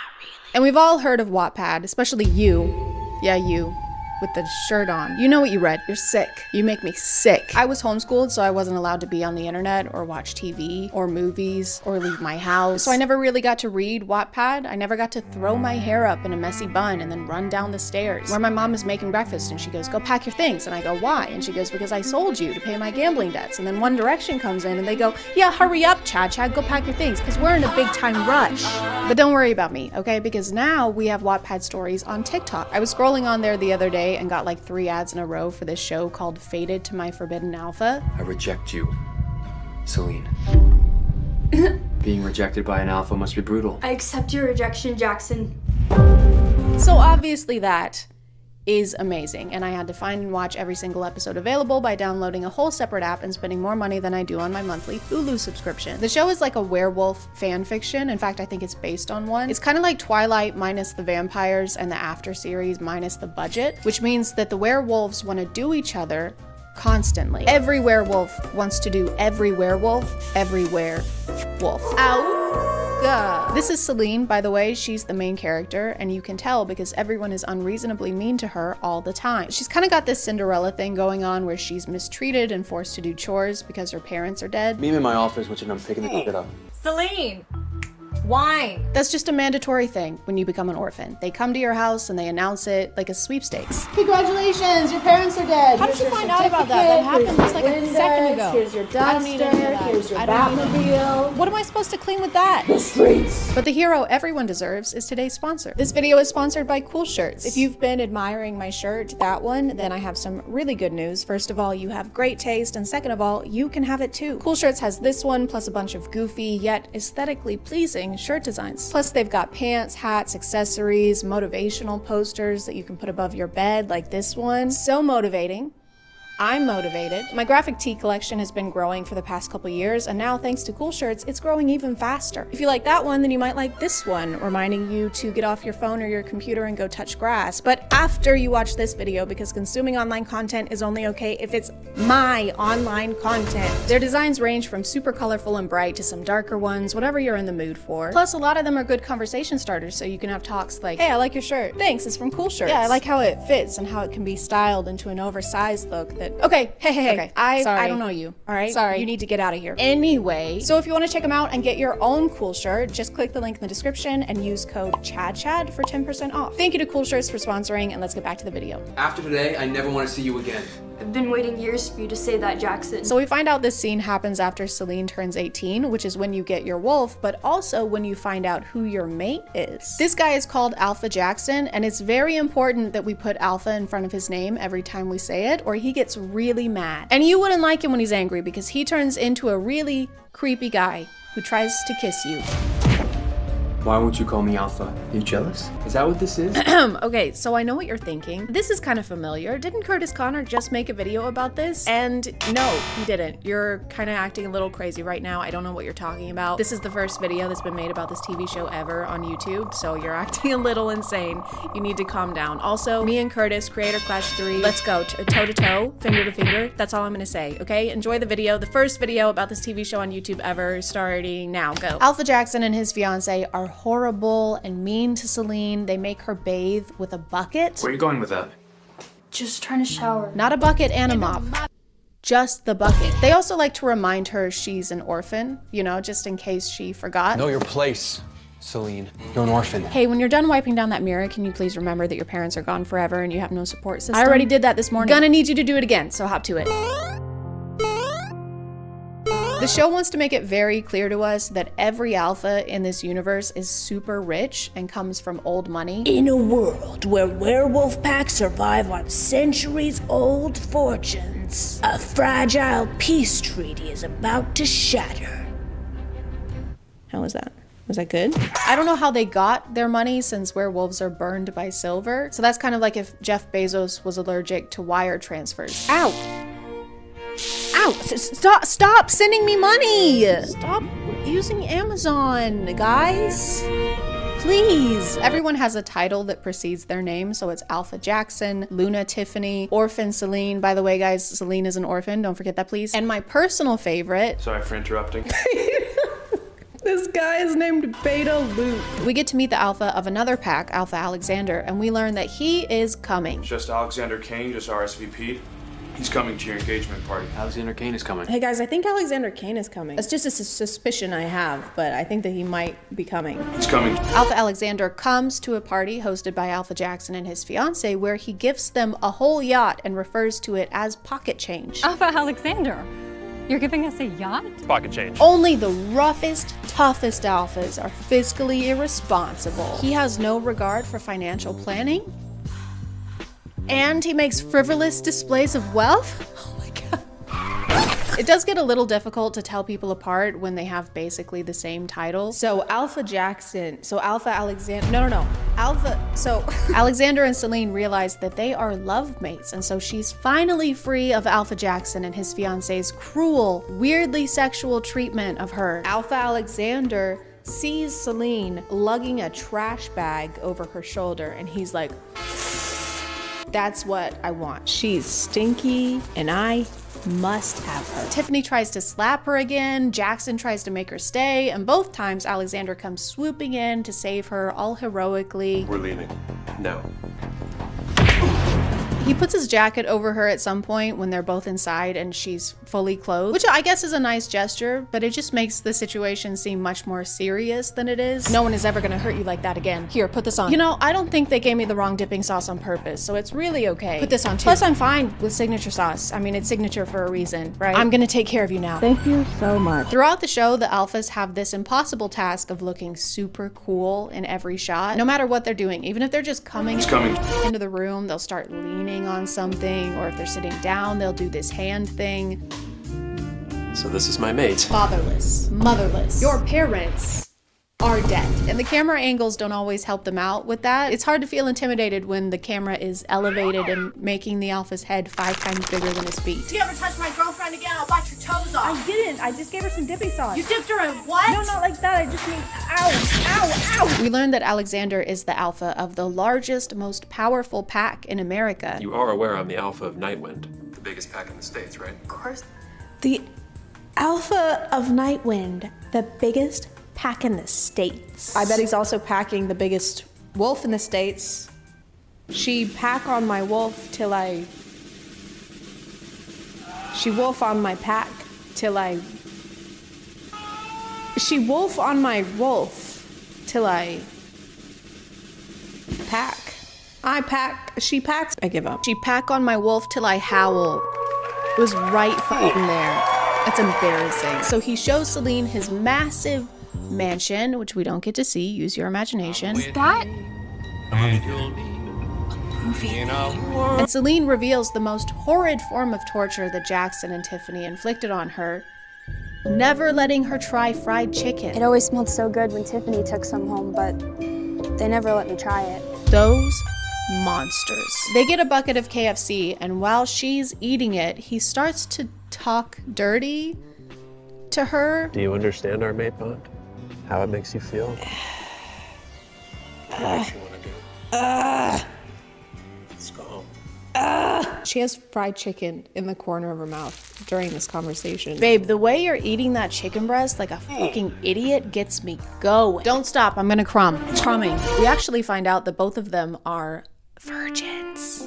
and we've all heard of Wattpad, especially you. Yeah, you. With the shirt on. You know what you read. You're sick. You make me sick. I was homeschooled, so I wasn't allowed to be on the internet or watch TV or movies or leave my house. So I never really got to read Wattpad. I never got to throw my hair up in a messy bun and then run down the stairs where my mom is making breakfast and she goes, go pack your things. And I go, why? And she goes, because I sold you to pay my gambling debts. And then One Direction comes in and they go, yeah, hurry up, Chad, go pack your things because we're in a big time rush. But don't worry about me, okay? Because now we have Wattpad stories on TikTok. I was scrolling on there the other day and got like 3 ads in a row for this show called Fated to My Forbidden Alpha. I reject you, Celine. Being rejected by an alpha must be brutal. I accept your rejection, Jackson. So obviously that is amazing, and I had to find and watch every single episode available by downloading a whole separate app and spending more money than I do on my monthly Hulu subscription. The show is like a werewolf fan fiction. In fact, I think it's based on one. It's kind of like Twilight minus the vampires and the After series minus the budget, which means that the werewolves want to do each other constantly. Every werewolf wants to do every werewolf everywhere wolf. Ow! This is Celine, by the way. She's the main character, and you can tell because everyone is unreasonably mean to her all the time. She's kind of got this Cinderella thing going on where she's mistreated and forced to do chores because her parents are dead. Meet me in my office, which I'm picking the shit up. Celine! Wine! That's just a mandatory thing when you become an orphan. They come to your house and they announce it like a sweepstakes. Congratulations, your parents are dead. How did you find out about that? That happened just like a second ago. Here's your duster, here's your Batmobile. What am I supposed to clean with that? The streets. But the hero everyone deserves is today's sponsor. This video is sponsored by Cool Shirts. If you've been admiring my shirt, that one, then I have some really good news. First of all, you have great taste, and second of all, you can have it too. Cool Shirts has this one, plus a bunch of goofy yet aesthetically pleasing shirt designs. Plus they've got pants, hats, accessories, motivational posters that you can put above your bed like this one. So motivating. I'm motivated. My graphic tee collection has been growing for the past couple years, and now thanks to Cool Shirts, it's growing even faster. If you like that one, then you might like this one, reminding you to get off your phone or your computer and go touch grass. But after you watch this video, because consuming online content is only okay if it's my online content. Their designs range from super colorful and bright to some darker ones, whatever you're in the mood for. Plus, a lot of them are good conversation starters, so you can have talks like, hey, I like your shirt. Thanks, it's from Cool Shirts. Yeah, I like how it fits and how it can be styled into an oversized look that okay, hey. Okay. I don't know you. All right. Sorry. You need to get out of here. Anyway, so if you want to check them out and get your own cool shirt, just click the link in the description and use code ChadChad for 10% off. Thank you to Cool Shirts for sponsoring, and let's get back to the video. After today, I never want to see you again. I've been waiting years for you to say that, Jackson. So we find out this scene happens after Celine turns 18, which is when you get your wolf, but also when you find out who your mate is. This guy is called Alpha Jackson, and it's very important that we put Alpha in front of his name every time we say it, or he gets really mad. And you wouldn't like him when he's angry because he turns into a really creepy guy who tries to kiss you. Why won't you call me Alpha? You jealous? Is that what this is? Okay, so I know what you're thinking. This is kind of familiar. Didn't Curtis Connor just make a video about this? And no, he didn't. You're kind of acting a little crazy right now. I don't know what you're talking about. This is the first video that's been made about this TV show ever on YouTube, so you're acting a little insane. You need to calm down. Also, me and Curtis, Creator Clash 3, let's go toe to toe, finger to finger. That's all I'm gonna say, okay? Enjoy the video. The first video about this TV show on YouTube ever, starting now. Go. Alpha Jackson and his fiance are horrible and mean to Celine. They make her bathe with a bucket. Where are you going with that? Just trying to shower. Not a bucket and a mop. Just the bucket. They also like to remind her she's an orphan, you know, just in case she forgot. Know your place, Celine. You're an orphan. Hey, when you're done wiping down that mirror, can you please remember that your parents are gone forever and you have no support system? I already did that this morning. Gonna need you to do it again, so hop to it. The show wants to make it very clear to us that every alpha in this universe is super rich and comes from old money. In a world where werewolf packs survive on centuries-old fortunes, a fragile peace treaty is about to shatter. How was that? Was that good? I don't know how they got their money since werewolves are burned by silver. So that's kind of like if Jeff Bezos was allergic to wire transfers. Ow! Ow! Stop sending me money! Stop using Amazon, guys. please. Everyone has a title that precedes their name, so it's Alpha Jackson, Luna Tiffany, Orphan Celine. By the way, guys, Celine is an orphan. Don't forget that, please. And my personal favorite. Sorry for interrupting. This guy is named Beta Luke. We get to meet the alpha of another pack, Alpha Alexander, and we learn that he is coming. Just Alexander Kane, just RSVP'd. He's coming to your engagement party. Alexander Kane is coming. Hey guys, I think Alexander Kane is coming. It's just a suspicion I have, but I think that he might be coming. He's coming. Alpha Alexander comes to a party hosted by Alpha Jackson and his fiance where he gifts them a whole yacht and refers to it as pocket change. Alpha Alexander, you're giving us a yacht? Pocket change. Only the roughest, toughest alphas are fiscally irresponsible. He has no regard for financial planning. And he makes frivolous displays of wealth? Oh my god. It does get a little difficult to tell people apart when they have basically the same title. So Alpha Alexander and Celine realize that they are love mates, and so she's finally free of Alpha Jackson and his fiance's cruel, weirdly sexual treatment of her. Alpha Alexander sees Celine lugging a trash bag over her shoulder, and he's like, that's what I want. She's stinky, and I must have her. Tiffany tries to slap her again, Jackson tries to make her stay, and both times Alexander comes swooping in to save her, all heroically. We're leaving. No. He puts his jacket over her at some point when they're both inside and she's fully clothed, which I guess is a nice gesture, but it just makes the situation seem much more serious than it is. No one is ever gonna hurt you like that again. Here, put this on. You know, I don't think they gave me the wrong dipping sauce on purpose, so it's really okay. Put this on too. Plus, I'm fine with signature sauce. I mean, it's signature for a reason, right? I'm gonna take care of you now. Thank you so much. Throughout the show, the alphas have this impossible task of looking super cool in every shot, no matter what they're doing. Even if they're just coming into the room, they'll start leaning on something, or if they're sitting down, they'll do this hand thing. So this is my mate. Fatherless, motherless. Your parents are dead. And the camera angles don't always help them out with that. It's hard to feel intimidated when the camera is elevated and making the alpha's head 5 times bigger than his feet. If you ever touch my girlfriend again, I'll bite your toes off. I didn't. I just gave her some dipping sauce. You dipped her in what? No, not like that. I just mean, ow. We learned that Alexander is the alpha of the largest, most powerful pack in America. You are aware I'm the alpha of Nightwind, the biggest pack in the States, right? Of course. The alpha of Nightwind, the biggest pack in the States. I bet he's also packing the biggest wolf in the States. She pack on my wolf till I... She wolf on my pack till I... She wolf on my wolf till I... Pack. I pack. She packs. I give up. She pack on my wolf till I howl. It was right fucking there. That's embarrassing. So he shows Celine his massive mansion, which we don't get to see. Use your imagination. Is that And Celine reveals the most horrid form of torture that Jackson and Tiffany inflicted on her, never letting her try fried chicken. It always smelled so good when Tiffany took some home, but they never let me try it. Those monsters. They get a bucket of KFC, and while she's eating it, he starts to talk dirty to her. Do you understand our mate bond? How it makes you feel? What makes you want to do? Let's go home. She has fried chicken in the corner of her mouth during this conversation. Babe, the way you're eating that chicken breast like a fucking idiot gets me going. Don't stop, I'm gonna crumb. Crumbing. We actually find out that both of them are virgins.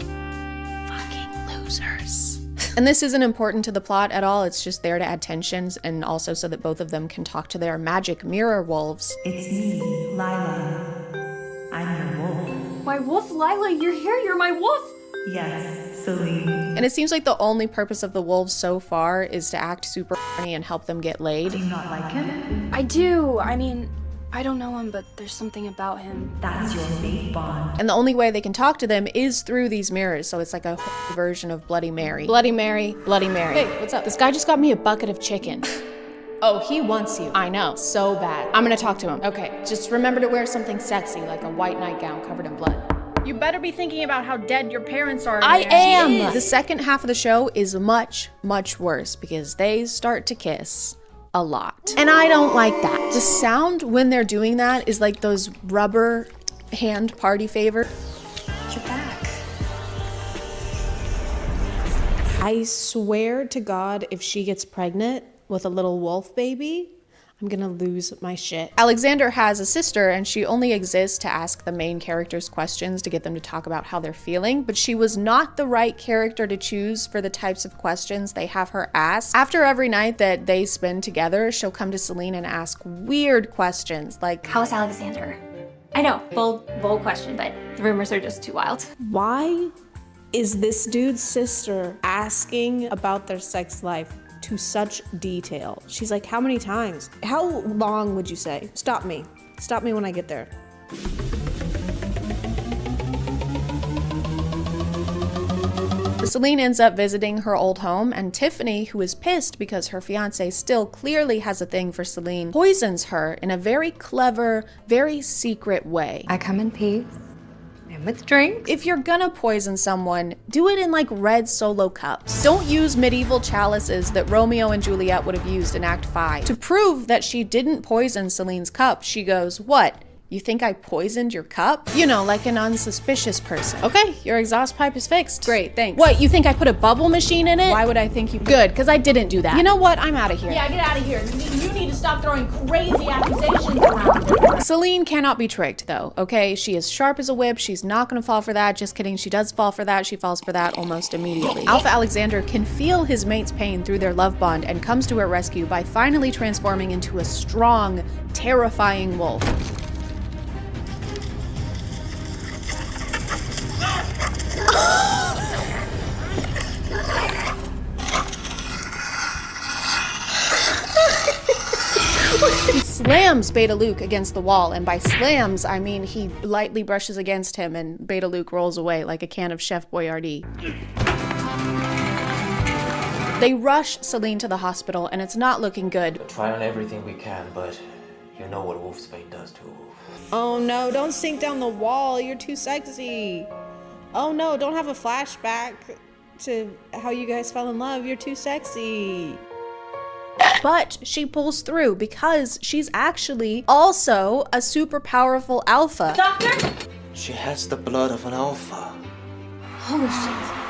Fucking losers. And this isn't important to the plot at all. It's just there to add tensions and also so that both of them can talk to their magic mirror wolves. It's me, Lila. I'm your wolf. My wolf, Lila, you're here, you're my wolf. Yes, Celine. And it seems like the only purpose of the wolves so far is to act super horny and help them get laid. Do you not like him? I do. I mean, I don't know him, but there's something about him. That's your mate bond. And the only way they can talk to them is through these mirrors, so it's like a version of Bloody Mary. Bloody Mary, Bloody Mary. Hey, what's up? This guy just got me a bucket of chicken. Oh, he wants you. I know, so bad. I'm gonna talk to him. Okay, just remember to wear something sexy, like a white nightgown covered in blood. You better be thinking about how dead your parents are. I am! The second half of the show is much, much worse because they start to kiss a lot. And I don't like that. The sound when they're doing that is like those rubber hand party favors. You're back. I swear to God, if she gets pregnant with a little wolf baby, I'm gonna lose my shit. Alexander has a sister and she only exists to ask the main characters questions to get them to talk about how they're feeling, but she was not the right character to choose for the types of questions they have her ask. After every night that they spend together, she'll come to Celine and ask weird questions like, how's Alexander? I know, bold question, but the rumors are just too wild. why is this dude's sister asking about their sex life to such detail? She's like, how many times? How long would you say? Stop me. Stop me when I get there. Celine ends up visiting her old home, and Tiffany, who is pissed because her fiance still clearly has a thing for Celine, poisons her in a very clever, very secret way. I come in peace and with drinks. If you're gonna poison someone, do it in like red Solo cups. Don't use medieval chalices that Romeo and Juliet would have used in Act 5. To prove that she didn't poison Celine's cup, she goes, what? You think I poisoned your cup? You know, like an unsuspicious person. Okay, your exhaust pipe is fixed. Great, thanks. What, you think I put a bubble machine in it? Why would I think you— Good, because I didn't do that. You know what? I'm out of here. Yeah, get out of here. You need to stop throwing crazy accusations around. Celine cannot be tricked though, okay? She is sharp as a whip. She's not gonna fall for that. Just kidding, she does fall for that. She falls for that almost immediately. Alpha Alexander can feel his mate's pain through their love bond and comes to her rescue by finally transforming into a strong, terrifying wolf. He slams Beta Luke against the wall, and by slams, I mean he lightly brushes against him and Beta Luke rolls away like a can of Chef Boyardee. They rush Celine to the hospital, and it's not looking good. We're trying everything we can, but you know what wolfsbane does to a wolf. Oh no, don't sink down the wall, you're too sexy. Oh no, don't have a flashback to how you guys fell in love, you're too sexy. But she pulls through because she's actually also a super powerful alpha. Doctor? She has the blood of an alpha. Holy shit.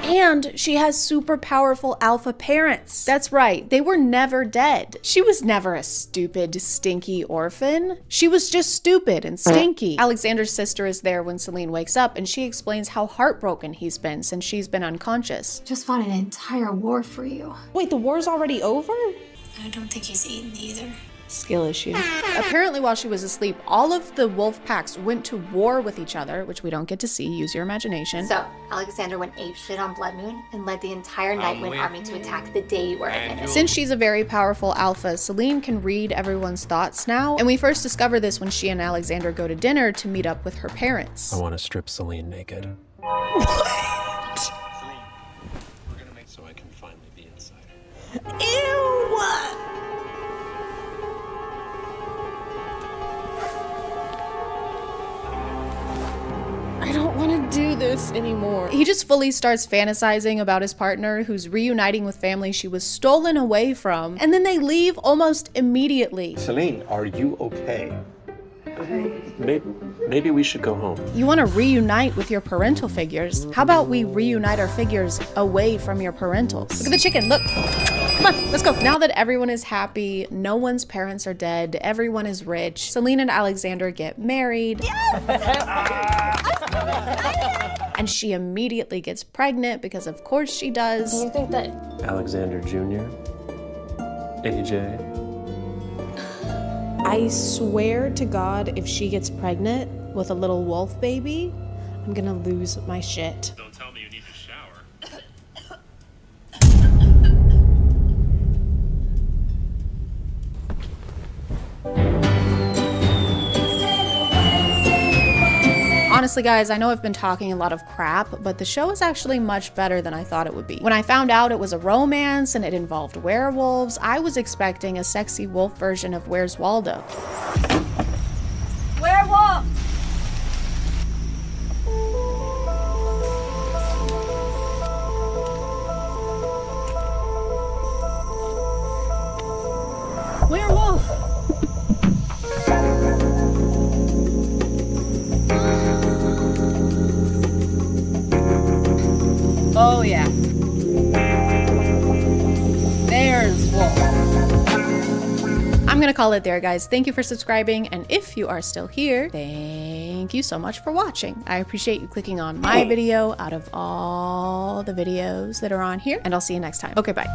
And she has super powerful alpha parents. That's right, they were never dead. She was never a stupid, stinky orphan. She was just stupid and stinky. Alexander's sister is there when Celine wakes up, and she explains how heartbroken he's been since she's been unconscious. Just fought an entire war for you. Wait, the war's already over? I don't think he's eaten either. Skill issue. Apparently while she was asleep, all of the wolf packs went to war with each other, which we don't get to see. Use your imagination. So, Alexander went apeshit on Blood Moon and led the entire Nightwind army to attack the day you were admitted. Since she's a very powerful alpha, Celine can read everyone's thoughts now, and we first discover this when she and Alexander go to dinner to meet up with her parents. I want to strip Celine naked. What? Celine, we're gonna make so I can finally be inside. Ew! I don't want to do this anymore. He just fully starts fantasizing about his partner who's reuniting with family she was stolen away from, and then they leave almost immediately. Celine, are you okay? Maybe we should go home. You want to reunite with your parental figures. How about we reunite our figures away from your parentals? Look at the chicken, look. Come on, let's go. Now that everyone is happy, no one's parents are dead, everyone is rich, Celine and Alexander get married. Yes! And she immediately gets pregnant because of course she does. You think that Alexander Jr., AJ. I swear to God, if she gets pregnant with a little wolf baby, I'm gonna lose my shit. Don't tell me you need to shower. Honestly, guys, I know I've been talking a lot of crap, but the show is actually much better than I thought it would be. When I found out it was a romance and it involved werewolves, I was expecting a sexy wolf version of Where's Waldo. Werewolf! Oh yeah. There's Wolf. I'm gonna call it there, guys. Thank you for subscribing, and if you are still here, thank you so much for watching. I appreciate you clicking on my video out of all the videos that are on here, and I'll see you next time. Okay, bye.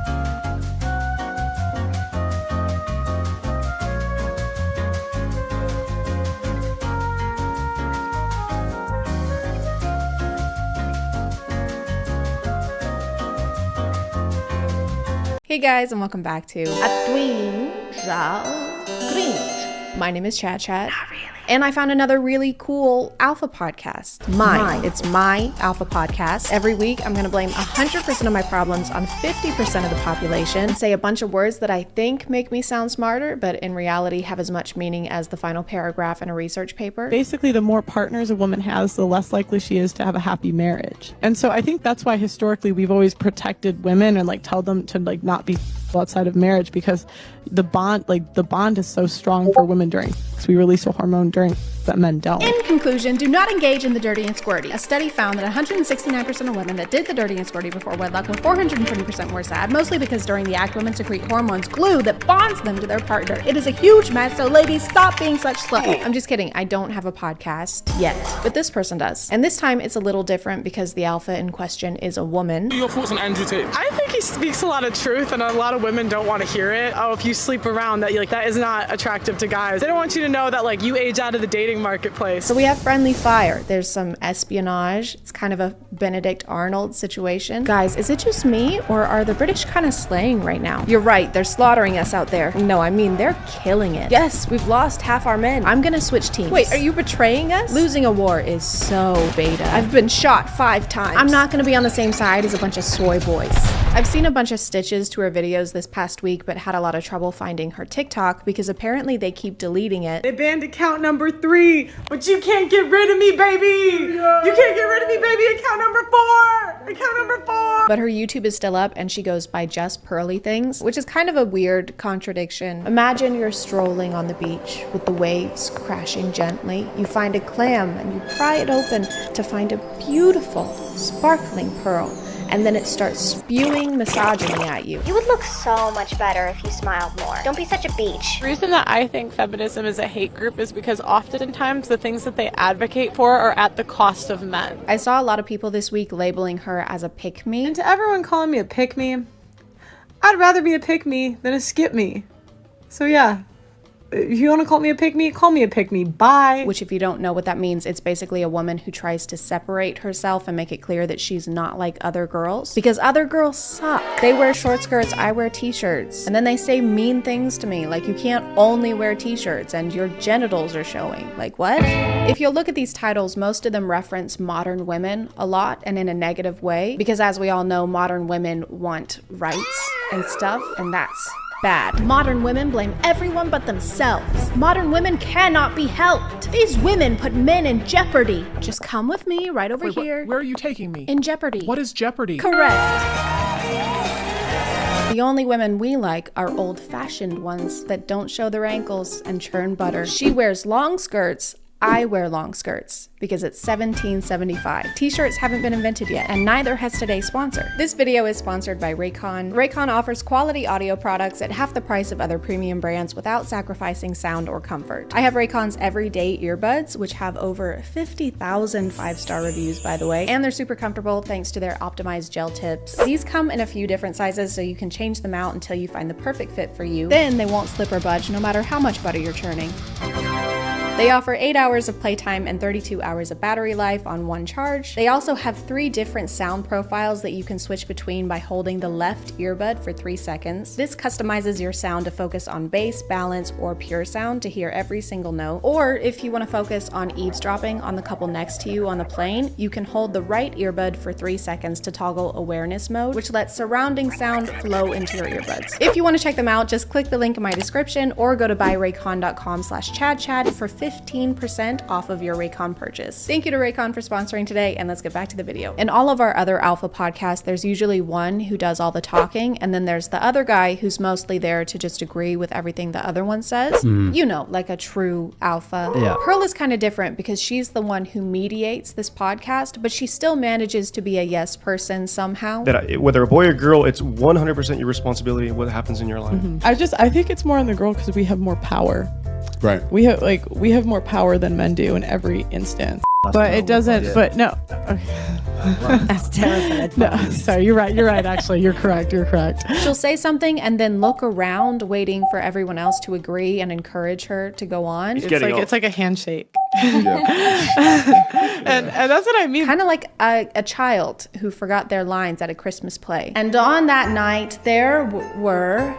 Hey guys, and welcome back to A Twinge of Cringe. My name is ChadChad. Not really. And I found another really cool alpha podcast. It's my alpha podcast. Every week, I'm gonna blame 100% of my problems on 50% of the population, say a bunch of words that I think make me sound smarter, but in reality have as much meaning as the final paragraph in a research paper. Basically, the more partners a woman has, the less likely she is to have a happy marriage. And so I think that's why historically we've always protected women and tell them to not be outside of marriage, because the bond is so strong for women because we release a hormone during that men don't. In conclusion, do not engage in the dirty and squirty. A study found that 169% of women that did the dirty and squirty before wedlock were 420% more sad, mostly because during the act, women secrete hormones glue that bonds them to their partner. It is a huge mess, so ladies, stop being such sluts. I'm just kidding. I don't have a podcast yet, but this person does. And this time it's a little different because the alpha in question is a woman. What are your thoughts on Andrew Tate? I think he speaks a lot of truth, and a lot of women don't want to hear it. Oh, if you sleep around, that is not attractive to guys. They don't want you to know that you age out of the dating marketplace. So we have friendly fire. There's some espionage. It's kind of a Benedict Arnold situation. Guys, is it just me, or are the British kind of slaying right now? You're right, they're slaughtering us out there. No, I mean, they're killing it. Yes, we've lost half our men. I'm gonna switch teams. Wait, are you betraying us? Losing a war is so beta. I've been shot 5 times. I'm not gonna be on the same side as a bunch of soy boys. I've seen a bunch of stitches to her videos this past week, but had a lot of trouble finding her TikTok because apparently they keep deleting it. They banned account number 3, but you can't get rid of me, baby! Yeah. You can't get rid of me, baby! Account number 4! Account number 4! But her YouTube is still up, and she goes by Just Pearly Things, which is kind of a weird contradiction. Imagine you're strolling on the beach with the waves crashing gently. You find a clam and you pry it open to find a beautiful, sparkling pearl. And then it starts spewing misogyny at you. You would look so much better if you smiled more. Don't be such a beach. The reason that I think feminism is a hate group is because oftentimes the things that they advocate for are at the cost of men. I saw a lot of people this week labeling her as a pick-me. And to everyone calling me a pick-me, I'd rather be a pick-me than a skip-me. So yeah. If you want to call me a pick-me, call me a pick-me. Bye. Which, if you don't know what that means, it's basically a woman who tries to separate herself and make it clear that she's not like other girls. Because other girls suck. They wear short skirts, I wear t-shirts. And then they say mean things to me, like you can't only wear t-shirts and your genitals are showing. Like, what? If you'll look at these titles, most of them reference modern women a lot and in a negative way. Because as we all know, modern women want rights and stuff, and that's bad. Modern women blame everyone but themselves. Modern women cannot be helped. These women put men in jeopardy. Just come with me right over here. Where are you taking me? In jeopardy. What is jeopardy? Correct. The only women we like are old-fashioned ones that don't show their ankles and churn butter. She wears long skirts. I wear long skirts because it's 1775. T-shirts haven't been invented yet, and neither has today's sponsor. This video is sponsored by Raycon. Raycon offers quality audio products at half the price of other premium brands without sacrificing sound or comfort. I have Raycon's everyday earbuds, which have over 50,000 5-star reviews, by the way, and they're super comfortable thanks to their optimized gel tips. These come in a few different sizes, so you can change them out until you find the perfect fit for you. Then they won't slip or budge no matter how much butter you're churning. They offer 8 hours of playtime and 32 hours of battery life on one charge. They also have 3 different sound profiles that you can switch between by holding the left earbud for 3 seconds. This customizes your sound to focus on bass, balance, or pure sound to hear every single note. Or if you want to focus on eavesdropping on the couple next to you on the plane, you can hold the right earbud for 3 seconds to toggle awareness mode, which lets surrounding sound flow into your earbuds. If you want to check them out, just click the link in my description or go to buyraycon.com/ChadChad for 15% off of your Raycon purchase. Thank you to Raycon for sponsoring today, and let's get back to the video. In all of our other alpha podcasts, there's usually one who does all the talking, and then there's the other guy who's mostly there to just agree with everything the other one says. You know, like a true alpha. Yeah. Pearl is kind of different because she's the one who mediates this podcast, but she still manages to be a yes person somehow. That whether a boy or girl, it's 100% your responsibility what happens in your life. I think it's more on the girl because we have more power. Right. We have more power than men do in every instance. But it doesn't. But no. Okay. That's terrible. No, sorry, you're right. Actually, you're correct. She'll say something and then look around, waiting for everyone else to agree and encourage her to go on. It's like a handshake. and that's what I mean. Kind of like a child who forgot their lines at a Christmas play. And on that night, there were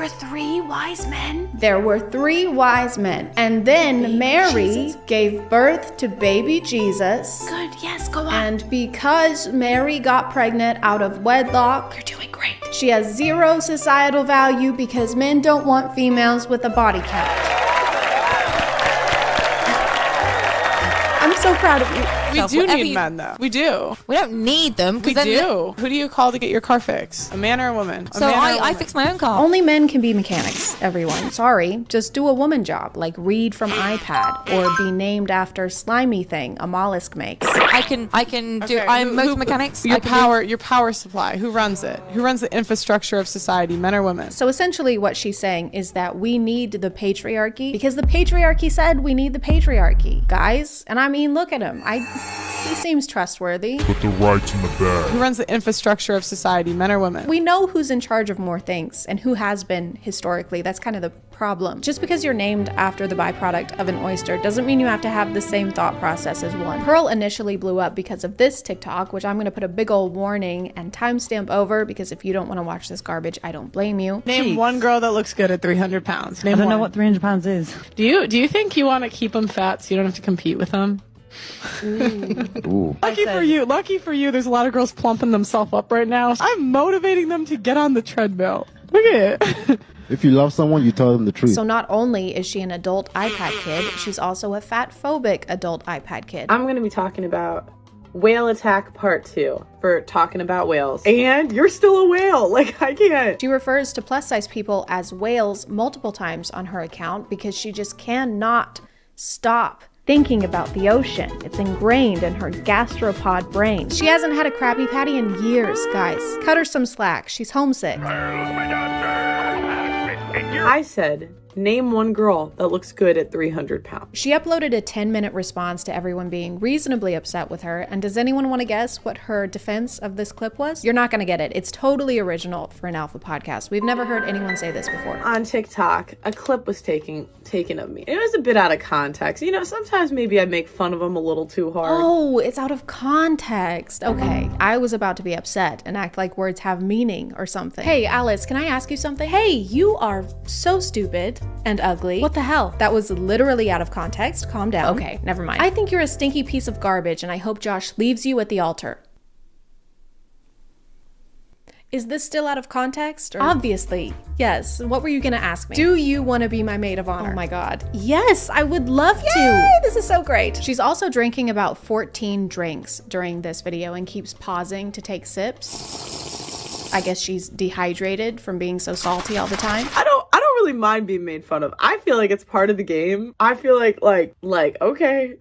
3 wise men. There were 3 wise men. And then Mary gave birth to baby Jesus. Good, yes, go on. And because Mary got pregnant out of wedlock, You're doing great. she has 0 societal value because men don't want females with a body count. I'm so proud of you. We do need men, though. We do. We don't need them. We do. Who do you call to get your car fixed? A man or a woman? So I fix my own car. Only men can be mechanics, everyone. Sorry. Just do a woman job, like read from iPad or be named after slimy thing a mollusk makes. I can do. I'm motor mechanics. Your power supply. Who runs it? Who runs the infrastructure of society? Men or women? So essentially, what she's saying is that we need the patriarchy because the patriarchy said we need the patriarchy, guys. And I mean, look at him. He seems trustworthy. Put the rights in the bag. Who runs the infrastructure of society? Men or women? We know who's in charge of more things and who has been historically. That's kind of the problem. Just because you're named after the byproduct of an oyster doesn't mean you have to have the same thought process as one. Pearl initially blew up because of this TikTok, which I'm going to put a big old warning and timestamp over because if you don't want to watch this garbage, I don't blame you. Name one girl that looks good at 300 pounds. Name I don't know one. what 300 pounds is. Do you think you want to keep them fat so you don't have to compete with them? Ooh. Lucky for you, there's a lot of girls plumping themselves up right now. I'm motivating them to get on the treadmill. Look at it. If you love someone, you tell them the truth. So not only is she an adult iPad kid, she's also a fat-phobic adult iPad kid. I'm going to be talking about Whale Attack Part 2 for talking about whales. And you're still a whale. Like, I can't. She refers to plus-size people as whales multiple times on her account because she just cannot stop thinking about the ocean. It's ingrained in her gastropod brain. She hasn't had a Krabby Patty in years, guys. Cut her some slack. She's homesick. I said, name one girl that looks good at 300 pounds. She uploaded a 10-minute response to everyone being reasonably upset with her, and does anyone want to guess what her defense of this clip was? You're not going to get it. It's totally original for an alpha podcast. We've never heard anyone say this before. On TikTok, a clip was taken of me. It was a bit out of context. You know, sometimes maybe I make fun of them a little too hard. Oh, it's out of context. Okay, I was about to be upset and act like words have meaning or something. Hey, Alice, can I ask you something? Hey, you are so stupid and ugly. What the hell? That was literally out of context. Calm down. Okay, never mind. I think you're a stinky piece of garbage and I hope Josh leaves you at the altar. Is this still out of context? Or? Obviously, yes. What were you gonna ask me? Do you want to be my maid of honor? Oh my god. Yes, I would love to. This is so great. She's also drinking about 14 drinks during this video and keeps pausing to take sips. I guess she's dehydrated from being so salty all the time. I don't really mind being made fun of. I feel like it's part of the game. I feel like okay.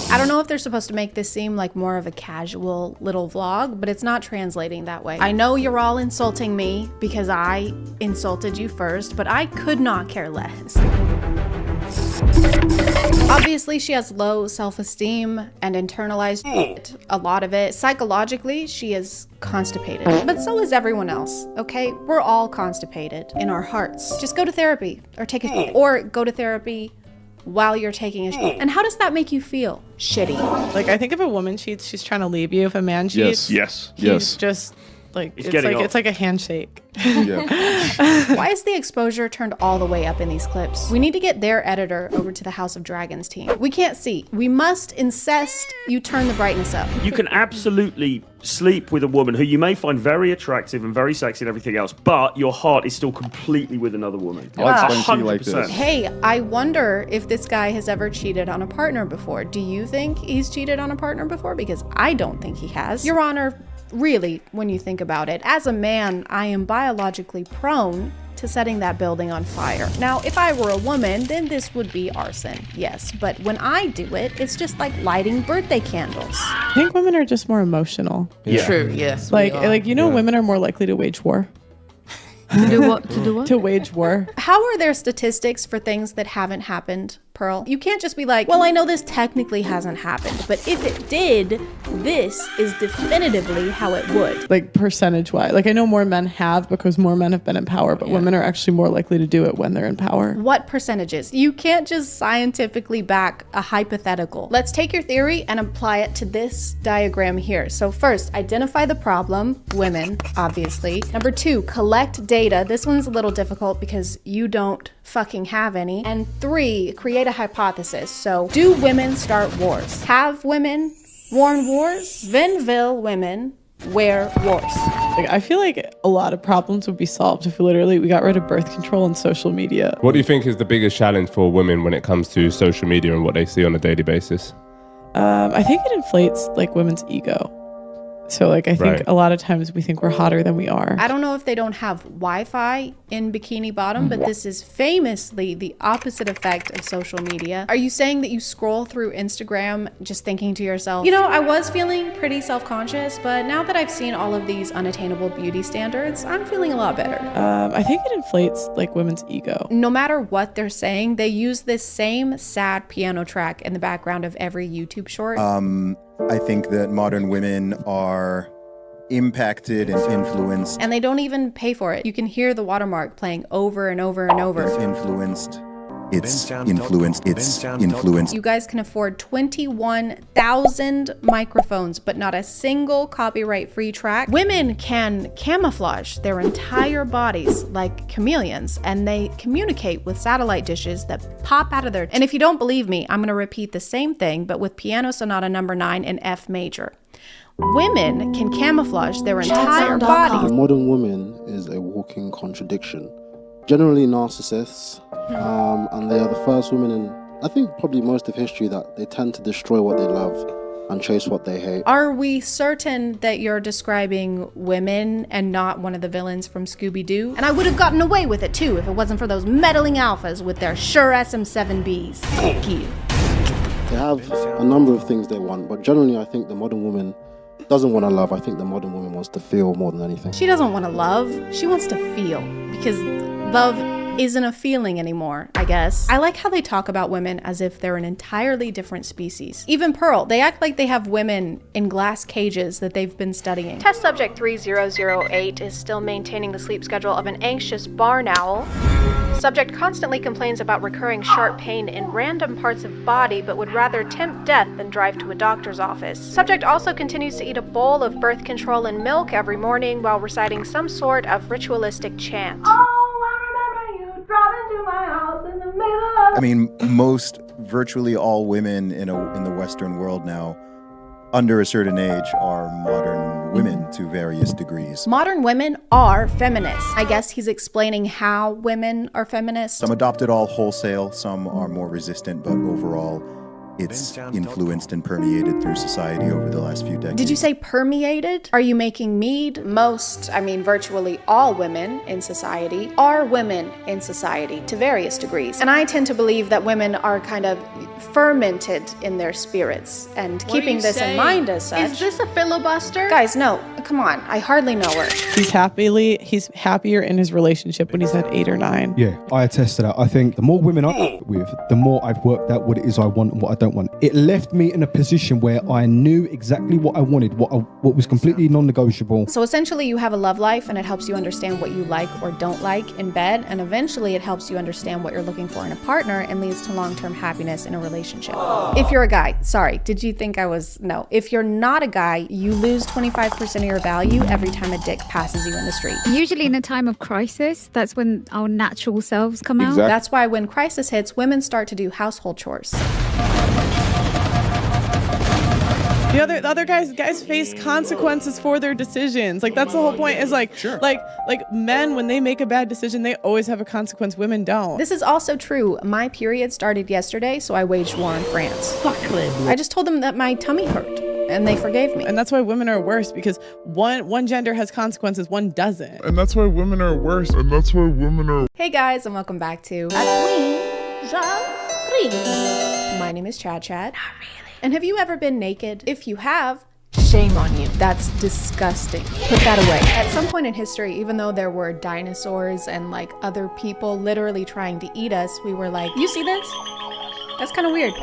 I don't know if they're supposed to make this seem like more of a casual little vlog, but it's not translating that way. I know you're all insulting me because I insulted you first, but I could not care less. Obviously, she has low self-esteem and internalized a lot of it. Psychologically, she is constipated, but so is everyone else, okay? We're all constipated in our hearts. Just go to therapy or take a or go to therapy while you're taking a shit. And how does that make you feel? Shitty. Like, I think if a woman cheats, she's trying to leave you. If a man cheats, Yes. he's just like, it's like a handshake. Yeah. Why is the exposure turned all the way up in these clips? We need to get their editor over to the House of Dragons team. We can't see. We must insist you turn the brightness up. You can absolutely sleep with a woman who you may find very attractive and very sexy and everything else, but your heart is still completely with another woman. I'll explain to you like this. Hey, I wonder if this guy has ever cheated on a partner before. Do you think he's cheated on a partner before? Because I don't think he has. Your Honor, really, when you think about it, as a man, I am biologically prone to setting that building on fire. Now, if I were a woman, then this would be arson, yes. But when I do it, it's just like lighting birthday candles. I think women are just more emotional. Yeah. True, yes. Like women are more likely to wage war. To do what? To do what? To wage war. How are there statistics for things that haven't happened, Pearl? You can't just be like, well, I know this technically hasn't happened, but if it did, this is definitively how it would. Like percentage wise. Like I know more men have because more men have been in power, but women are actually more likely to do it when they're in power. What percentages? You can't just scientifically back a hypothetical. Let's take your theory and apply it to this diagram here. So first, identify the problem, women, obviously. Number 2, collect data. This one's a little difficult because you don't fucking have any. And 3, create a hypothesis. So, do women start wars? Have women worn wars? Venville women wear wars. Like, I feel like a lot of problems would be solved if we got rid of birth control and social media. What do you think is the biggest challenge for women when it comes to social media and what they see on a daily basis? I think it inflates like women's ego. So like I think a lot of times we think we're hotter than we are. I don't know if they don't have Wi-Fi in Bikini Bottom, but this is famously the opposite effect of social media. Are you saying that you scroll through Instagram just thinking to yourself, you know, I was feeling pretty self-conscious, but now that I've seen all of these unattainable beauty standards, I'm feeling a lot better. I think it inflates like women's ego. No matter what they're saying, they use this same sad piano track in the background of every YouTube short. I think that modern women are impacted and influenced. And they don't even pay for it. You can hear the watermark playing over and over and over. It's influenced. It's influenced. It's influenced. You guys can afford 21,000 microphones, but not a single copyright-free track. Women can camouflage their entire bodies like chameleons, and they communicate with satellite dishes that pop out of their... And if you don't believe me, I'm going to repeat the same thing, but with Piano Sonata number 9 in F major. Women can camouflage their entire bodies. The modern woman is a walking contradiction. Generally narcissists, and they are the first women in, I think, probably most of history that they tend to destroy what they love and chase what they hate. Are we certain that you're describing women and not one of the villains from Scooby-Doo? And I would have gotten away with it too if it wasn't for those meddling alphas with their sure SM7Bs. Thank you. They have a number of things they want, but generally I think the modern woman doesn't want to love. I think the modern woman wants to feel more than anything. She doesn't want to love, she wants to feel, because love isn't a feeling anymore, I guess. I like how they talk about women as if they're an entirely different species. Even Pearl, they act like they have women in glass cages that they've been studying. Test subject 3008 is still maintaining the sleep schedule of an anxious barn owl. Subject constantly complains about recurring sharp pain in random parts of body, but would rather tempt death than drive to a doctor's office. Subject also continues to eat a bowl of birth control and milk every morning while reciting some sort of ritualistic chant. I mean, virtually all women in the Western world now, under a certain age, are modern women to various degrees. Modern women are feminists. I guess he's explaining how women are feminists. Some adopt it all wholesale, some are more resistant, but overall, it's influenced and permeated through society over the last few decades. Did you say permeated? Are you making mead? Virtually all women in society are women in society to various degrees. And I tend to believe that women are kind of fermented in their spirits. And keeping this in mind as such... Is this a filibuster? Guys, no. Come on. I hardly know her. He's happier in his relationship when he's at 8 or 9. Yeah, I attest to that. I think the more women I work with, the more I've worked out what it is I want and what I don't want. It left me in a position where I knew exactly what I wanted, what was completely non-negotiable. So essentially you have a love life and it helps you understand what you like or don't like in bed, and eventually it helps you understand what you're looking for in a partner and leads to long-term happiness in a relationship. If you're a guy, sorry, did you think I was, no. If you're not a guy, you lose 25% of your value every time a dick passes you in the street. Usually in a time of crisis, that's when our natural selves come out. That's why when crisis hits, women start to do household chores. The other guys face consequences for their decisions. Like, that's the whole point, is like, like men, when they make a bad decision, they always have a consequence. Women don't. This is also true. My period started yesterday, so I waged war in France. I just told them that my tummy hurt, and they forgave me. And that's why women are worse, because one gender has consequences, one doesn't. And that's why women are worse. And that's why women are... Hey guys, and welcome back to My name is ChadChad. Not really. And have you ever been naked? If you have, shame on you. That's disgusting. Put that away. At some point in history, even though there were dinosaurs and like other people literally trying to eat us, we were like, you see this? That's kind of weird.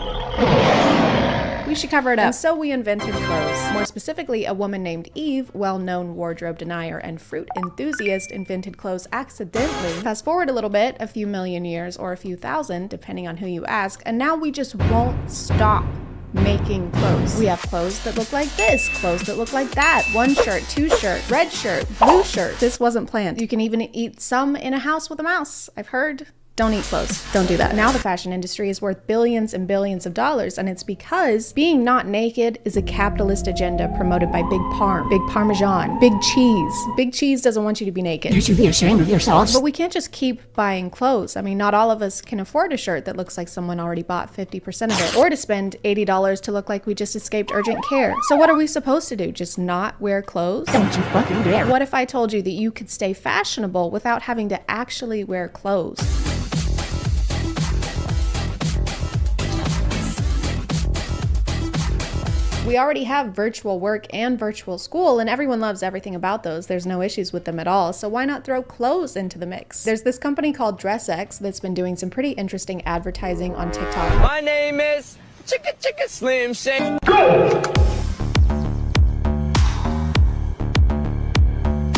We should cover it up. And so we invented clothes. More specifically, a woman named Eve, well-known wardrobe denier and fruit enthusiast, invented clothes accidentally. Fast forward a little bit, a few million years or a few thousand, depending on who you ask, and now we just won't stop making clothes. We have clothes that look like this, clothes that look like that, one shirt, two shirts, red shirt, blue shirt. This wasn't planned. You can even eat some in a house with a mouse, I've heard. Don't eat clothes. Don't do that. Now the fashion industry is worth billions and billions of dollars, and it's because being not naked is a capitalist agenda promoted by Big Parm, Big Parmesan, Big Cheese. Big Cheese doesn't want you to be naked. You should be ashamed of yourselves. But we can't just keep buying clothes. I mean, not all of us can afford a shirt that looks like someone already bought 50% of it, or to spend $80 to look like we just escaped urgent care. So what are we supposed to do? Just not wear clothes? Don't you fucking dare. What if I told you that you could stay fashionable without having to actually wear clothes? We already have virtual work and virtual school, and everyone loves everything about those. There's no issues with them at all, so why not throw clothes into the mix? There's this company called DressX that's been doing some pretty interesting advertising on TikTok. My name is Chicka Chicka Slim Shady. Go!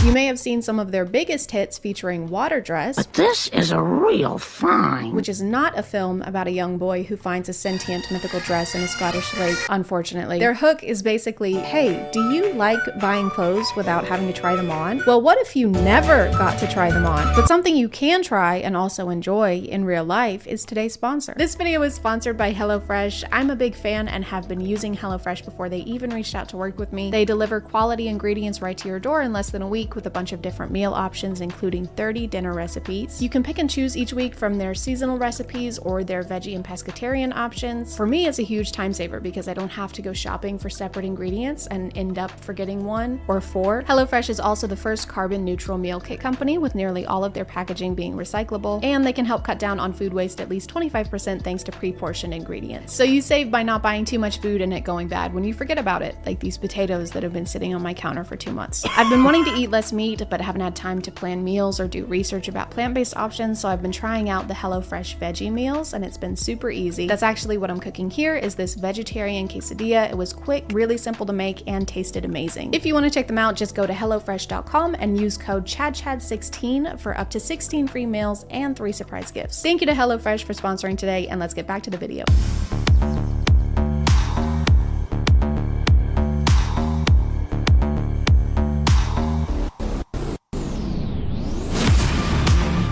You may have seen some of their biggest hits featuring Water Dress. But this is a real find. Which is not a film about a young boy who finds a sentient mythical dress in a Scottish lake, unfortunately. Their hook is basically, hey, do you like buying clothes without having to try them on? Well, what if you never got to try them on? But something you can try and also enjoy in real life is today's sponsor. This video is sponsored by HelloFresh. I'm a big fan and have been using HelloFresh before they even reached out to work with me. They deliver quality ingredients right to your door in less than a week with a bunch of different meal options, including 30 dinner recipes. You can pick and choose each week from their seasonal recipes or their veggie and pescatarian options. For me, it's a huge time saver because I don't have to go shopping for separate ingredients and end up forgetting one or four. HelloFresh is also the first carbon neutral meal kit company, with nearly all of their packaging being recyclable, and they can help cut down on food waste at least 25% thanks to pre-portioned ingredients. So you save by not buying too much food and it going bad when you forget about it, like these potatoes that have been sitting on my counter for 2 months. I've been wanting to eat less meat, but haven't had time to plan meals or do research about plant-based options, so I've been trying out the HelloFresh veggie meals, and it's been super easy. That's actually what I'm cooking here, is this vegetarian quesadilla. It was quick, really simple to make, and tasted amazing. If you want to check them out, just go to HelloFresh.com and use code ChadChad16 for up to 16 free meals and 3 surprise gifts. Thank you to HelloFresh for sponsoring today, and let's get back to the video.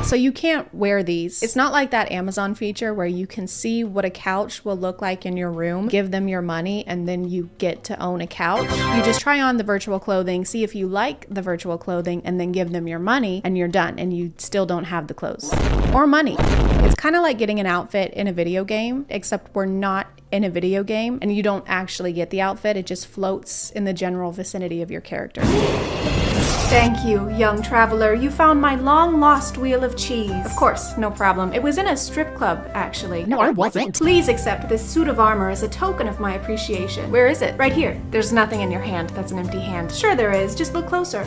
So you can't wear these. It's not like that Amazon feature where you can see what a couch will look like in your room, give them your money, and then you get to own a couch. You just try on the virtual clothing, see if you like the virtual clothing, and then give them your money, and you're done, and you still don't have the clothes or money. It's kind of like getting an outfit in a video game, except we're not in a video game, and you don't actually get the outfit. It just floats in the general vicinity of your character. Thank you, young traveler. You found my long-lost wheel of cheese. Of course, no problem. It was in a strip club, actually. No, I wasn't. Please accept this suit of armor as a token of my appreciation. Where is it? Right here. There's nothing in your hand. That's an empty hand. Sure there is. Just look closer.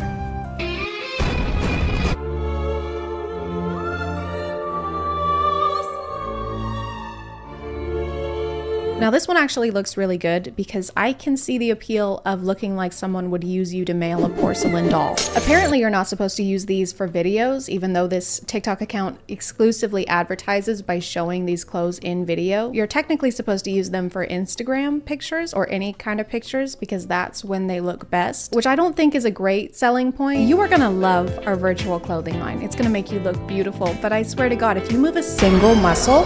Now this one actually looks really good because I can see the appeal of looking like someone would use you to mail a porcelain doll. Apparently you're not supposed to use these for videos, even though this TikTok account exclusively advertises by showing these clothes in video. You're technically supposed to use them for Instagram pictures or any kind of pictures because that's when they look best, which I don't think is a great selling point. You are gonna love our virtual clothing line. It's gonna make you look beautiful, but I swear to God, if you move a single muscle,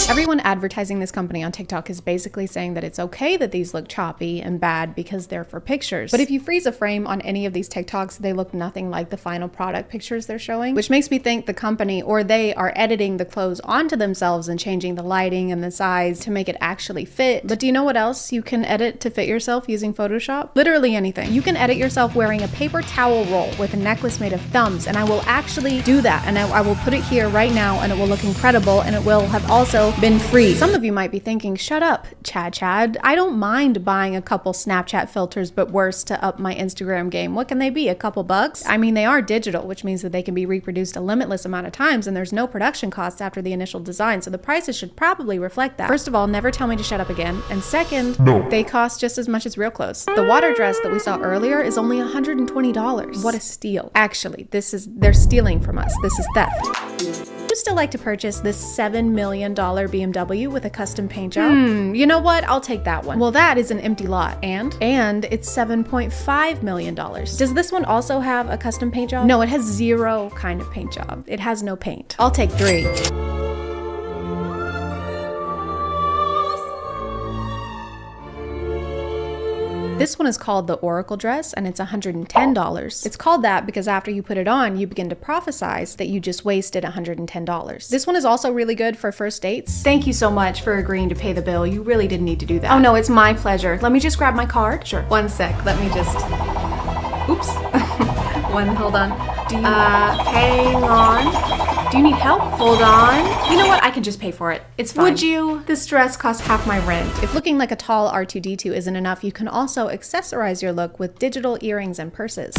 everyone advertising this company on TikTok is basically saying that it's okay that these look choppy and bad because they're for pictures. But if you freeze a frame on any of these TikToks, they look nothing like the final product pictures they're showing, which makes me think the company or they are editing the clothes onto themselves and changing the lighting and the size to make it actually fit. But do you know what else you can edit to fit yourself using Photoshop? Literally anything. You can edit yourself wearing a paper towel roll with a necklace made of thumbs, and I will actually do that, and I will put it here right now, and it will look incredible, and it will have also been free. Some of you might be thinking, shut up, Chad. I don't mind buying a couple Snapchat filters, but worse, to up my Instagram game. What can they be? A couple bucks? I mean, they are digital, which means that they can be reproduced a limitless amount of times, and there's no production cost after the initial design, so the prices should probably reflect that. First of all, never tell me to shut up again. And second, no, they cost just as much as real clothes. The water dress that we saw earlier is only $120. What a steal. Actually, they're stealing from us. This is theft. Would you still like to purchase this $7 million BMW with a custom paint job? You know what? I'll take that one. Well, that is an empty lot, and it's $7.5 million. Does this one also have a custom paint job? No, it has zero kind of paint job. It has no paint. I'll take 3. This one is called the Oracle dress, and it's $110. It's called that because after you put it on, you begin to prophesize that you just wasted $110. This one is also really good for first dates. Thank you so much for agreeing to pay the bill. You really didn't need to do that. Oh no, it's my pleasure. Let me just grab my card. Sure. One sec. Let me just... Oops. Hold on. Hang on. Do you need help? Hold on. You know what? I can just pay for it. It's fine. Would you? This dress costs half my rent. If looking like a tall R2-D2 isn't enough, you can also accessorize your look with digital earrings and purses.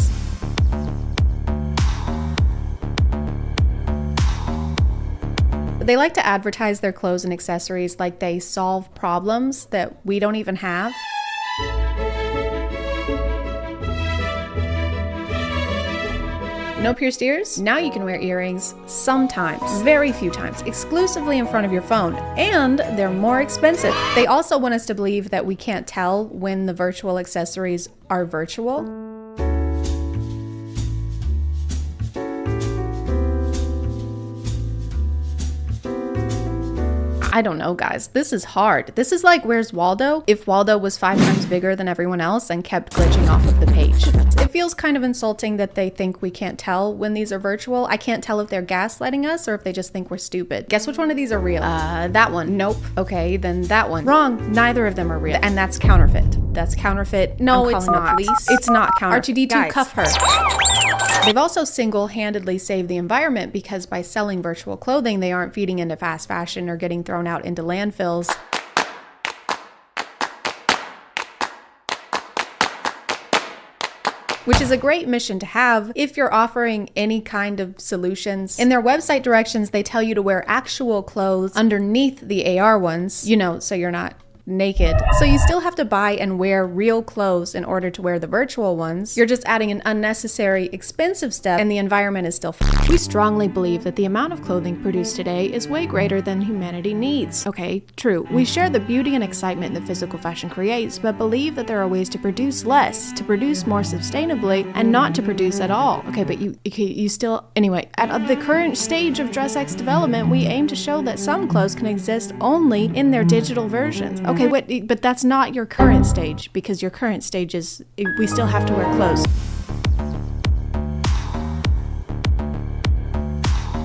They like to advertise their clothes and accessories like they solve problems that we don't even have. No pierced ears? Now you can wear earrings sometimes, very few times, exclusively in front of your phone, and they're more expensive. They also want us to believe that we can't tell when the virtual accessories are virtual. I don't know, guys. This is hard. This is like Where's Waldo? If Waldo was 5 times bigger than everyone else and kept glitching off of the page. It feels kind of insulting that they think we can't tell when these are virtual. I can't tell if they're gaslighting us or if they just think we're stupid. Guess which one of these are real? That one. Nope. Okay, then that one. Wrong. Neither of them are real. And that's counterfeit. That's counterfeit. No, it's not. It's not counterfeit. R2-D2, guys, cuff her. They've also single-handedly saved the environment because by selling virtual clothing, they aren't feeding into fast fashion or getting thrown out into landfills. Which is a great mission to have if you're offering any kind of solutions. In their website directions, they tell you to wear actual clothes underneath the AR ones, you know, so you're not naked. So you still have to buy and wear real clothes in order to wear the virtual ones. You're just adding an unnecessary expensive step and the environment is still We strongly believe that the amount of clothing produced today is way greater than humanity needs. Okay, true. We share the beauty and excitement that physical fashion creates, but believe that there are ways to produce less, to produce more sustainably, and not to produce at all. Okay, but you still... Anyway, at the current stage of DressX development, we aim to show that some clothes can exist only in their digital versions. Okay, wait, but that's not your current stage, because your current stage is we still have to wear clothes.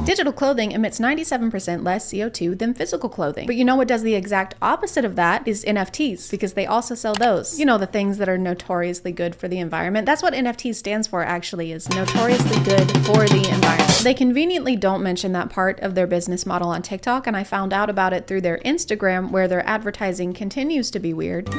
Digital clothing emits 97% less CO2 than physical clothing. But you know what does the exact opposite of that is NFTs, because they also sell those. You know, the things that are notoriously good for the environment. That's what NFTs stands for, actually, is notoriously good for the environment. They conveniently don't mention that part of their business model on TikTok, and I found out about it through their Instagram, where their advertising continues to be weird.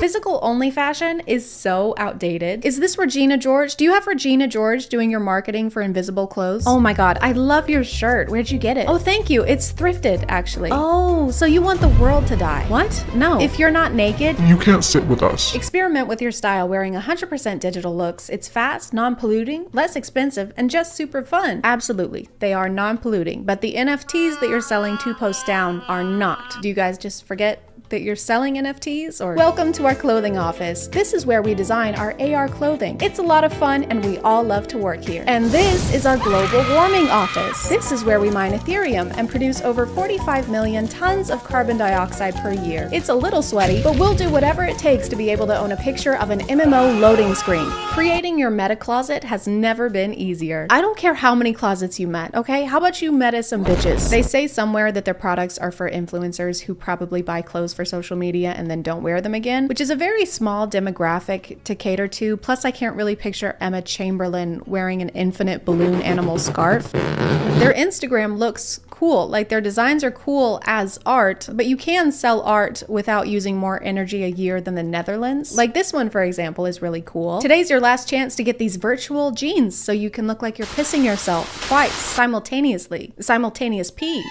Physical only fashion is so outdated. Is this Regina George? Do you have Regina George doing your marketing for invisible clothes? Oh my god, I love your shirt. Where'd you get it? Oh, thank you. It's thrifted, actually. Oh, so you want the world to die. What? No. If you're not naked, You can't sit with us. experiment with your style wearing 100% digital looks. It's fast, non-polluting, less expensive, and just super fun. Absolutely, they are non-polluting, but the NFTs that you're selling 2 posts down are not. Do you guys just forget that you're selling NFTs? Or welcome to our clothing office. This is where we design our AR clothing. It's a lot of fun and we all love to work here. And this is our global warming office. This is where we mine Ethereum and produce over 45 million tons of carbon dioxide per year. It's a little sweaty, but we'll do whatever it takes to be able to own a picture of an MMO loading screen. Creating your meta closet has never been easier. I don't care how many closets you met, okay? How about you meta some bitches? They say somewhere that their products are for influencers who probably buy clothes for social media and then don't wear them again, which is a very small demographic to cater to. Plus, I can't really picture Emma Chamberlain wearing an infinite balloon animal scarf. Their Instagram looks cool, like their designs are cool as art, but you can sell art without using more energy a year than the Netherlands. Like this one, for example, is really cool. Today's your last chance to get these virtual jeans so you can look like you're pissing yourself twice simultaneously. Simultaneous pee.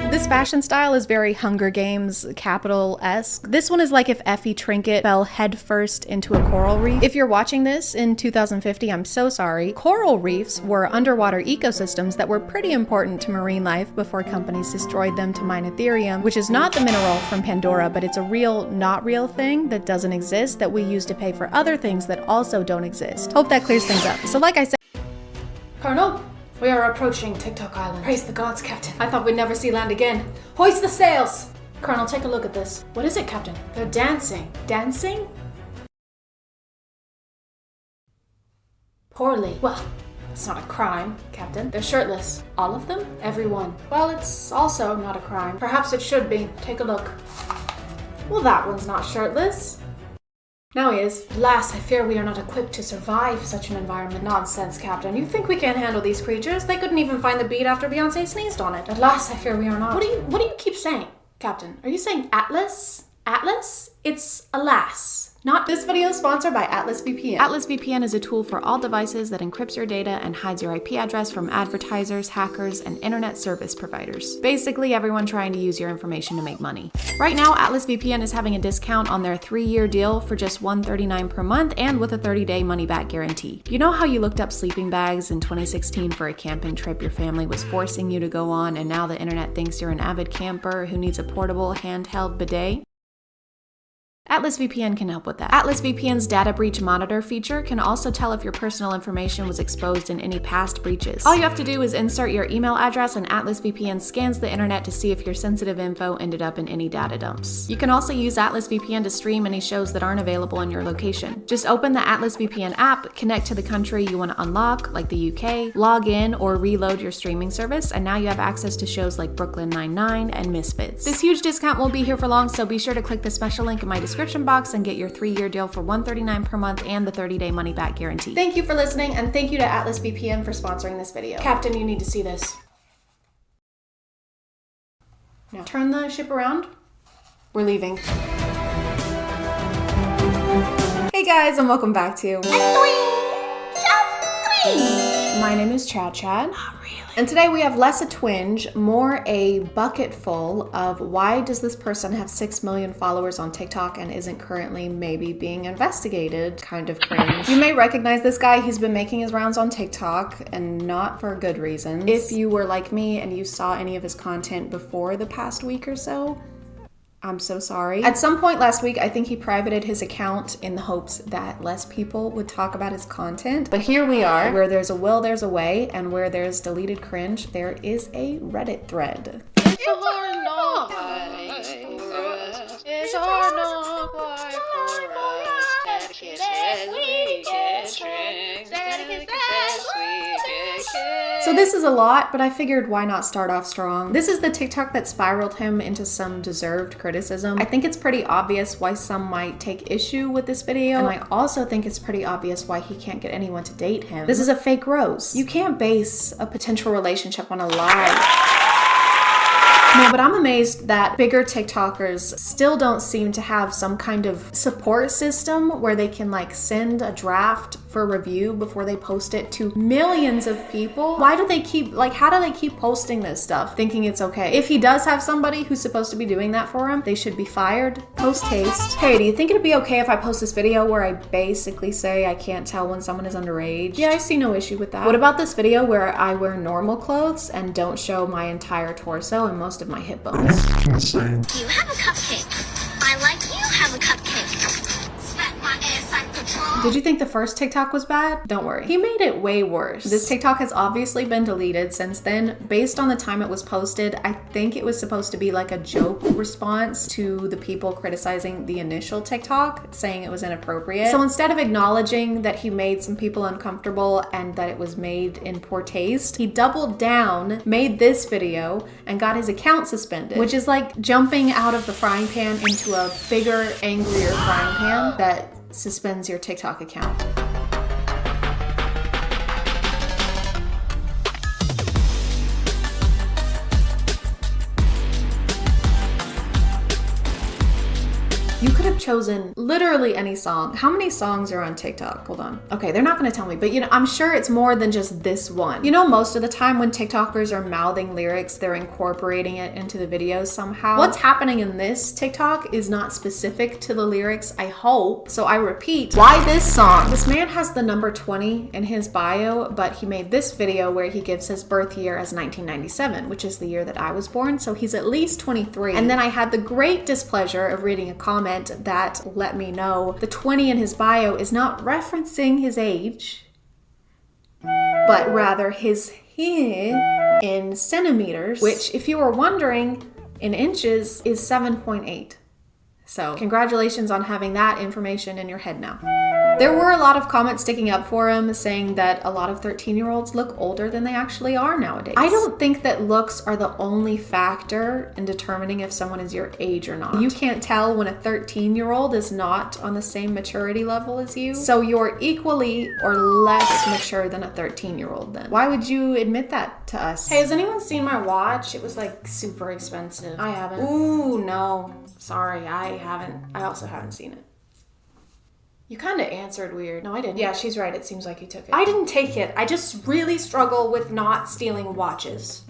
This fashion style is very Hunger Games capital-esque. This one is like if Effie Trinket fell headfirst into a coral reef. If you're watching this in 2050, I'm so sorry. Coral reefs were underwater ecosystems that were pretty important to marine life before companies destroyed them to mine Ethereum, which is not the mineral from Pandora, but it's a real, not real thing that doesn't exist that we use to pay for other things that also don't exist. Hope that clears things up. So like I said, Colonel, we are approaching TikTok Island. Praise the gods, Captain. I thought we'd never see land again. Hoist the sails! Colonel, take a look at this. What is it, Captain? They're dancing. Dancing? Poorly. Well, it's not a crime, Captain. They're shirtless. All of them? Every one. Well, it's also not a crime. Perhaps it should be. Take a look. Well, that one's not shirtless. Now he is. Alas, I fear we are not equipped to survive such an environment. Nonsense, Captain. You think we can't handle these creatures? They couldn't even find the beat after Beyonce sneezed on it. Alas, I fear we are not. What do you keep saying, Captain? Are you saying Atlas? Atlas? It's alas. Not. This video is sponsored by Atlas VPN. Atlas VPN is a tool for all devices that encrypts your data and hides your IP address from advertisers, hackers, and internet service providers. Basically, everyone trying to use your information to make money. Right now, Atlas VPN is having a discount on their 3-year deal for just $139 per month and with a 30-day money-back guarantee. You know how you looked up sleeping bags in 2016 for a camping trip your family was forcing you to go on, and now the internet thinks you're an avid camper who needs a portable handheld bidet? Atlas VPN can help with that. Atlas VPN's data breach monitor feature can also tell if your personal information was exposed in any past breaches. All you have to do is insert your email address and Atlas VPN scans the internet to see if your sensitive info ended up in any data dumps. You can also use Atlas VPN to stream any shows that aren't available in your location. Just open the Atlas VPN app, connect to the country you want to unlock, like the UK, log in or reload your streaming service, and now you have access to shows like Brooklyn Nine-Nine and Misfits. This huge discount won't be here for long, so be sure to click the special link in my description box and get your 3-year deal for $139 per month and the 30-day money-back guarantee. Thank you for listening, and thank you to Atlas VPN for sponsoring this video. Captain, you need to see this. Now turn the ship around. We're leaving. Hey guys, and welcome back to My name is ChadChad. And today we have less a twinge, more a bucket full of why does this person have 6 million followers on TikTok and isn't currently maybe being investigated? Kind of cringe. You may recognize this guy. He's been making his rounds on TikTok and not for good reasons. If you were like me and you saw any of his content before the past week or so, I'm so sorry. At some point last week, I think he privated his account in the hopes that less people would talk about his content. But here we are. Where there's a will, there's a way. And where there's deleted cringe, there is a Reddit thread. It's hard not It's hard not So this is a lot, but I figured why not start off strong. This is the TikTok that spiraled him into some deserved criticism. I think it's pretty obvious why some might take issue with this video, and I also think it's pretty obvious why he can't get anyone to date him. This is a fake rose. You can't base a potential relationship on a lie. No, but I'm amazed that bigger TikTokers still don't seem to have some kind of support system where they can like send a draft for review before they post it to millions of people. Why do they keep, like, how do they keep posting this stuff thinking it's okay? If he does have somebody who's supposed to be doing that for him, they should be fired post haste. Hey, do you think it'd be okay if I post this video where I basically say I can't tell when someone is underage? Yeah, I see no issue with that. What about this video where I wear normal clothes and don't show my entire torso and most of my hip bones? Insane. You have a cupcake. I like you have a cupcake. Smack my ass like patrol. Did you think the first TikTok was bad? Don't worry. He made it way worse. This TikTok has obviously been deleted since then. Based on the time it was posted, I think it was supposed to be like a joke response to the people criticizing the initial TikTok, saying it was inappropriate. So instead of acknowledging that he made some people uncomfortable and that it was made in poor taste, he doubled down, made this video, and got his account suspended, which is like jumping out of the frying pan into a bigger, angrier frying pan that suspends your TikTok account. You could have chosen literally any song. How many songs are on TikTok? Hold on. Okay, they're not gonna tell me, but you know, I'm sure it's more than just this one. You know, most of the time when TikTokers are mouthing lyrics, they're incorporating it into the videos somehow. What's happening in this TikTok is not specific to the lyrics, I hope. So I repeat, why this song? This man has the number 20 in his bio, but he made this video where he gives his birth year as 1997, which is the year that I was born, so he's at least 23. And then I had the great displeasure of reading a comment that let me know the 20 in his bio is not referencing his age, but rather his hair in centimeters, which, if you were wondering, in inches is 7.8. So congratulations on having that information in your head now. There were a lot of comments sticking up for him saying that a lot of 13-year-olds look older than they actually are nowadays. I don't think that looks are the only factor in determining if someone is your age or not. You can't tell when a 13-year-old is not on the same maturity level as you. So you're equally or less mature than a 13-year-old then. Why would you admit that to us? Hey, has anyone seen my watch? It was like super expensive. I haven't. Ooh, no. Sorry, I haven't. I also haven't seen it. You kind of answered weird. No, I didn't. Yeah, she's right. It seems like you took it. I didn't take it. I just really struggle with not stealing watches.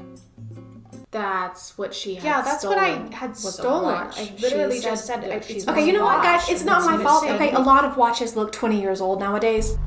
That's what she had stolen. Yeah, that's what I had stolen. I literally just said it. Okay, you know what, guys? It's not my fault. Okay, a lot of watches look 20 years old nowadays.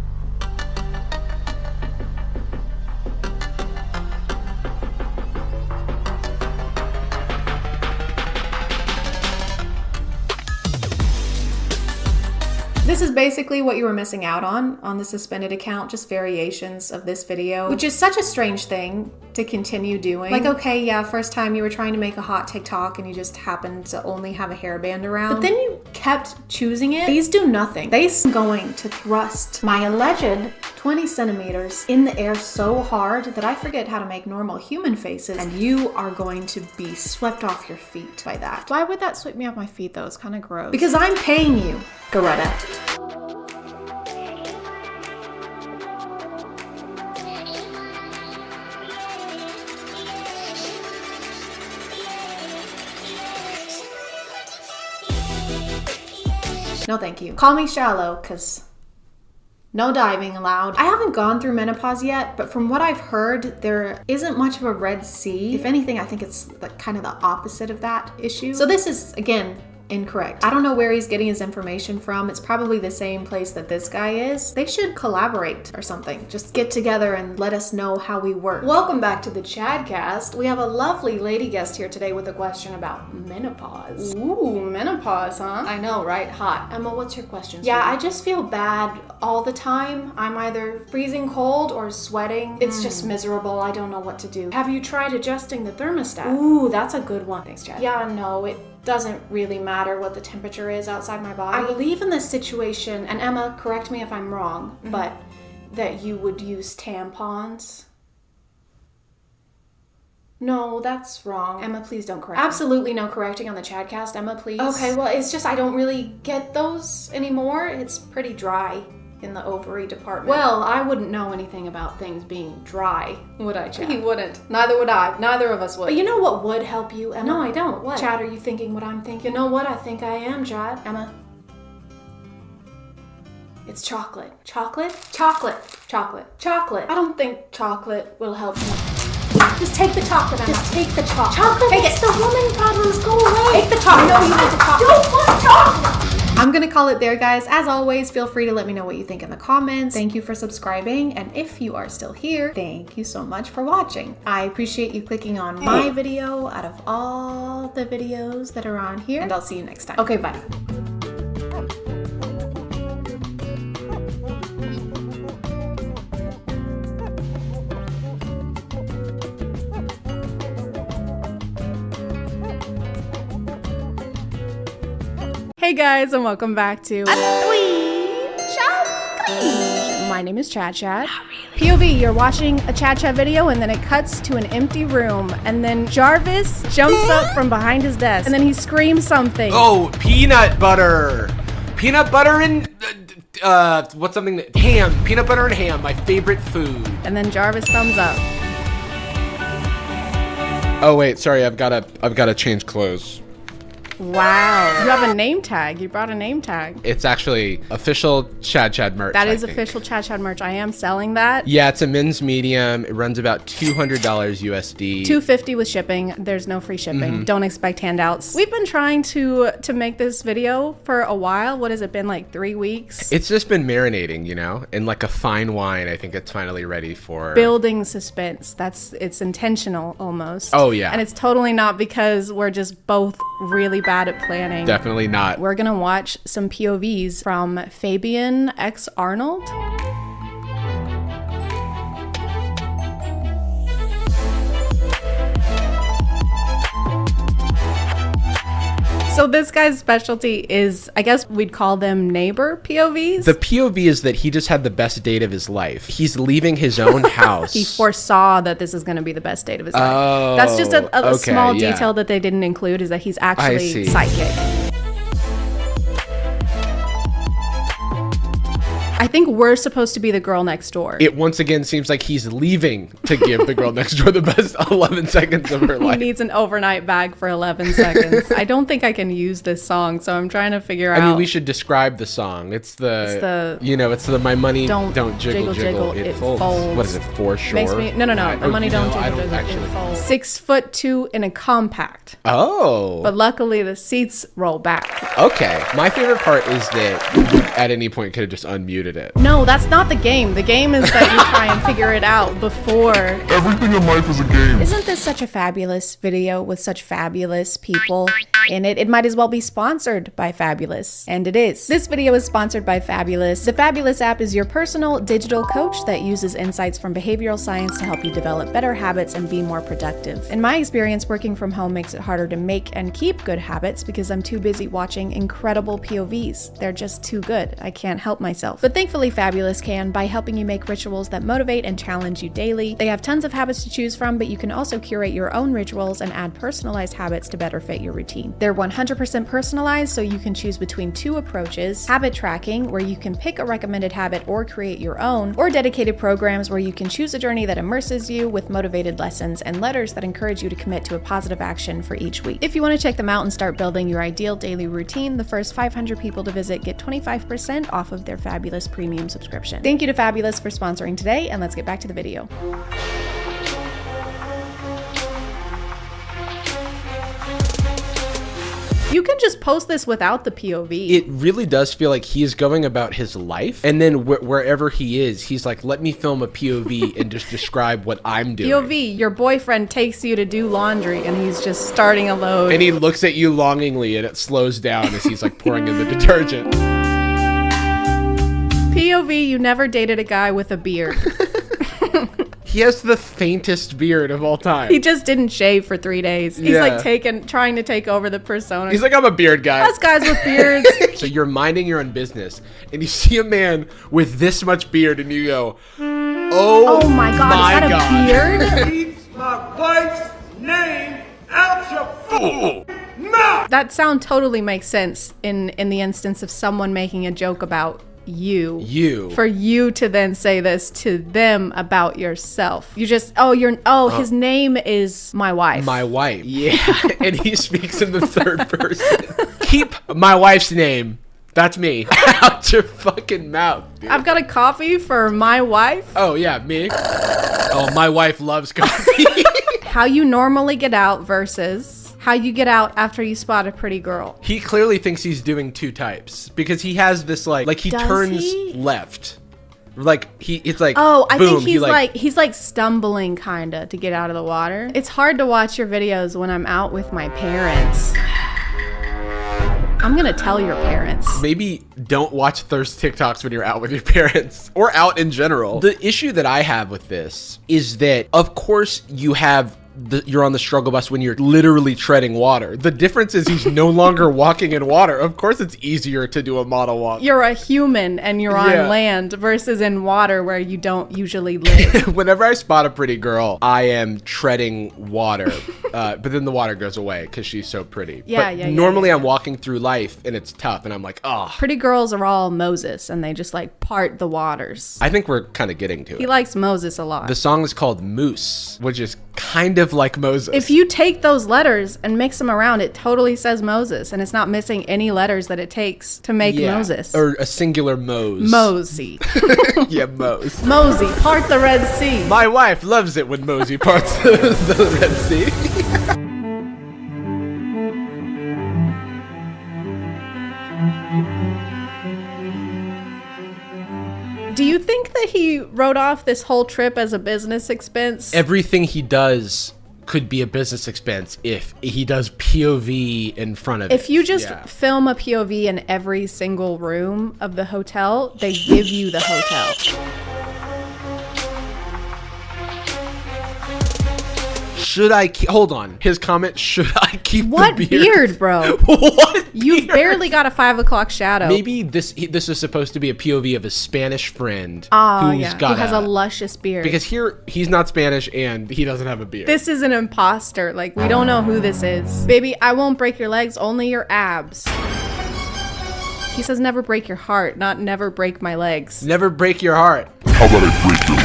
This is basically what you were missing out on the suspended account, just variations of this video, which is such a strange thing to continue doing. Like, okay, yeah, first time you were trying to make a hot TikTok and you just happened to only have a hairband around, but then you kept choosing it. These do nothing. They're going to thrust my alleged 20 centimeters in the air so hard that I forget how to make normal human faces, and you are going to be swept off your feet by that. Why would that sweep me off my feet though? It's kind of gross. Because I'm paying you, Garetta. No thank you. Call me shallow, cause no diving allowed. I haven't gone through menopause yet, but from what I've heard, there isn't much of a Red Sea. If anything, I think it's like kind of the opposite of that issue. So this is, again, incorrect. I don't know where he's getting his information from. It's probably the same place that this guy is. They should collaborate or something. Just get together and let us know how we work. Welcome back to the ChadCast. We have a lovely lady guest here today with a question about menopause. Ooh, menopause, huh? I know, right? Hot. Emma, what's your question? Yeah, I just feel bad all the time. I'm either freezing cold or sweating. It's just miserable. I don't know what to do. Have you tried adjusting the thermostat? Ooh, that's a good one. Thanks, Chad. Yeah, no, it doesn't really matter what the temperature is outside my body. I believe in this situation, and Emma, correct me if I'm wrong, but that you would use tampons. No, that's wrong. Emma, please don't correct me. Absolutely no correcting on the ChadCast, Emma, please. Okay, well, it's just I don't really get those anymore. It's pretty dry. in the ovary department. Well, I wouldn't know anything about things being dry, would I, Chad? He wouldn't. Neither would I. Neither of us would. But you know what would help you, Emma? No, I don't. What? Chad, are you thinking what I'm thinking? You know what? I think I am, Chad. Emma. It's chocolate. Chocolate? Chocolate. Chocolate. Chocolate. I don't think chocolate will help you. Just take the chocolate, Emma. Just take the chocolate. Chocolate makes the woman problems go away. Take the chocolate. No, you need the chocolate. Don't want chocolate. I'm gonna call it there, guys. As always, feel free to let me know what you think in the comments. Thank you for subscribing, and if you are still here, thank you so much for watching. I appreciate you clicking on my video out of all the videos that are on here, and I'll see you next time. Okay, bye. Hey guys, and welcome back to My name is ChadChad. POV, you're watching a ChadChad video and then it cuts to an empty room and then Jarvis jumps up from behind his desk and then he screams something. Oh, peanut butter. Peanut butter and what's something that ham. Peanut butter and ham, my favorite food. And then Jarvis thumbs up. Oh wait, sorry, I've gotta change clothes. Wow. You have a name tag. You brought a name tag. It's actually official ChadChad merch. That is official ChadChad merch. I am selling that. Yeah, it's a men's medium. It runs about $200 USD. $250 with shipping. There's no free shipping. Don't expect handouts. We've been trying to make this video for a while. What has it been, like 3 weeks? It's just been marinating, you know? In like a fine wine, I think it's finally ready for... Building suspense. It's intentional almost. Oh, yeah. And it's totally not because we're just both really bad at planning. Definitely not. We're gonna watch some POVs from Fabian X Arnold. So this guy's specialty is, I guess we'd call them neighbor POVs. The POV is that he just had the best date of his life. He's leaving his own house. He foresaw that this is going to be the best date of his life. That's just a small detail that they didn't include, is that he's actually psychic. I think we're supposed to be the girl next door. It once again seems like he's leaving to give the girl next door the best 11 seconds of her life. He needs an overnight bag for 11 seconds. I don't think I can use this song, so I'm trying to figure out. I mean, we should describe the song. It's the you know, it's the my money don't jiggle, it folds. What is it, for sure? Makes me, no, my money don't jiggle, it folds. 6'2" in a compact. Oh. But luckily the seats roll back. Okay. My favorite part is that you at any point could have just unmuted it. No, that's not the game. The game is that you try and figure it out before. Everything in life is a game. Isn't this such a fabulous video with such fabulous people in it? It might as well be sponsored by Fabulous. And it is. This video is sponsored by Fabulous. The Fabulous app is your personal digital coach that uses insights from behavioral science to help you develop better habits and be more productive. In my experience, working from home makes it harder to make and keep good habits because I'm too busy watching incredible POVs. They're just too good. I can't help myself. But thankfully, Fabulous can by helping you make rituals that motivate and challenge you daily. They have tons of habits to choose from, but you can also curate your own rituals and add personalized habits to better fit your routine. They're 100% personalized, so you can choose between 2 approaches: habit tracking, where you can pick a recommended habit or create your own, or dedicated programs where you can choose a journey that immerses you with motivated lessons and letters that encourage you to commit to a positive action for each week. If you want to check them out and start building your ideal daily routine, the first 500 people to visit get 25% off of their Fabulous premium subscription. Thank you to Fabulous for sponsoring today, and let's get back to the video. You can just post this without the POV. It really does feel like he's going about his life, and then wherever he is, he's like, let me film a POV and just describe what I'm doing. POV, your boyfriend takes you to do laundry and he's just starting a load. And he looks at you longingly and it slows down as he's like pouring in the detergent. POV, you never dated a guy with a beard. He has the faintest beard of all time. He just didn't shave for 3 days. He's like trying to take over the persona. He's like, I'm a beard guy. Us guys with beards. So you're minding your own business and you see a man with this much beard and you go, oh my God, is that a beard? Keep my wife's name out your fool mouth. That sound totally makes sense in the instance of someone making a joke about you. For you to then say this to them about yourself. You just, his name is my wife. My wife. Yeah. And he speaks in the third person. Keep my wife's name. That's me. Out your fucking mouth, dude. I've got a coffee for my wife. Oh, yeah, me? Oh, my wife loves coffee. How you normally get out versus how you get out after you spot a pretty girl. He clearly thinks he's doing two types because he has this like he turns left. Like it's like, oh, I boom, think he's like stumbling kinda to get out of the water. It's hard to watch your videos when I'm out with my parents. I'm gonna tell your parents. Maybe don't watch thirst TikToks when you're out with your parents or out in general. The issue that I have with this is that, of course, you're on the struggle bus when you're literally treading water. The difference is he's no longer walking in water. Of course, it's easier to do a model walk. You're a human and you're on land versus in water where you don't usually live. Whenever I spot a pretty girl, I am treading water, but then the water goes away because she's so pretty. Normally I'm walking through life and it's tough and I'm like, oh. Pretty girls are all Moses and they just like part the waters. I think we're kind of getting to it. He likes Moses a lot. The song is called Moose, which is kind of like Moses. If you take those letters and mix them around, it totally says Moses, and it's not missing any letters that it takes to make Moses. Or a singular Mose. Mosey. Yeah, Mose. Mosey, part the Red Sea. My wife loves it when Mosey parts the Red Sea. Do you think that he wrote off this whole trip as a business expense? Everything he does could be a business expense if he does POV in front of it. If you just film a POV in every single room of the hotel, they give you the hotel. Should I hold on? His comment, should I keep what the beard? Bro? What You've barely got a 5 o'clock shadow. Maybe this is supposed to be a POV of a Spanish friend who has a luscious beard. Because here, he's not Spanish and he doesn't have a beard. This is an imposter. Like, we don't know who this is. Baby, I won't break your legs, only your abs. He says never break your heart, not never break my legs. Never break your heart. How about I break your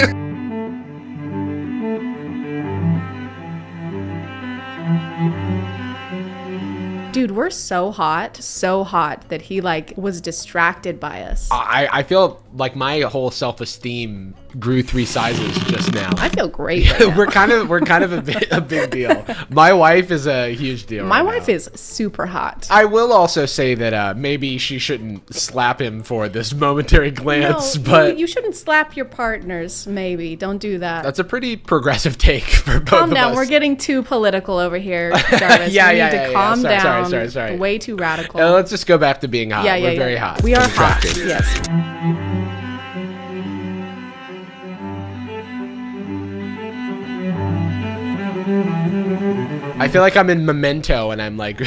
legs? Dude, we're so hot that he like was distracted by us. I feel like my whole self-esteem grew 3 sizes just now. I feel great right now. we're kind of a big deal. My wife is a huge deal. My wife is super hot. I will also say that maybe she shouldn't slap him for this momentary glance, but you shouldn't slap your partners. Maybe don't do that. That's a pretty progressive take for both calm of down. us. We're getting too political over here, Jarvis. We need to calm down. Sorry. Way too radical. Let's just go back to being hot. We're very hot. We are hot. Yes. I feel like I'm in Memento and I'm like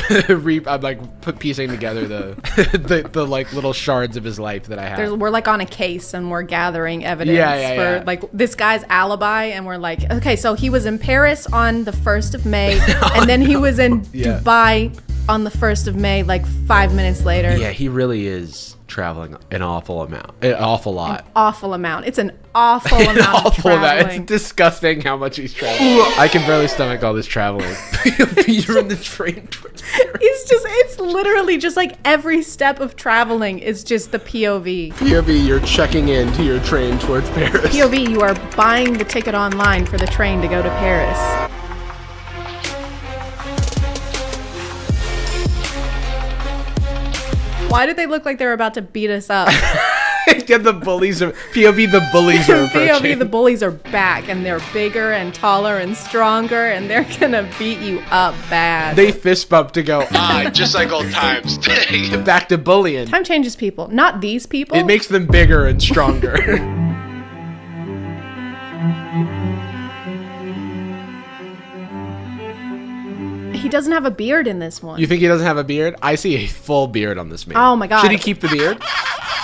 piecing together the like little shards of his life that I have. We're like on a case and we're gathering evidence for like this guy's alibi, and we're like, okay, so he was in Paris on the 1st of May and then he was in Dubai on the 1st of May, like 5 minutes later. Yeah, he really is traveling an awful amount. An awful lot. An awful amount. It's an awful amount of traveling. It's disgusting how much he's traveling. I can barely stomach all this traveling. You're in the train. It's literally just like every step of traveling is just the POV. POV, you're checking into your train towards Paris. POV, you are buying the ticket online for the train to go to Paris. Why did they look like they were about to beat us up? Yeah, the bullies are POV. The bullies are approaching. POV. The bullies are back, and they're bigger and taller and stronger, and they're gonna beat you up bad. They fist bump to go. Just like old times. Back to bullying. Time changes people, not these people. It makes them bigger and stronger. He doesn't have a beard in this one. You think he doesn't have a beard? I see a full beard on this man. Oh my god. Should he keep the beard?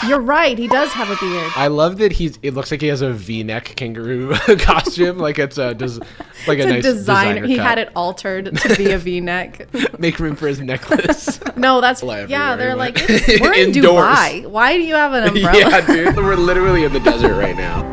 You're right. He does have a beard. I love that it looks like he has a V-neck kangaroo costume. Like it's a nice designer He cut. had it altered to be a V-neck. Make room for his necklace. No, that's yeah. They're like, we're in Indoors. Dubai. Why do you have an umbrella? Yeah, dude. We're literally in the desert right now.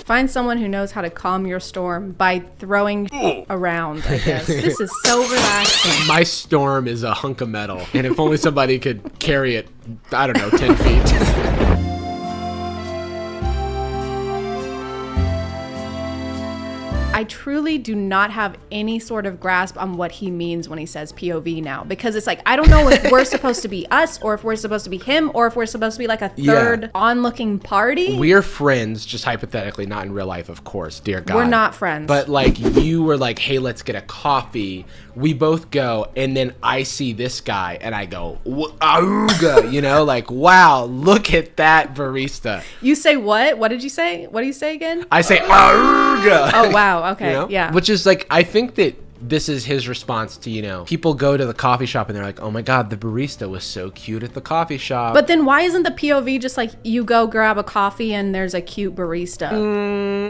Find someone who knows how to calm your storm by throwing around, I guess. This is so relaxing. My storm is a hunk of metal, and if only somebody could carry it, I don't know, 10 feet. I truly do not have any sort of grasp on what he means when he says POV now, because it's like, I don't know if we're supposed to be us, or if we're supposed to be him, or if we're supposed to be like a third onlooking party. We're friends, just hypothetically, not in real life, of course, dear God. We're not friends. But like, you were like, hey, let's get a coffee. We both go, and then I see this guy, and I go, auga, you know, like, wow, look at that barista. You say what? What did you say? What do you say again? I say, auga. Oh, wow. Okay. You know? Yeah. Which is like, I think that this is his response to, you know, people go to the coffee shop and they're like, oh my God, the barista was so cute at the coffee shop. But then why isn't the POV just like you go grab a coffee and there's a cute barista?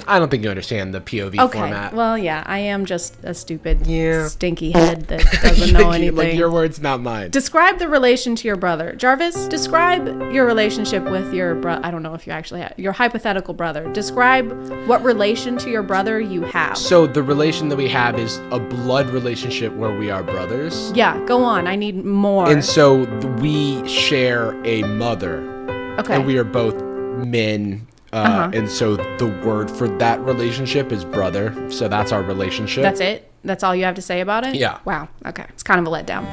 I don't think you understand the POV format. Well, yeah, I am just a stupid, stinky head that doesn't know anything. Like, your words, not mine. Describe the relation to your brother. Jarvis, describe your relationship with your brother. I don't know if you actually have your hypothetical brother. Describe what relation to your brother you have. So the relation that we have is a blood relationship where we are brothers. Yeah, go on. I need more. And so we share a mother. Okay. And we are both men. And so the word for that relationship is brother. So that's our relationship. That's it? That's all you have to say about it? Yeah. Wow. Okay. It's kind of a letdown.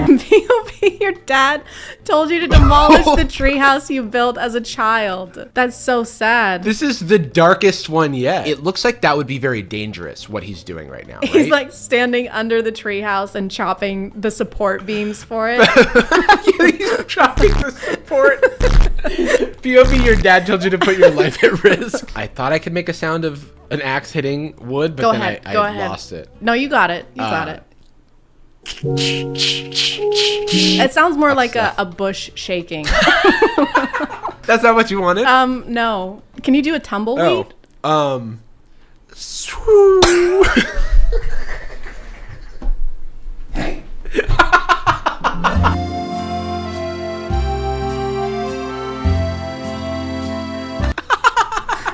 POV, your dad told you to demolish the treehouse you built as a child. That's so sad. This is the darkest one yet. It looks like that would be very dangerous, what he's doing right now, right? He's like standing under the treehouse and chopping the support beams for it. He's chopping the support. POV, your dad told you to put your life at risk. I thought I could make a sound of an axe hitting wood, but then I lost it. No, you got it. You got it. It sounds more like a bush shaking. That's not what you wanted? No. Can you do a tumbleweed?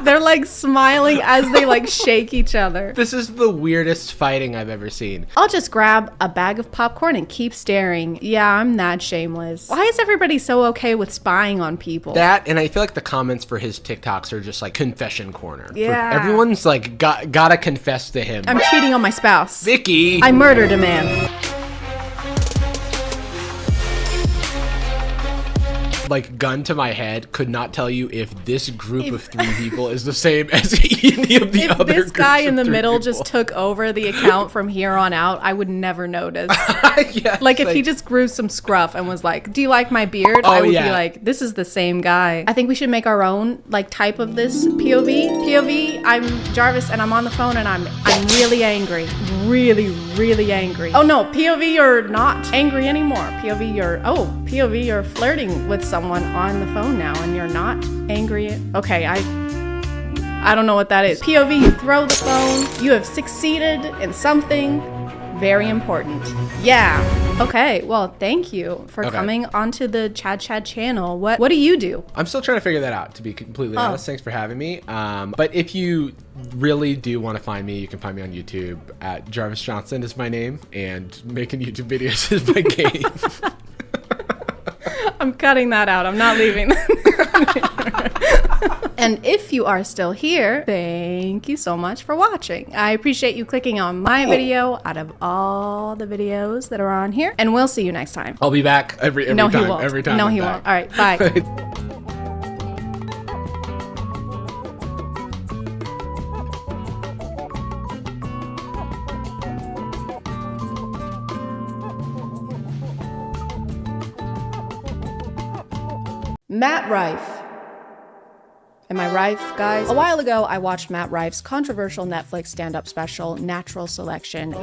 They're like smiling as they like shake each other. This is the weirdest fighting I've ever seen. I'll just grab a bag of popcorn and keep staring. Yeah, I'm that shameless. Why is everybody so okay with spying on people? That, and I feel like the comments for his TikToks are just like confession corner. Yeah. Everyone's like, gotta confess to him. I'm cheating on my spouse. Vicky! I murdered a man. Like, gun to my head, could not tell you if this group of three people is the same as any of the other groups. If this guy in the middle just took over the account from here on out, I would never notice. Yes, like, if he just grew some scruff and was like, do you like my beard? I would be like, this is the same guy. I think we should make our own, like, type of this POV. POV, I'm Jarvis and I'm on the phone and I'm really angry. Really angry. Oh no, POV, you're not angry anymore. POV, you're flirting with someone on the phone now and you're not angry. Okay, I don't know what that is. POV, you throw the phone. You have succeeded in something very important. Yeah. Okay, well, thank you for coming onto the ChadChad channel. What do you do? I'm still trying to figure that out, to be completely honest. Thanks for having me. But if you really do want to find me, you can find me on YouTube at Jarvis Johnson is my name, and making YouTube videos is my game. I'm cutting that out. I'm not leaving. And if you are still here, thank you so much for watching. I appreciate you clicking on my video out of all the videos that are on here. And we'll see you next time. I'll be back every no, time. He won't. Every time. No, I'm he back. won't. All right, bye. Matt Rife. Am I right, guys? A while ago, I watched Matt Rife's controversial Netflix stand-up special, Natural Selection.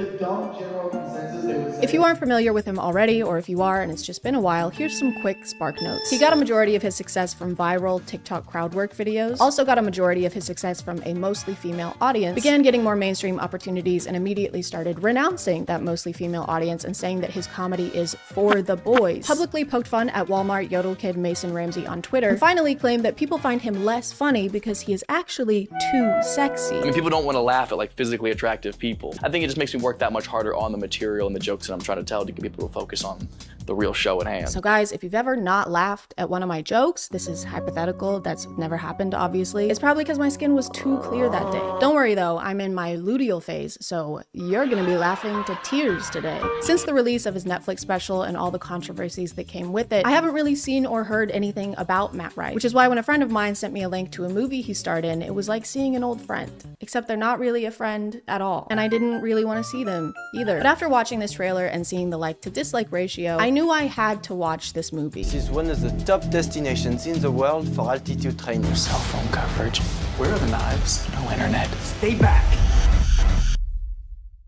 If you aren't familiar with him already, or if you are and it's just been a while, here's some quick spark notes. He got a majority of his success from viral TikTok crowd work videos, also got a majority of his success from a mostly female audience, began getting more mainstream opportunities, and immediately started renouncing that mostly female audience and saying that his comedy is for the boys. Publicly poked fun at Walmart yodel kid Mason Ramsey on Twitter, and finally claimed that people find him less funny because he is actually too sexy. I mean, people don't want to laugh at like physically attractive people. I think it just makes me work that much harder on the material and the jokes that I'm trying to tell to get people to focus on the real show at hand. So guys, if you've ever not laughed at one of my jokes, this is hypothetical, that's never happened obviously, it's probably because my skin was too clear that day. Don't worry though, I'm in my luteal phase, so you're gonna be laughing to tears today. Since the release of his Netflix special and all the controversies that came with it, I haven't really seen or heard anything about Matt Rife, which is why when a friend of mine sent me a link to a movie he starred in, it was like seeing an old friend, except they're not really a friend at all. And I didn't really want to see them either. But after watching this trailer and seeing the like to dislike ratio, I knew I had to watch this movie. This is one of the top destinations in the world for altitude training. Cell phone coverage. Where are the knives? No internet. Stay back.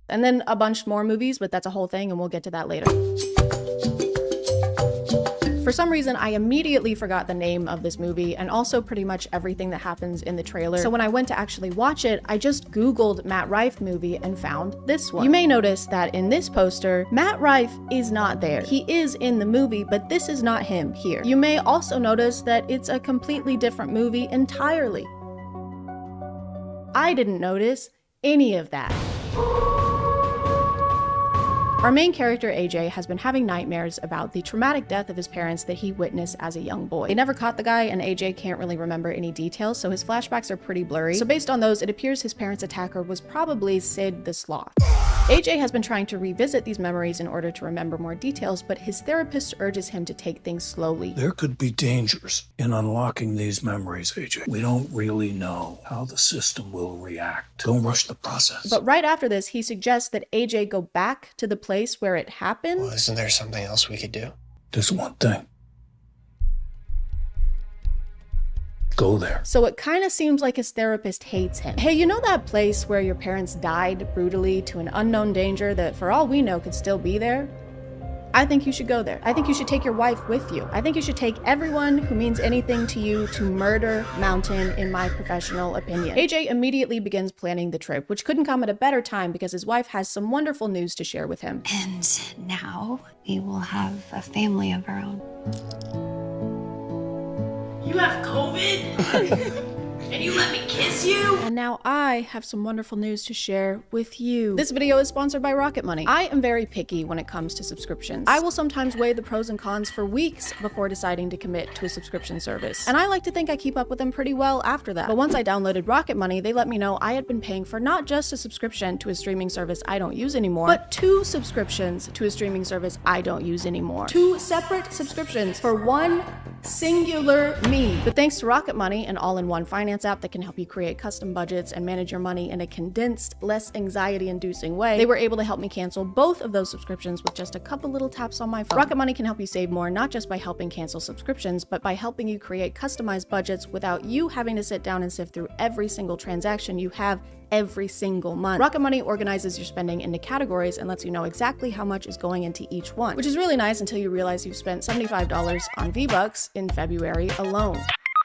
And then a bunch more movies, but that's a whole thing and we'll get to that later. For some reason, I immediately forgot the name of this movie and also pretty much everything that happens in the trailer. So when I went to actually watch it, I just Googled Matt Rife movie and found this one. You may notice that in this poster, Matt Rife is not there. He is in the movie, but this is not him here. You may also notice that it's a completely different movie entirely. I didn't notice any of that. Our main character, AJ, has been having nightmares about the traumatic death of his parents that he witnessed as a young boy. They never caught the guy, and AJ can't really remember any details, so his flashbacks are pretty blurry. So based on those, it appears his parents' attacker was probably Sid the Sloth. AJ has been trying to revisit these memories in order to remember more details, but his therapist urges him to take things slowly. There could be dangers in unlocking these memories, AJ. We don't really know how the system will react. Don't rush the process. But right after this, he suggests that AJ go back to the place where it happened. Well, isn't there something else we could do? There's one thing. Go there. So it kind of seems like his therapist hates him. Hey, you know that place where your parents died brutally to an unknown danger that for all we know could still be there? I think you should go there. I think you should take your wife with you. I think you should take everyone who means anything to you to Murder Mountain, in my professional opinion. AJ immediately begins planning the trip, which couldn't come at a better time because his wife has some wonderful news to share with him. And now we will have a family of our own. You have COVID? And you let me kiss you? And now I have some wonderful news to share with you. This video is sponsored by Rocket Money. I am very picky when it comes to subscriptions. I will sometimes weigh the pros and cons for weeks before deciding to commit to a subscription service. And I like to think I keep up with them pretty well after that. But once I downloaded Rocket Money, they let me know I had been paying for not just a subscription to a streaming service I don't use anymore, but 2 subscriptions to a streaming service I don't use anymore. 2 separate subscriptions for one singular me. But thanks to Rocket Money, an all-in-one finance app that can help you create custom budgets and manage your money in a condensed, less anxiety-inducing way, they were able to help me cancel both of those subscriptions with just a couple little taps on my phone. Rocket Money can help you save more, not just by helping cancel subscriptions, but by helping you create customized budgets without you having to sit down and sift through every single transaction you have every single month. Rocket Money organizes your spending into categories and lets you know exactly how much is going into each one, which is really nice until you realize you've spent $75 on V-Bucks in February alone.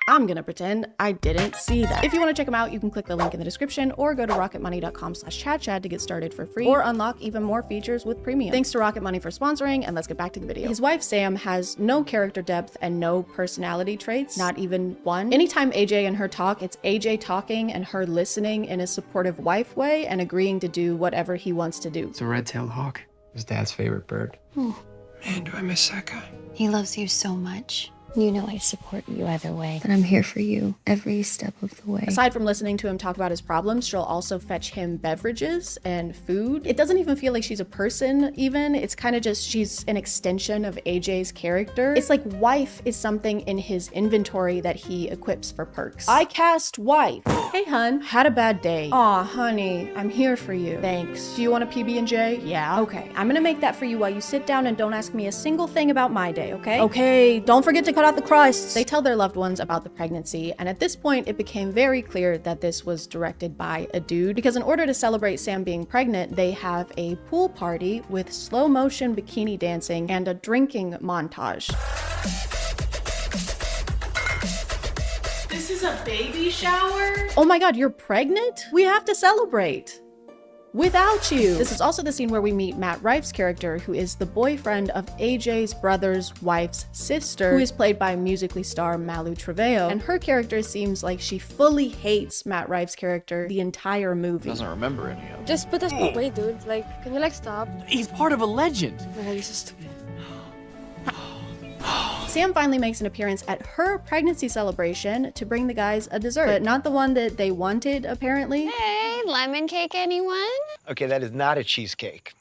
I'm gonna pretend I didn't see that. If you want to check them out, you can click the link in the description or go to rocketmoney.com/ChadChad to get started for free or unlock even more features with premium. Thanks to Rocket Money for sponsoring, and let's get back to the video. His wife Sam has no character depth and no personality traits, not even one. Anytime AJ and her talk, it's AJ talking and her listening in a supportive wife way and agreeing to do whatever he wants to do. It's a red-tailed hawk. His dad's favorite bird. Oh. Man, do I miss that guy. He loves you so much. You know I support you either way, and I'm here for you every step of the way. Aside from listening to him talk about his problems, she'll also fetch him beverages and food. It doesn't even feel like she's a person even. It's kind of just she's an extension of AJ's character. It's like wife is something in his inventory that he equips for perks. I cast wife. Hey hun, had a bad day. Aw honey, I'm here for you. Thanks. Do you want a PB&J? Yeah. Okay, I'm gonna make that for you while you sit down and don't ask me a single thing about my day, okay? Okay, don't forget to cut out the crusts. They tell their loved ones about the pregnancy, and at this point, it became very clear that this was directed by a dude, because in order to celebrate Sam being pregnant, they have a pool party with slow motion bikini dancing and a drinking montage. This is a baby shower? Oh my god, you're pregnant? We have to celebrate. Without you. This is also the scene where we meet Matt Rife's character, who is the boyfriend of AJ's brother's wife's sister, who is played by Musically star Malu Trevelyo. And her character seems like she fully hates Matt Rife's character the entire movie. Doesn't remember any of it. Just put this away, dude. Like, can you like stop? He's part of a legend. Oh, you're so stupid. Sam finally makes an appearance at her pregnancy celebration to bring the guys a dessert, but not the one that they wanted, apparently. Hey, lemon cake, anyone? Okay, that is not a cheesecake.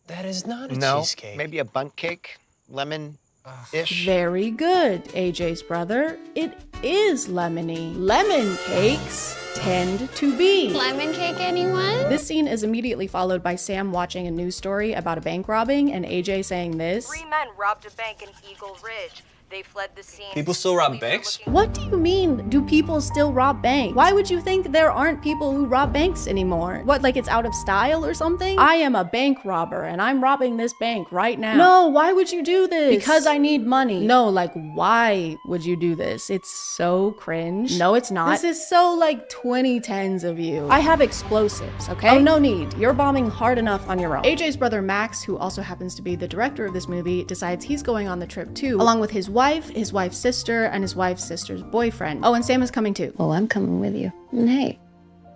That is not a No, cheesecake. maybe a bundt cake, lemon-ish. Very good, AJ's brother. It is lemony. Lemon cakes tend to be. Lemon cake, anyone? This scene is immediately followed by Sam watching a news story about a bank robbing and AJ saying this. 3 men robbed a bank in Eagle Ridge. They fled the scene. People still rob banks? What do you mean, do people still rob banks? Why would you think there aren't people who rob banks anymore? What, like it's out of style or something? I am a bank robber and I'm robbing this bank right now. No, why would you do this? Because I need money. No, like why would you do this? It's so cringe. No, it's not. This is so like 2010s of you. I have explosives, okay? Oh, no need. You're bombing hard enough on your own. AJ's brother Max, who also happens to be the director of this movie, decides he's going on the trip too, along with his wife, his wife's sister, and his wife's sister's boyfriend. Oh, and Sam is coming too. Oh, I'm coming with you. And hey,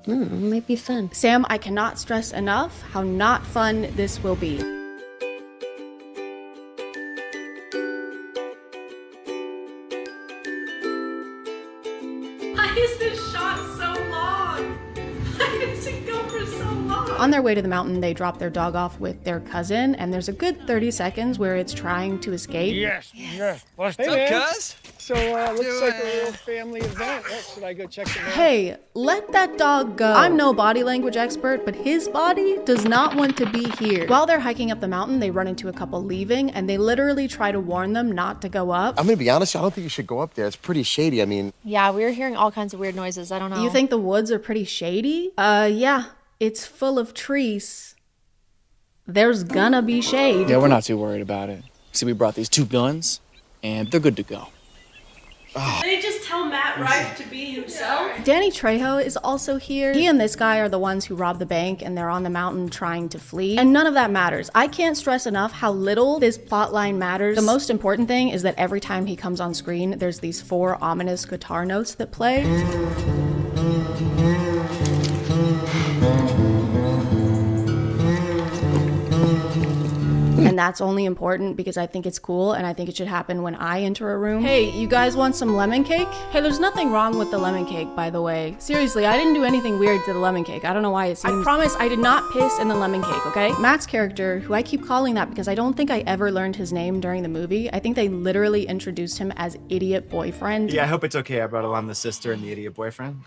it might be fun. Sam, I cannot stress enough how not fun this will be. Why is this shot so long? Why does it go for so long? On their way to the mountain, they drop their dog off with their cousin, and there's a good 30 seconds where it's trying to escape. Yes. What's Hey, up, cuz? So, looks like a real family event. Should I go check them out? Hey, let that dog go. I'm no body language expert, but his body does not want to be here. While they're hiking up the mountain, they run into a couple leaving, and they literally try to warn them not to go up. I'm gonna be honest, I don't think you should go up there. It's pretty shady. I mean, Yeah, we were hearing all kinds of weird noises. I don't know. You think the woods are pretty shady? Yeah, it's full of trees. There's gonna be shade. Yeah, we're not too worried about it. See, we brought these 2 guns, and they're good to go. Did they just tell Matt Rife to be himself? Danny Trejo is also here. He and this guy are the ones who robbed the bank, and they're on the mountain trying to flee. And none of that matters. I can't stress enough how little this plotline matters. The most important thing is that every time he comes on screen, there's these 4 ominous guitar notes that play. And that's only important because I think it's cool and I think it should happen when I enter a room. Hey, you guys want some lemon cake? Hey, there's nothing wrong with the lemon cake, by the way. Seriously, I didn't do anything weird to the lemon cake. I don't know why it seems... I promise I did not piss in the lemon cake, okay? Matt's character, who I keep calling that because I don't think I ever learned his name during the movie. I think they literally introduced him as Idiot Boyfriend. yeah, I hope it's okay. I brought along the sister and the idiot boyfriend.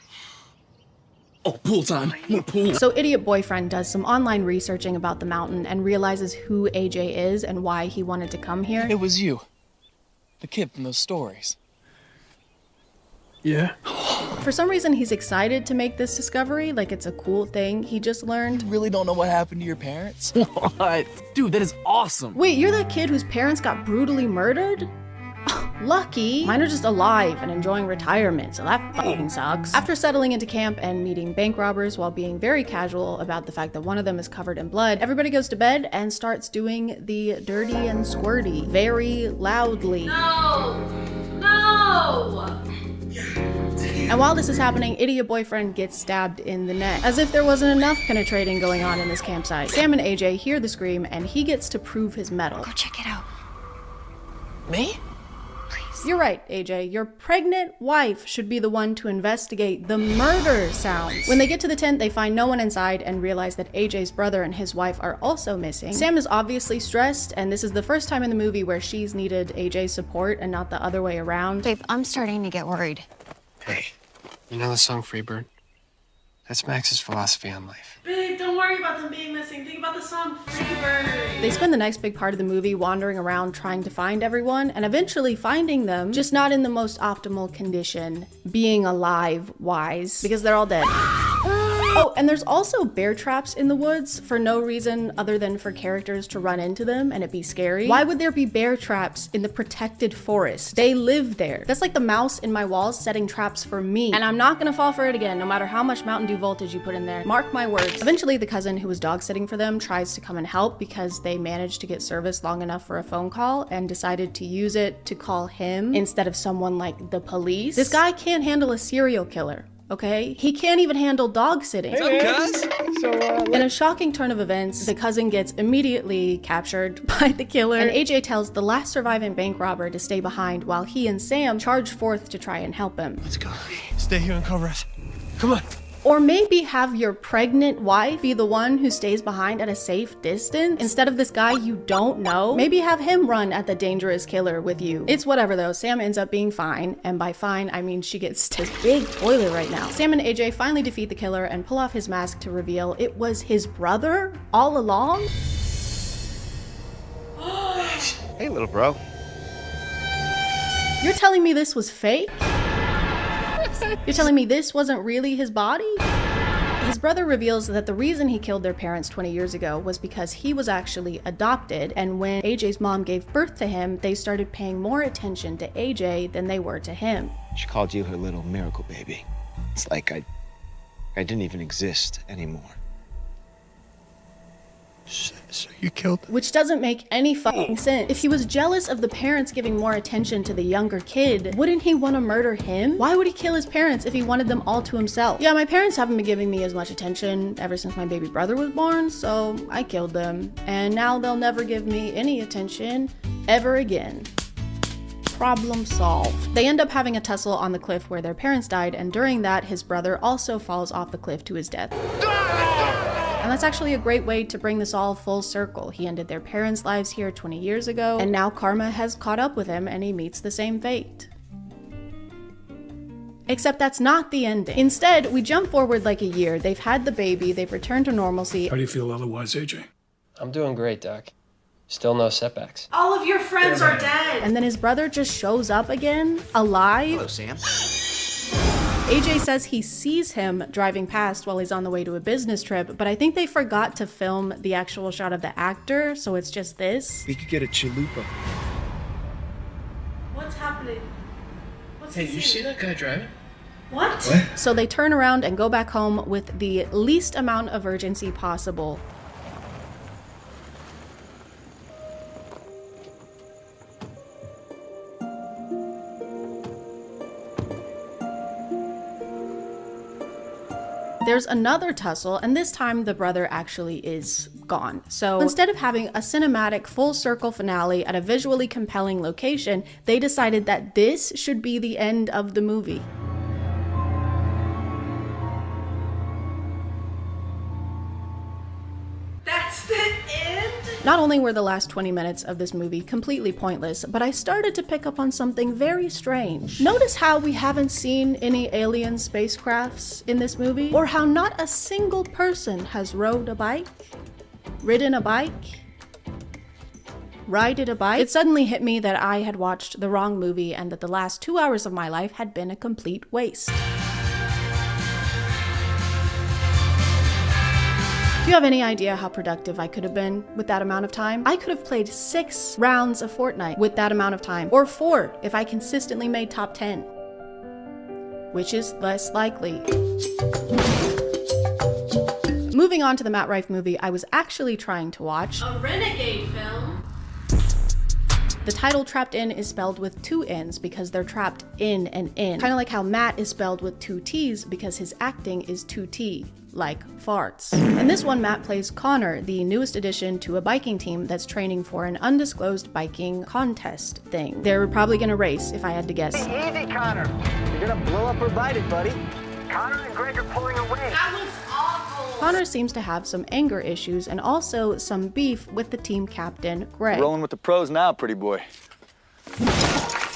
Oh, pool time. More pool. So Idiot Boyfriend does some online researching about the mountain and realizes who AJ is and why he wanted to come here. It was you. The kid from those stories. Yeah. For some reason, he's excited to make this discovery, like it's a cool thing he just learned. You really don't know what happened to your parents? What? Dude, that is awesome. Wait, you're that kid whose parents got brutally murdered? Lucky. Mine are just alive and enjoying retirement, so that fucking sucks. After settling into camp and meeting bank robbers while being very casual about the fact that one of them is covered in blood, everybody goes to bed and starts doing the dirty and squirty very loudly. No! No! And while this is happening, Idiot Boyfriend gets stabbed in the neck. As if there wasn't enough penetrating going on in this campsite. Sam and AJ hear the scream and he gets to prove his mettle. Go check it out. Me? You're right, AJ. Your pregnant wife should be the one to investigate the murder sounds. When they get to the tent, they find no one inside and realize that AJ's brother and his wife are also missing. Sam is obviously stressed, and this is the first time in the movie where she's needed AJ's support and not the other way around. Babe, I'm starting to get worried. Hey, you know the song Freebird? That's Max's philosophy on life. Babe, don't worry about them being missing. Think about the song Freebird. They spend the next big part of the movie wandering around trying to find everyone and eventually finding them, just not in the most optimal condition, being alive wise, because they're all dead. Oh, and there's also bear traps in the woods for no reason other than for characters to run into them and it be scary. Why would there be bear traps in the protected forest? They live there. That's like the mouse in my walls setting traps for me. And I'm not gonna fall for it again, no matter how much Mountain Dew voltage you put in there. Mark my words. Eventually, the cousin who was dog sitting for them tries to come and help because they managed to get service long enough for a phone call and decided to use it to call him instead of someone like the police. This guy can't handle a serial killer. Okay? He can't even handle dog sitting. In a shocking turn of events, the cousin gets immediately captured by the killer, and AJ tells the last surviving bank robber to stay behind while he and Sam charge forth to try and help him. Let's go. Stay here and cover us. Come on. Or maybe have your pregnant wife be the one who stays behind at a safe distance instead of this guy you don't know. Maybe have him run at the dangerous killer with you. It's whatever though, Sam ends up being fine, and by fine I mean she gets this big toilet right now. Sam and AJ finally defeat the killer and pull off his mask to reveal it was his brother all along. Hey, little bro. You're telling me this was fake? You're telling me this wasn't really his body? His brother reveals that the reason he killed their parents 20 years ago was because he was actually adopted, and when AJ's mom gave birth to him, they started paying more attention to AJ than they were to him. She called you her little miracle baby. It's like I didn't even exist anymore. So you killed him? Which doesn't make any fucking sense. If he was jealous of the parents giving more attention to the younger kid, wouldn't he want to murder him? Why would he kill his parents if he wanted them all to himself? Yeah, my parents haven't been giving me as much attention ever since my baby brother was born, so I killed them. And now they'll never give me any attention ever again. Problem solved. They end up having a tussle on the cliff where their parents died, and during that, his brother also falls off the cliff to his death. And that's actually a great way to bring this all full circle. He ended their parents' lives here 20 years ago, and now karma has caught up with him and he meets the same fate. Except that's not the ending. Instead, we jump forward like a year. They've had the baby, they've returned to normalcy. How do you feel otherwise, AJ? I'm doing great, Doc. Still no setbacks. All of your friends are dead. And then his brother just shows up again, alive. Hello, Sam. AJ says he sees him driving past while he's on the way to a business trip, but I think they forgot to film the actual shot of the actor, so it's just this. We could get a chalupa. What's happening? Hey, you see that guy driving? What? So they turn around and go back home with the least amount of urgency possible. There's another tussle, and this time the brother actually is gone. So instead of having a cinematic full circle finale at a visually compelling location, they decided that this should be the end of the movie. That's the end? Not only were the last 20 minutes of this movie completely pointless, but I started to pick up on something very strange. Notice how we haven't seen any alien spacecrafts in this movie, or how not a single person has rode a bike, ridden a bike, rided a bike. It suddenly hit me that I had watched the wrong movie and that the last 2 hours of my life had been a complete waste. Do you have any idea how productive I could have been with that amount of time? I could have played 6 rounds of Fortnite with that amount of time, or 4 if I consistently made top 10, which is less likely. Moving on to the Matt Rife movie I was actually trying to watch. A renegade film? The title Trapped In is spelled with 2 N's because they're trapped in and in. Kind of like how Matt is spelled with 2 T's because his acting is 2T, like farts. In this one, Matt plays Connor, the newest addition to a biking team that's training for an undisclosed biking contest thing. They're probably gonna race, if I had to guess. Easy, Connor. You're gonna blow up or bite it, buddy. Connor and Greg are pulling away. That looks awful. Connor seems to have some anger issues and also some beef with the team captain, Greg. Rolling with the pros now, pretty boy.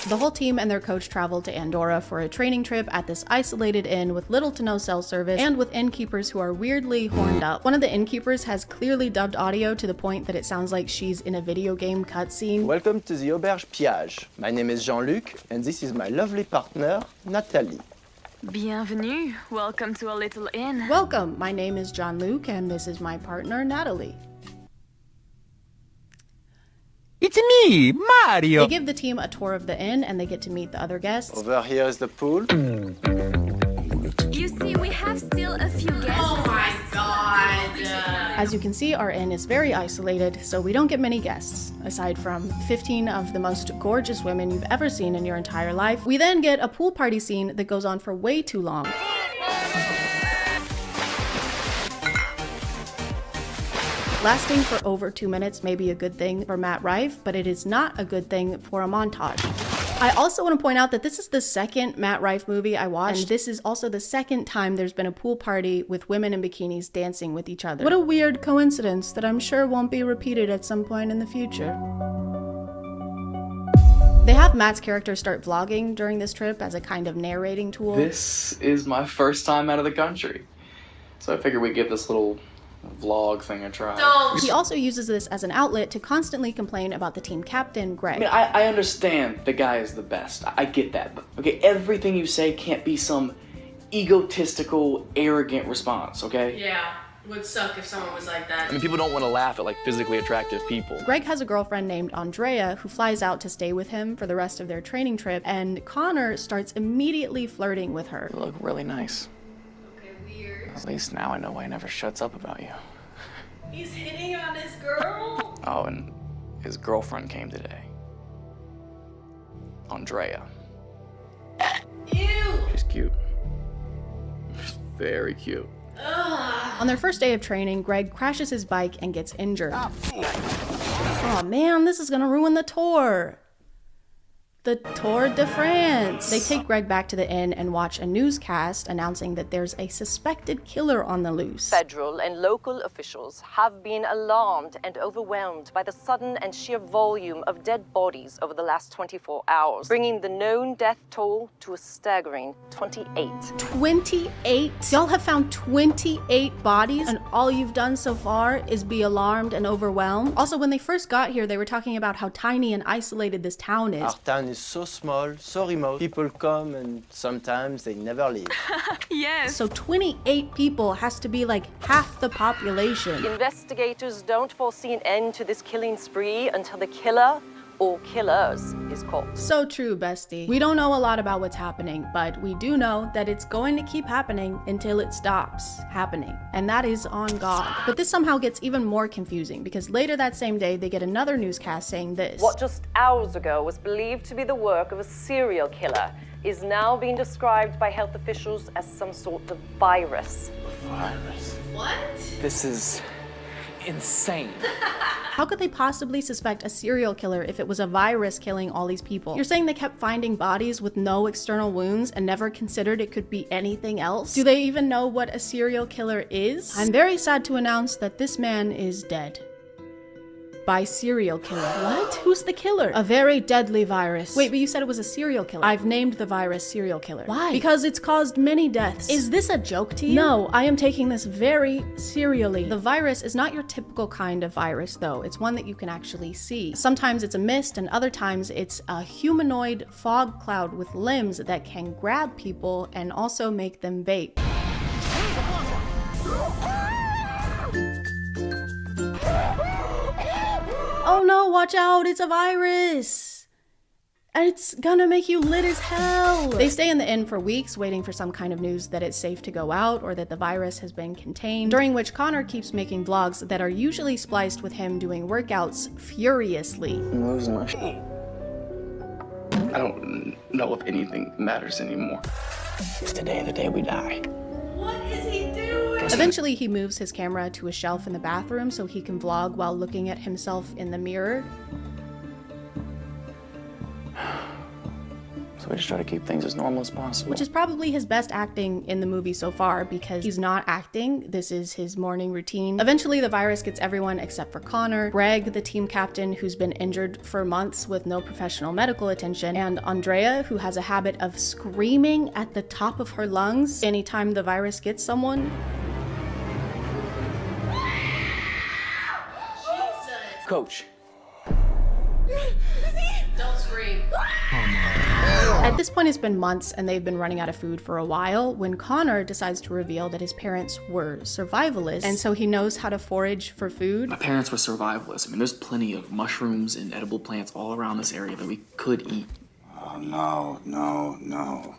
The whole team and their coach travel to Andorra for a training trip at this isolated inn with little to no cell service and with innkeepers who are weirdly horned up. One of the innkeepers has clearly dubbed audio to the point that it sounds like she's in a video game cutscene. Welcome to the Auberge Piage. My name is Jean-Luc, and this is my lovely partner, Nathalie. Bienvenue. Welcome to a little inn. Welcome. My name is Jean-Luc, and this is my partner, Natalie. It's me, Mario! They give the team a tour of the inn, and they get to meet the other guests. Over here is the pool. You see, we have still a few guests. Oh my god! As you can see, our inn is very isolated, so we don't get many guests, aside from 15 of the most gorgeous women you've ever seen in your entire life. We then get a pool party scene that goes on for way too long. Lasting for over 2 minutes may be a good thing for Matt Rife, but it is not a good thing for a montage. I also want to point out that this is the second Matt Rife movie I watched, and this is also the second time there's been a pool party with women in bikinis dancing with each other. What a weird coincidence that I'm sure won't be repeated at some point in the future. They have Matt's character start vlogging during this trip as a kind of narrating tool. This is my first time out of the country, so I figured we'd give this little vlog thing a try. He also uses this as an outlet to constantly complain about the team captain, Greg. I mean, I understand the guy is the best. I get that. But, okay, everything you say can't be some egotistical, arrogant response, okay? Yeah, would suck if someone was like that. I mean, people don't want to laugh at, like, physically attractive people. Greg has a girlfriend named Andrea who flies out to stay with him for the rest of their training trip, and Connor starts immediately flirting with her. You look really nice. At least now I know why he never shuts up about you. He's hitting on his girl? Oh, and his girlfriend came today. Andrea. Ew! She's cute. She's very cute. Ugh. On their first day of training, Greg crashes his bike and gets injured. Oh man, this is gonna ruin the tour. The Tour de France. They take Greg back to the inn and watch a newscast announcing that there's a suspected killer on the loose. Federal and local officials have been alarmed and overwhelmed by the sudden and sheer volume of dead bodies over the last 24 hours, bringing the known death toll to a staggering 28. 28? Y'all have found 28 bodies, and all you've done so far is be alarmed and overwhelmed? Also, when they first got here, they were talking about how tiny and isolated this town is. Our town is so small, so remote. People come and sometimes they never leave. Yes. So 28 people has to be like half the population. Investigators don't foresee an end to this killing spree until the killer or killers is caught. So true, bestie. We don't know a lot about what's happening, but we do know that it's going to keep happening until it stops happening. And that is on God. But this somehow gets even more confusing because later that same day, they get another newscast saying this. What just hours ago was believed to be the work of a serial killer is now being described by health officials as some sort of virus. Virus? What? This is insane. How could they possibly suspect a serial killer if it was a virus killing all these people? You're saying they kept finding bodies with no external wounds and never considered it could be anything else? Do they even know what a serial killer is? I'm very sad to announce that this man is dead. By serial killer. What? Who's the killer? A very deadly virus. Wait, but you said it was a serial killer. I've named the virus serial killer. Why? Because it's caused many deaths. Is this a joke to you? No, I am taking this very serially. The virus is not your typical kind of virus, though. It's one that you can actually see. Sometimes it's a mist, and other times it's a humanoid fog cloud with limbs that can grab people and also make them vape. Oh no, watch out, it's a virus! And it's gonna make you lit as hell! They stay in the inn for weeks, waiting for some kind of news that it's safe to go out or that the virus has been contained, during which Connor keeps making vlogs that are usually spliced with him doing workouts furiously. I'm losing my shit. I don't know if anything matters anymore. It's today the day we die. What is he doing? Eventually, he moves his camera to a shelf in the bathroom so he can vlog while looking at himself in the mirror. So we just try to keep things as normal as possible. Which is probably his best acting in the movie so far because he's not acting. This is his morning routine. Eventually, the virus gets everyone except for Connor, Greg, the team captain, who's been injured for months with no professional medical attention, and Andrea, who has a habit of screaming at the top of her lungs anytime the virus gets someone. Coach. Don't scream. At this point, it's been months and they've been running out of food for a while when Connor decides to reveal that his parents were survivalists, and so he knows how to forage for food. My parents were survivalists. I mean, there's plenty of mushrooms and edible plants all around this area that we could eat. Oh, no, no, no.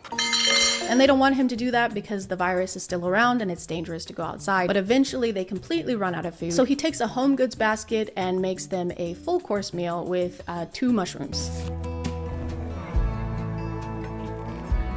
And they don't want him to do that because the virus is still around and it's dangerous to go outside. But eventually they completely run out of food. So he takes a home goods basket and makes them a full course meal with 2 mushrooms.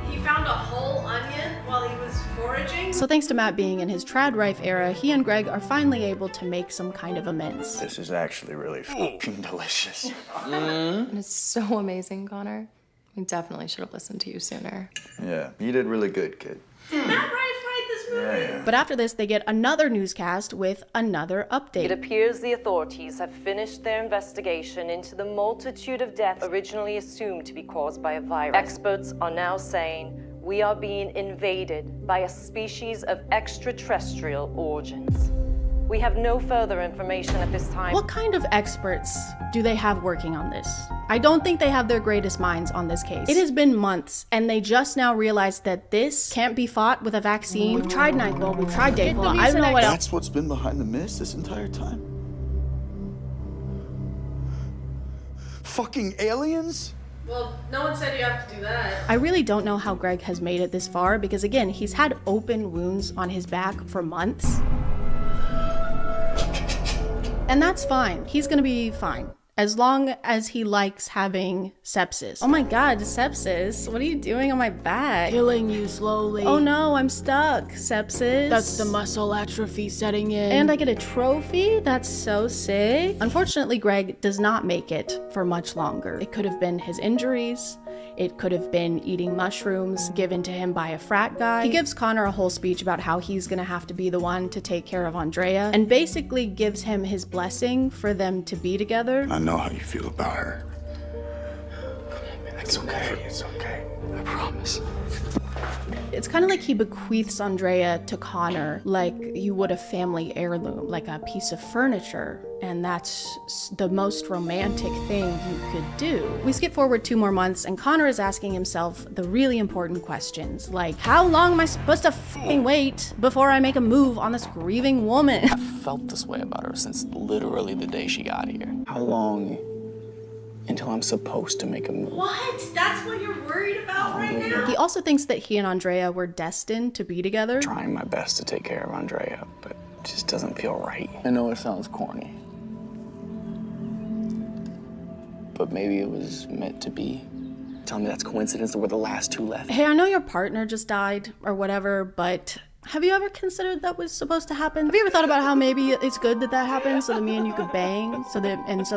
He found a whole onion while he was foraging? So thanks to Matt being in his trad rife era, he and Greg are finally able to make some kind of amends. This is actually really fucking delicious. It's so amazing, Connor. We definitely should have listened to you sooner. Yeah, you did really good, kid. Did Matt Rife write this movie? Yeah. But after this, they get another newscast with another update. It appears the authorities have finished their investigation into the multitude of deaths originally assumed to be caused by a virus. Experts are now saying we are being invaded by a species of extraterrestrial origins. We have no further information at this time. What kind of experts do they have working on this? I don't think they have their greatest minds on this case. It has been months, and they just now realized that this can't be fought with a vaccine. We've tried NyQuil, we've tried Dayquil, I don't know what else. That's what's been behind the mist this entire time? Fucking aliens? Well, no one said you have to do that. I really don't know how Greg has made it this far because, again, he's had open wounds on his back for months. And that's fine. He's gonna be fine. As long as he likes having sepsis. Oh my god, sepsis. What are you doing on my back? Killing you slowly. Oh no, I'm stuck. Sepsis. That's the muscle atrophy setting in. And I get a trophy? That's so sick. Unfortunately, Greg does not make it for much longer. It could have been his injuries. It could have been eating mushrooms given to him by a frat guy. He gives Connor a whole speech about how he's gonna have to be the one to take care of Andrea and basically gives him his blessing for them to be together. I know how you feel about her. It's okay. It's okay. I promise. It's kind of like he bequeaths Andrea to Connor like you would a family heirloom, like a piece of furniture. And that's the most romantic thing you could do. We skip forward 2 more months and Connor is asking himself the really important questions, like how long am I supposed to f***ing wait before I make a move on this grieving woman? I felt this way about her since literally the day she got here. How long until I'm supposed to make a move? What? That's what you're worried about right now? He also thinks that he and Andrea were destined to be together. Trying my best to take care of Andrea, but it just doesn't feel right. I know it sounds corny, but maybe it was meant to be. Tell me that's coincidence that we're the last 2 left. Hey, I know your partner just died or whatever, but have you ever considered that was supposed to happen? Have you ever thought about how maybe it's good that that happened so that me and you could bang? So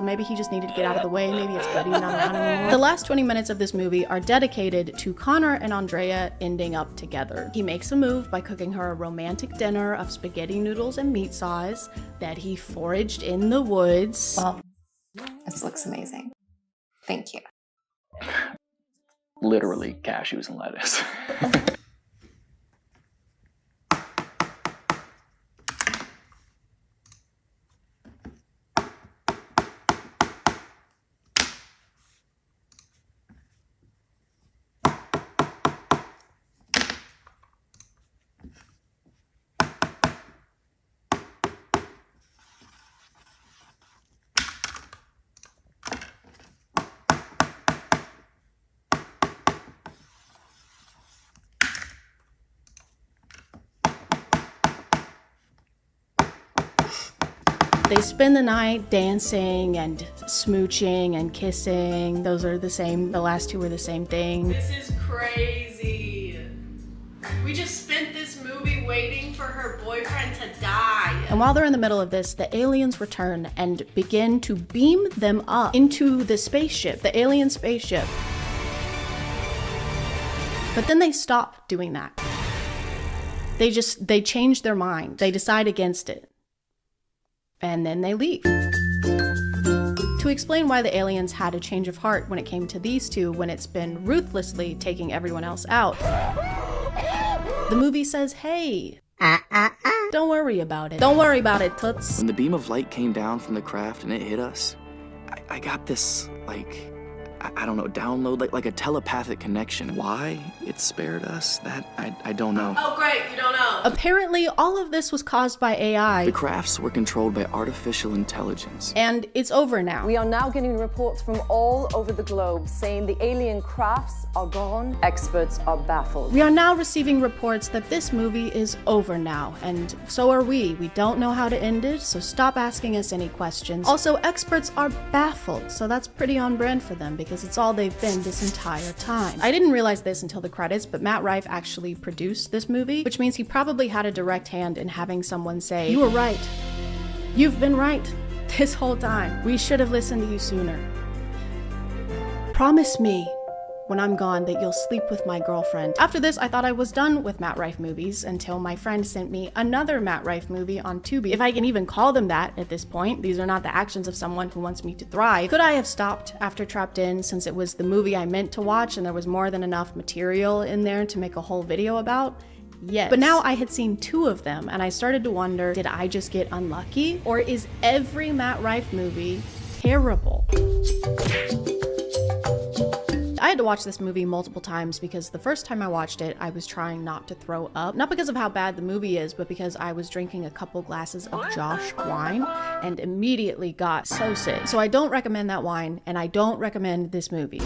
maybe he just needed to get out of the way. Maybe it's good he's not around anymore. The last 20 minutes of this movie are dedicated to Connor and Andrea ending up together. He makes a move by cooking her a romantic dinner of spaghetti noodles and meat sauce that he foraged in the woods. Well, this looks amazing. Thank you. Literally cashews and lettuce. They spend the night dancing and smooching and kissing. Those are the same, the last 2 were the same thing. This is crazy. We just spent this movie waiting for her boyfriend to die. And while they're in the middle of this, the aliens return and begin to beam them up into the spaceship, the alien spaceship. But then they stop doing that. They change their mind. They decide against it. And then they leave. To explain why the aliens had a change of heart when it came to these two when it's been ruthlessly taking everyone else out, the movie says, hey, don't worry about it. Don't worry about it, toots. When the beam of light came down from the craft and it hit us, I got this, like, I don't know, download, like a telepathic connection. Why it spared us, that I don't know. Oh, great, you don't know. Apparently, all of this was caused by AI. The crafts were controlled by artificial intelligence. And it's over now. We are now getting reports from all over the globe saying the alien crafts are gone. Experts are baffled. We are now receiving reports that this movie is over now, and so are we. We don't know how to end it, so stop asking us any questions. Also, experts are baffled, so that's pretty on brand for them because it's all they've been this entire time. I didn't realize this until the credits, but Matt Rife actually produced this movie, which means he probably had a direct hand in having someone say, "You were right. You've been right this whole time. We should have listened to you sooner. Promise me when I'm gone that you'll sleep with my girlfriend." After this, I thought I was done with Matt Rife movies until my friend sent me another Matt Rife movie on Tubi. If I can even call them that at this point, these are not the actions of someone who wants me to thrive. Could I have stopped after Trapped In since it was the movie I meant to watch and there was more than enough material in there to make a whole video about? Yes. But now I had seen 2 of them and I started to wonder, did I just get unlucky? Or is every Matt Rife movie terrible? I had to watch this movie multiple times because the first time I watched it, I was trying not to throw up. Not because of how bad the movie is, but because I was drinking a couple glasses of Josh wine and immediately got so sick. So I don't recommend that wine, and I don't recommend this movie.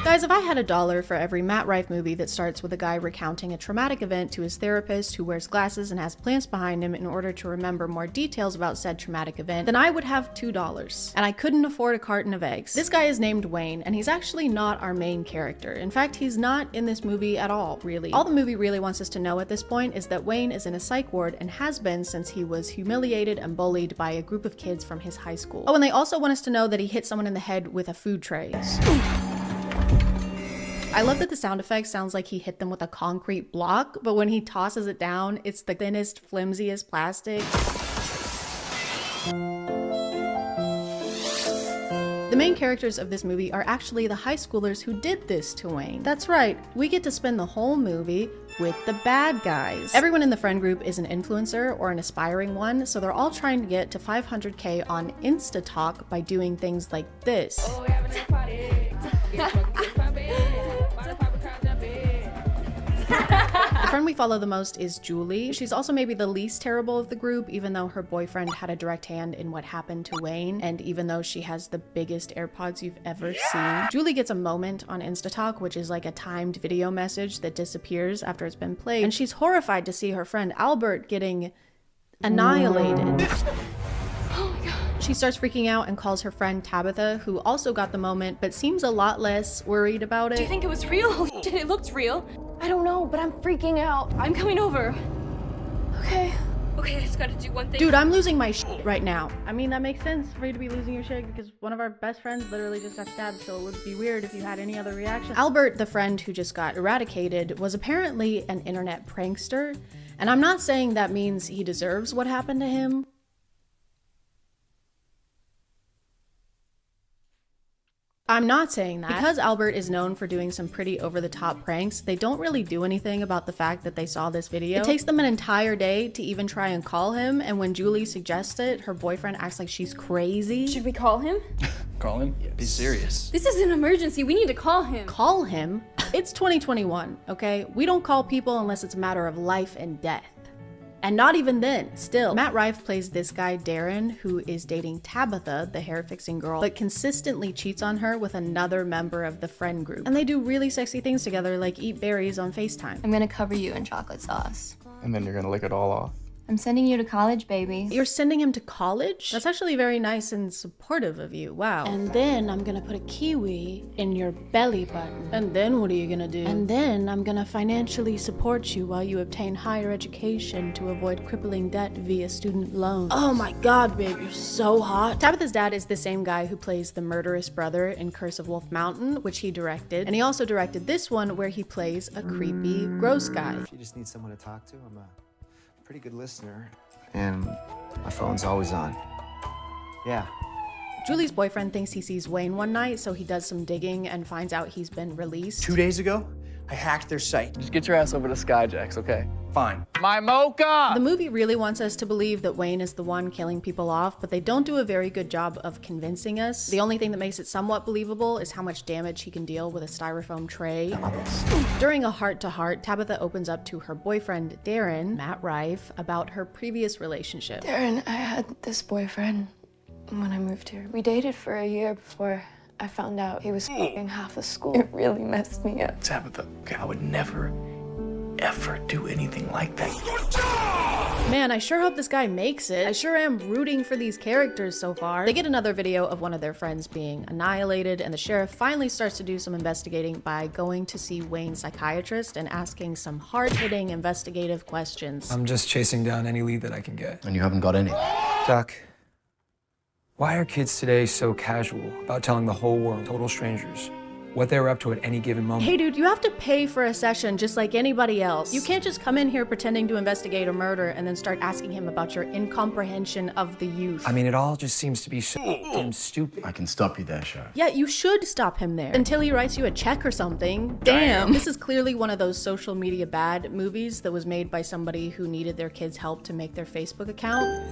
Guys, if I had $1 for every Matt Rife movie that starts with a guy recounting a traumatic event to his therapist who wears glasses and has plants behind him in order to remember more details about said traumatic event, then I would have $2. And I couldn't afford a carton of eggs. This guy is named Wayne, and he's actually not our main character. In fact, he's not in this movie at all, really. All the movie really wants us to know at this point is that Wayne is in a psych ward and has been since he was humiliated and bullied by a group of kids from his high school. Oh, and they also want us to know that he hit someone in the head with a food tray. I love that the sound effect sounds like he hit them with a concrete block, but when he tosses it down, it's the thinnest, flimsiest plastic. The main characters of this movie are actually the high schoolers who did this to Wayne. That's right, we get to spend the whole movie with the bad guys. Everyone in the friend group is an influencer or an aspiring one, so they're all trying to get to 500K on InstaTalk by doing things like this. The friend we follow the most is Julie. She's also maybe the least terrible of the group, even though her boyfriend had a direct hand in what happened to Wayne, and even though she has the biggest AirPods you've ever seen. Julie gets a moment on InstaTalk, which is like a timed video message that disappears after it's been played, and she's horrified to see her friend Albert getting annihilated. She starts freaking out and calls her friend Tabitha, who also got the moment, but seems a lot less worried about it. Do you think it was real? Holy shit, it looked real. I don't know, but I'm freaking out. I'm coming over. Okay. Okay, I just gotta do one thing. Dude, I'm losing my shit right now. I mean, that makes sense for you to be losing your shit because one of our best friends literally just got stabbed, so it would be weird if you had any other reaction. Albert, the friend who just got eradicated, was apparently an internet prankster, and I'm not saying that means he deserves what happened to him. I'm not saying that. Because Albert is known for doing some pretty over-the-top pranks, they don't really do anything about the fact that they saw this video. It takes them an entire day to even try and call him, and when Julie suggests it, her boyfriend acts like she's crazy. Should we call him? Call him? Be serious. This is an emergency. We need to call him. Call him? It's 2021, okay? We don't call people unless it's a matter of life and death. And not even then, still. Matt Rife plays this guy, Darren, who is dating Tabitha, the hair-fixing girl, but consistently cheats on her with another member of the friend group. And they do really sexy things together, like eat berries on FaceTime. I'm gonna cover you in chocolate sauce. And then you're gonna lick it all off. I'm sending you to college, baby. You're sending him to college? That's actually very nice and supportive of you. Wow. And then I'm gonna put a kiwi in your belly button. And then what are you gonna do? And then I'm gonna financially support you while you obtain higher education to avoid crippling debt via student loans. Oh my god, babe, you're so hot. Tabitha's dad is the same guy who plays the murderous brother in Curse of Wolf Mountain, which he directed. And he also directed this one where he plays a creepy, gross guy. If you just need someone to talk to, I'm a pretty good listener, and my phone's always on. Yeah. Julie's boyfriend thinks he sees Wayne one night, so he does some digging and finds out he's been released. 2 days ago, I hacked their site. Just get your ass over to Skyjacks, okay? Fine. My mocha! The movie really wants us to believe that Wayne is the one killing people off, but they don't do a very good job of convincing us. The only thing that makes it somewhat believable is how much damage he can deal with a styrofoam tray. During a heart-to-heart, Tabitha opens up to her boyfriend, Darren, Matt Rife, about her previous relationship. Darren, I had this boyfriend when I moved here. We dated for a year before I found out he was f***ing half the school. It really messed me up. Tabitha, okay, I would never, ever do anything like that. Man, I sure hope this guy makes it. I sure am rooting for these characters so far. They get another video of one of their friends being annihilated, and the sheriff finally starts to do some investigating by going to see Wayne's psychiatrist and asking some hard-hitting investigative questions. I'm just chasing down any lead that I can get. And you haven't got any? Doc, why are kids today so casual about telling the whole world, total strangers, what they were up to at any given moment? Hey dude, you have to pay for a session just like anybody else. You can't just come in here pretending to investigate a murder and then start asking him about your incomprehension of the youth. I mean, it all just seems to be so damn stupid. I can stop you there, Sheriff. Yeah, you should stop him there until he writes you a check or something. Damn. This is clearly one of those social media bad movies that was made by somebody who needed their kids' help to make their Facebook account.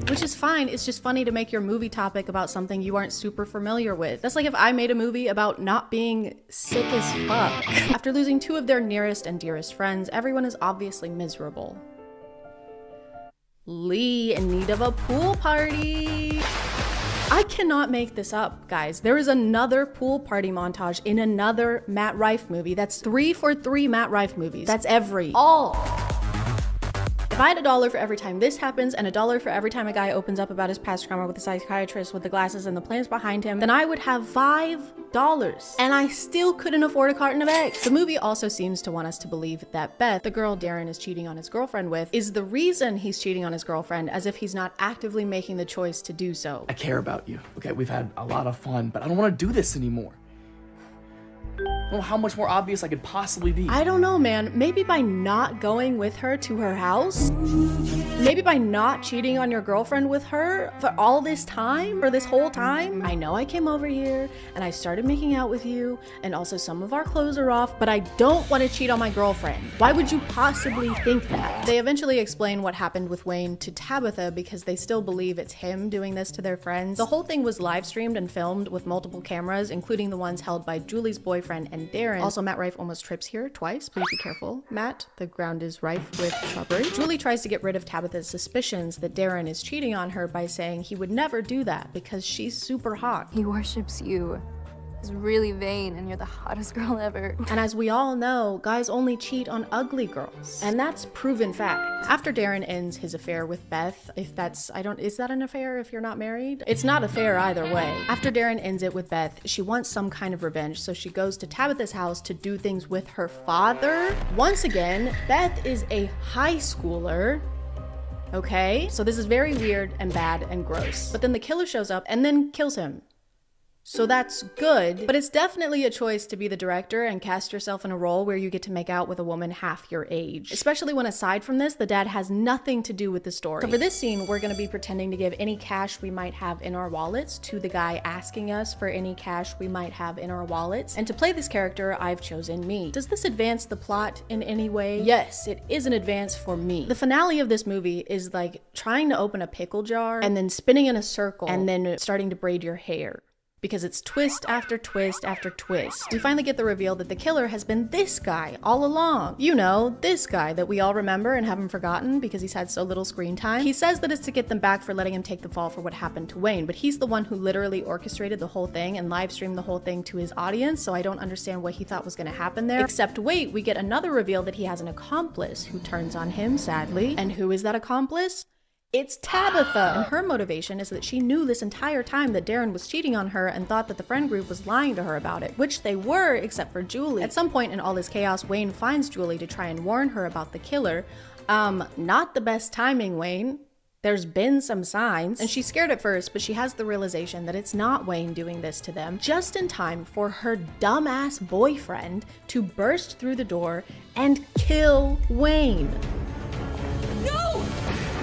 Which is fine, it's just funny to make your movie topic about something you aren't super familiar with. That's like if I made a movie about not being sick as fuck. After losing two of their nearest and dearest friends, everyone is obviously miserable. Lee in need of a pool party. I cannot make this up, guys. There is another pool party montage in another Matt Rife movie. That's 3 for 3 Matt Rife movies. That's all. If I had $1 for every time this happens and $1 for every time a guy opens up about his past trauma with a psychiatrist with the glasses and the plans behind him, then I would have $5. And I still couldn't afford a carton of eggs. The movie also seems to want us to believe that Beth, the girl Darren is cheating on his girlfriend with, is the reason he's cheating on his girlfriend, as if he's not actively making the choice to do so. I care about you, okay? We've had a lot of fun, but I don't want to do this anymore. I don't know how much more obvious I could possibly be. I don't know, man. Maybe by not going with her to her house? Maybe by not cheating on your girlfriend with her for all this time? For this whole time? I know I came over here and I started making out with you, and also some of our clothes are off, but I don't want to cheat on my girlfriend. Why would you possibly think that? They eventually explain what happened with Wayne to Tabitha because they still believe it's him doing this to their friends. The whole thing was live streamed and filmed with multiple cameras, including the ones held by Julie's boyfriend and Darren. Also, Matt Rife almost trips here twice. Please be careful. Matt, the ground is rife with shrubbery. Julie tries to get rid of Tabitha's suspicions that Darren is cheating on her by saying he would never do that because she's super hot. He worships you. He's really vain and you're the hottest girl ever. And as we all know, guys only cheat on ugly girls. And that's proven fact. After Darren ends his affair with Beth, is that an affair if you're not married? It's not a fair either way. After Darren ends it with Beth, she wants some kind of revenge, so she goes to Tabitha's house to do things with her father. Once again, Beth is a high schooler. Okay, so this is very weird and bad and gross. But then the killer shows up and then kills him. So that's good, but it's definitely a choice to be the director and cast yourself in a role where you get to make out with a woman half your age. Especially when, aside from this, the dad has nothing to do with the story. So for this scene, we're gonna be pretending to give any cash we might have in our wallets to the guy asking us for any cash we might have in our wallets. And to play this character, I've chosen me. Does this advance the plot in any way? Yes, it is an advance for me. The finale of this movie is like trying to open a pickle jar and then spinning in a circle and then starting to braid your hair. because it's twist after twist after twist. We finally get the reveal that the killer has been this guy all along. You know, this guy that we all remember and haven't forgotten because he's had so little screen time. He says that it's to get them back for letting him take the fall for what happened to Wayne, but he's the one who literally orchestrated the whole thing and live streamed the whole thing to his audience, so I don't understand what he thought was gonna happen there. Except wait, we get another reveal that he has an accomplice who turns on him, sadly. And who is that accomplice? It's Tabitha! And her motivation is that she knew this entire time that Darren was cheating on her and thought that the friend group was lying to her about it, which they were, except for Julie. At some point in all this chaos, Wayne finds Julie to try and warn her about the killer. Not the best timing, Wayne. There's been some signs, and she's scared at first, but she has the realization that it's not Wayne doing this to them, just in time for her dumbass boyfriend to burst through the door and kill Wayne. No!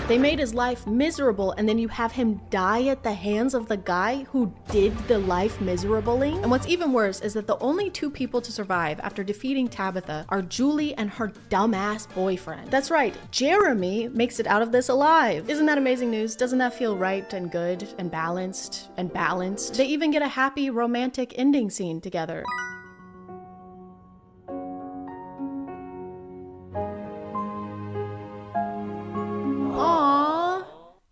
They made his life miserable, and then you have him die at the hands of the guy who did the life miserabling. And what's even worse is that the only two people to survive after defeating Tabitha are Julie and her dumbass boyfriend. That's right, Jeremy makes it out of this alive. Isn't that amazing news? Doesn't that feel right and good and balanced and balanced? They even get a happy romantic ending scene together.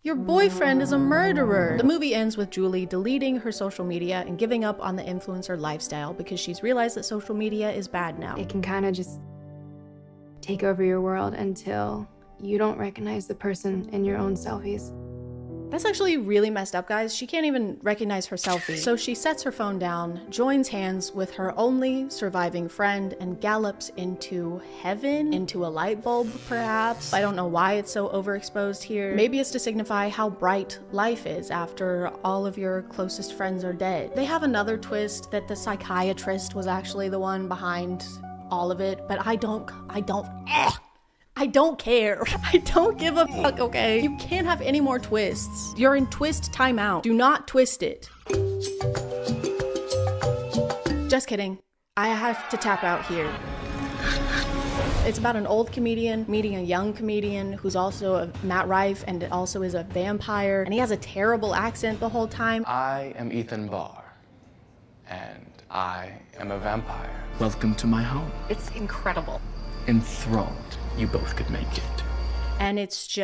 Your boyfriend is a murderer. The movie ends with Julie deleting her social media and giving up on the influencer lifestyle because she's realized that social media is bad now. It can kind of just take over your world until you don't recognize the person in your own selfies. That's actually really messed up, guys. She can't even recognize her selfie. So she sets her phone down, joins hands with her only surviving friend, and gallops into heaven, into a light bulb, perhaps. I don't know why it's so overexposed here. Maybe it's to signify how bright life is after all of your closest friends are dead. They have another twist that the psychiatrist was actually the one behind all of it, but I don't care. I don't give a fuck, okay? You can't have any more twists. You're in twist timeout. Do not twist it. Just kidding. I have to tap out here. It's about an old comedian meeting a young comedian who's also a Matt Rife and also is a vampire, and he has a terrible accent the whole time. I am Ethan Barr, and I am a vampire. Welcome to my home. It's incredible. Enthralled. You both could make it. And it's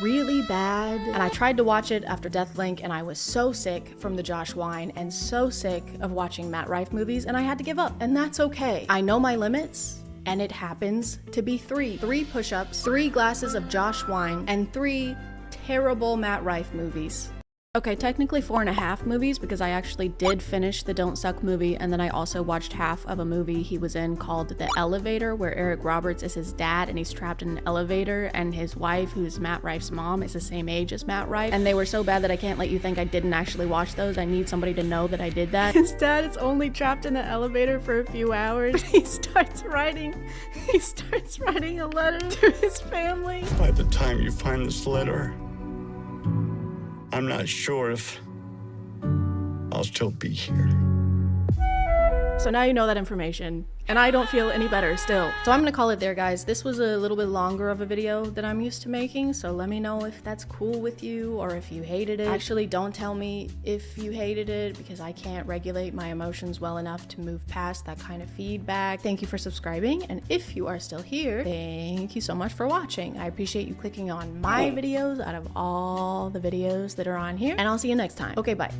really bad. And I tried to watch it after Deathlink, and I was so sick from the Josh Wine and so sick of watching Matt Rife movies, and I had to give up, and that's okay. I know my limits, and it happens to be 3. 3 push-ups, 3 glasses of Josh Wine, and 3 terrible Matt Rife movies. Okay, technically 4.5 movies because I actually did finish the Don't Suck movie, and then I also watched half of a movie he was in called The Elevator, where Eric Roberts is his dad and he's trapped in an elevator, and his wife, who's Matt Rife's mom, is the same age as Matt Rife. And they were so bad that I can't let you think I didn't actually watch those. I need somebody to know that I did that. His dad is only trapped in the elevator for a few hours. He starts writing a letter to his family. By the time you find this letter, I'm not sure if I'll still be here. So now you know that information, and I don't feel any better still. So I'm gonna call it there, guys. This was a little bit longer of a video than I'm used to making, so let me know if that's cool with you or if you hated it. Actually, don't tell me if you hated it because I can't regulate my emotions well enough to move past that kind of feedback. Thank you for subscribing, and if you are still here, thank you so much for watching. I appreciate you clicking on my videos out of all the videos that are on here, and I'll see you next time. Okay, bye.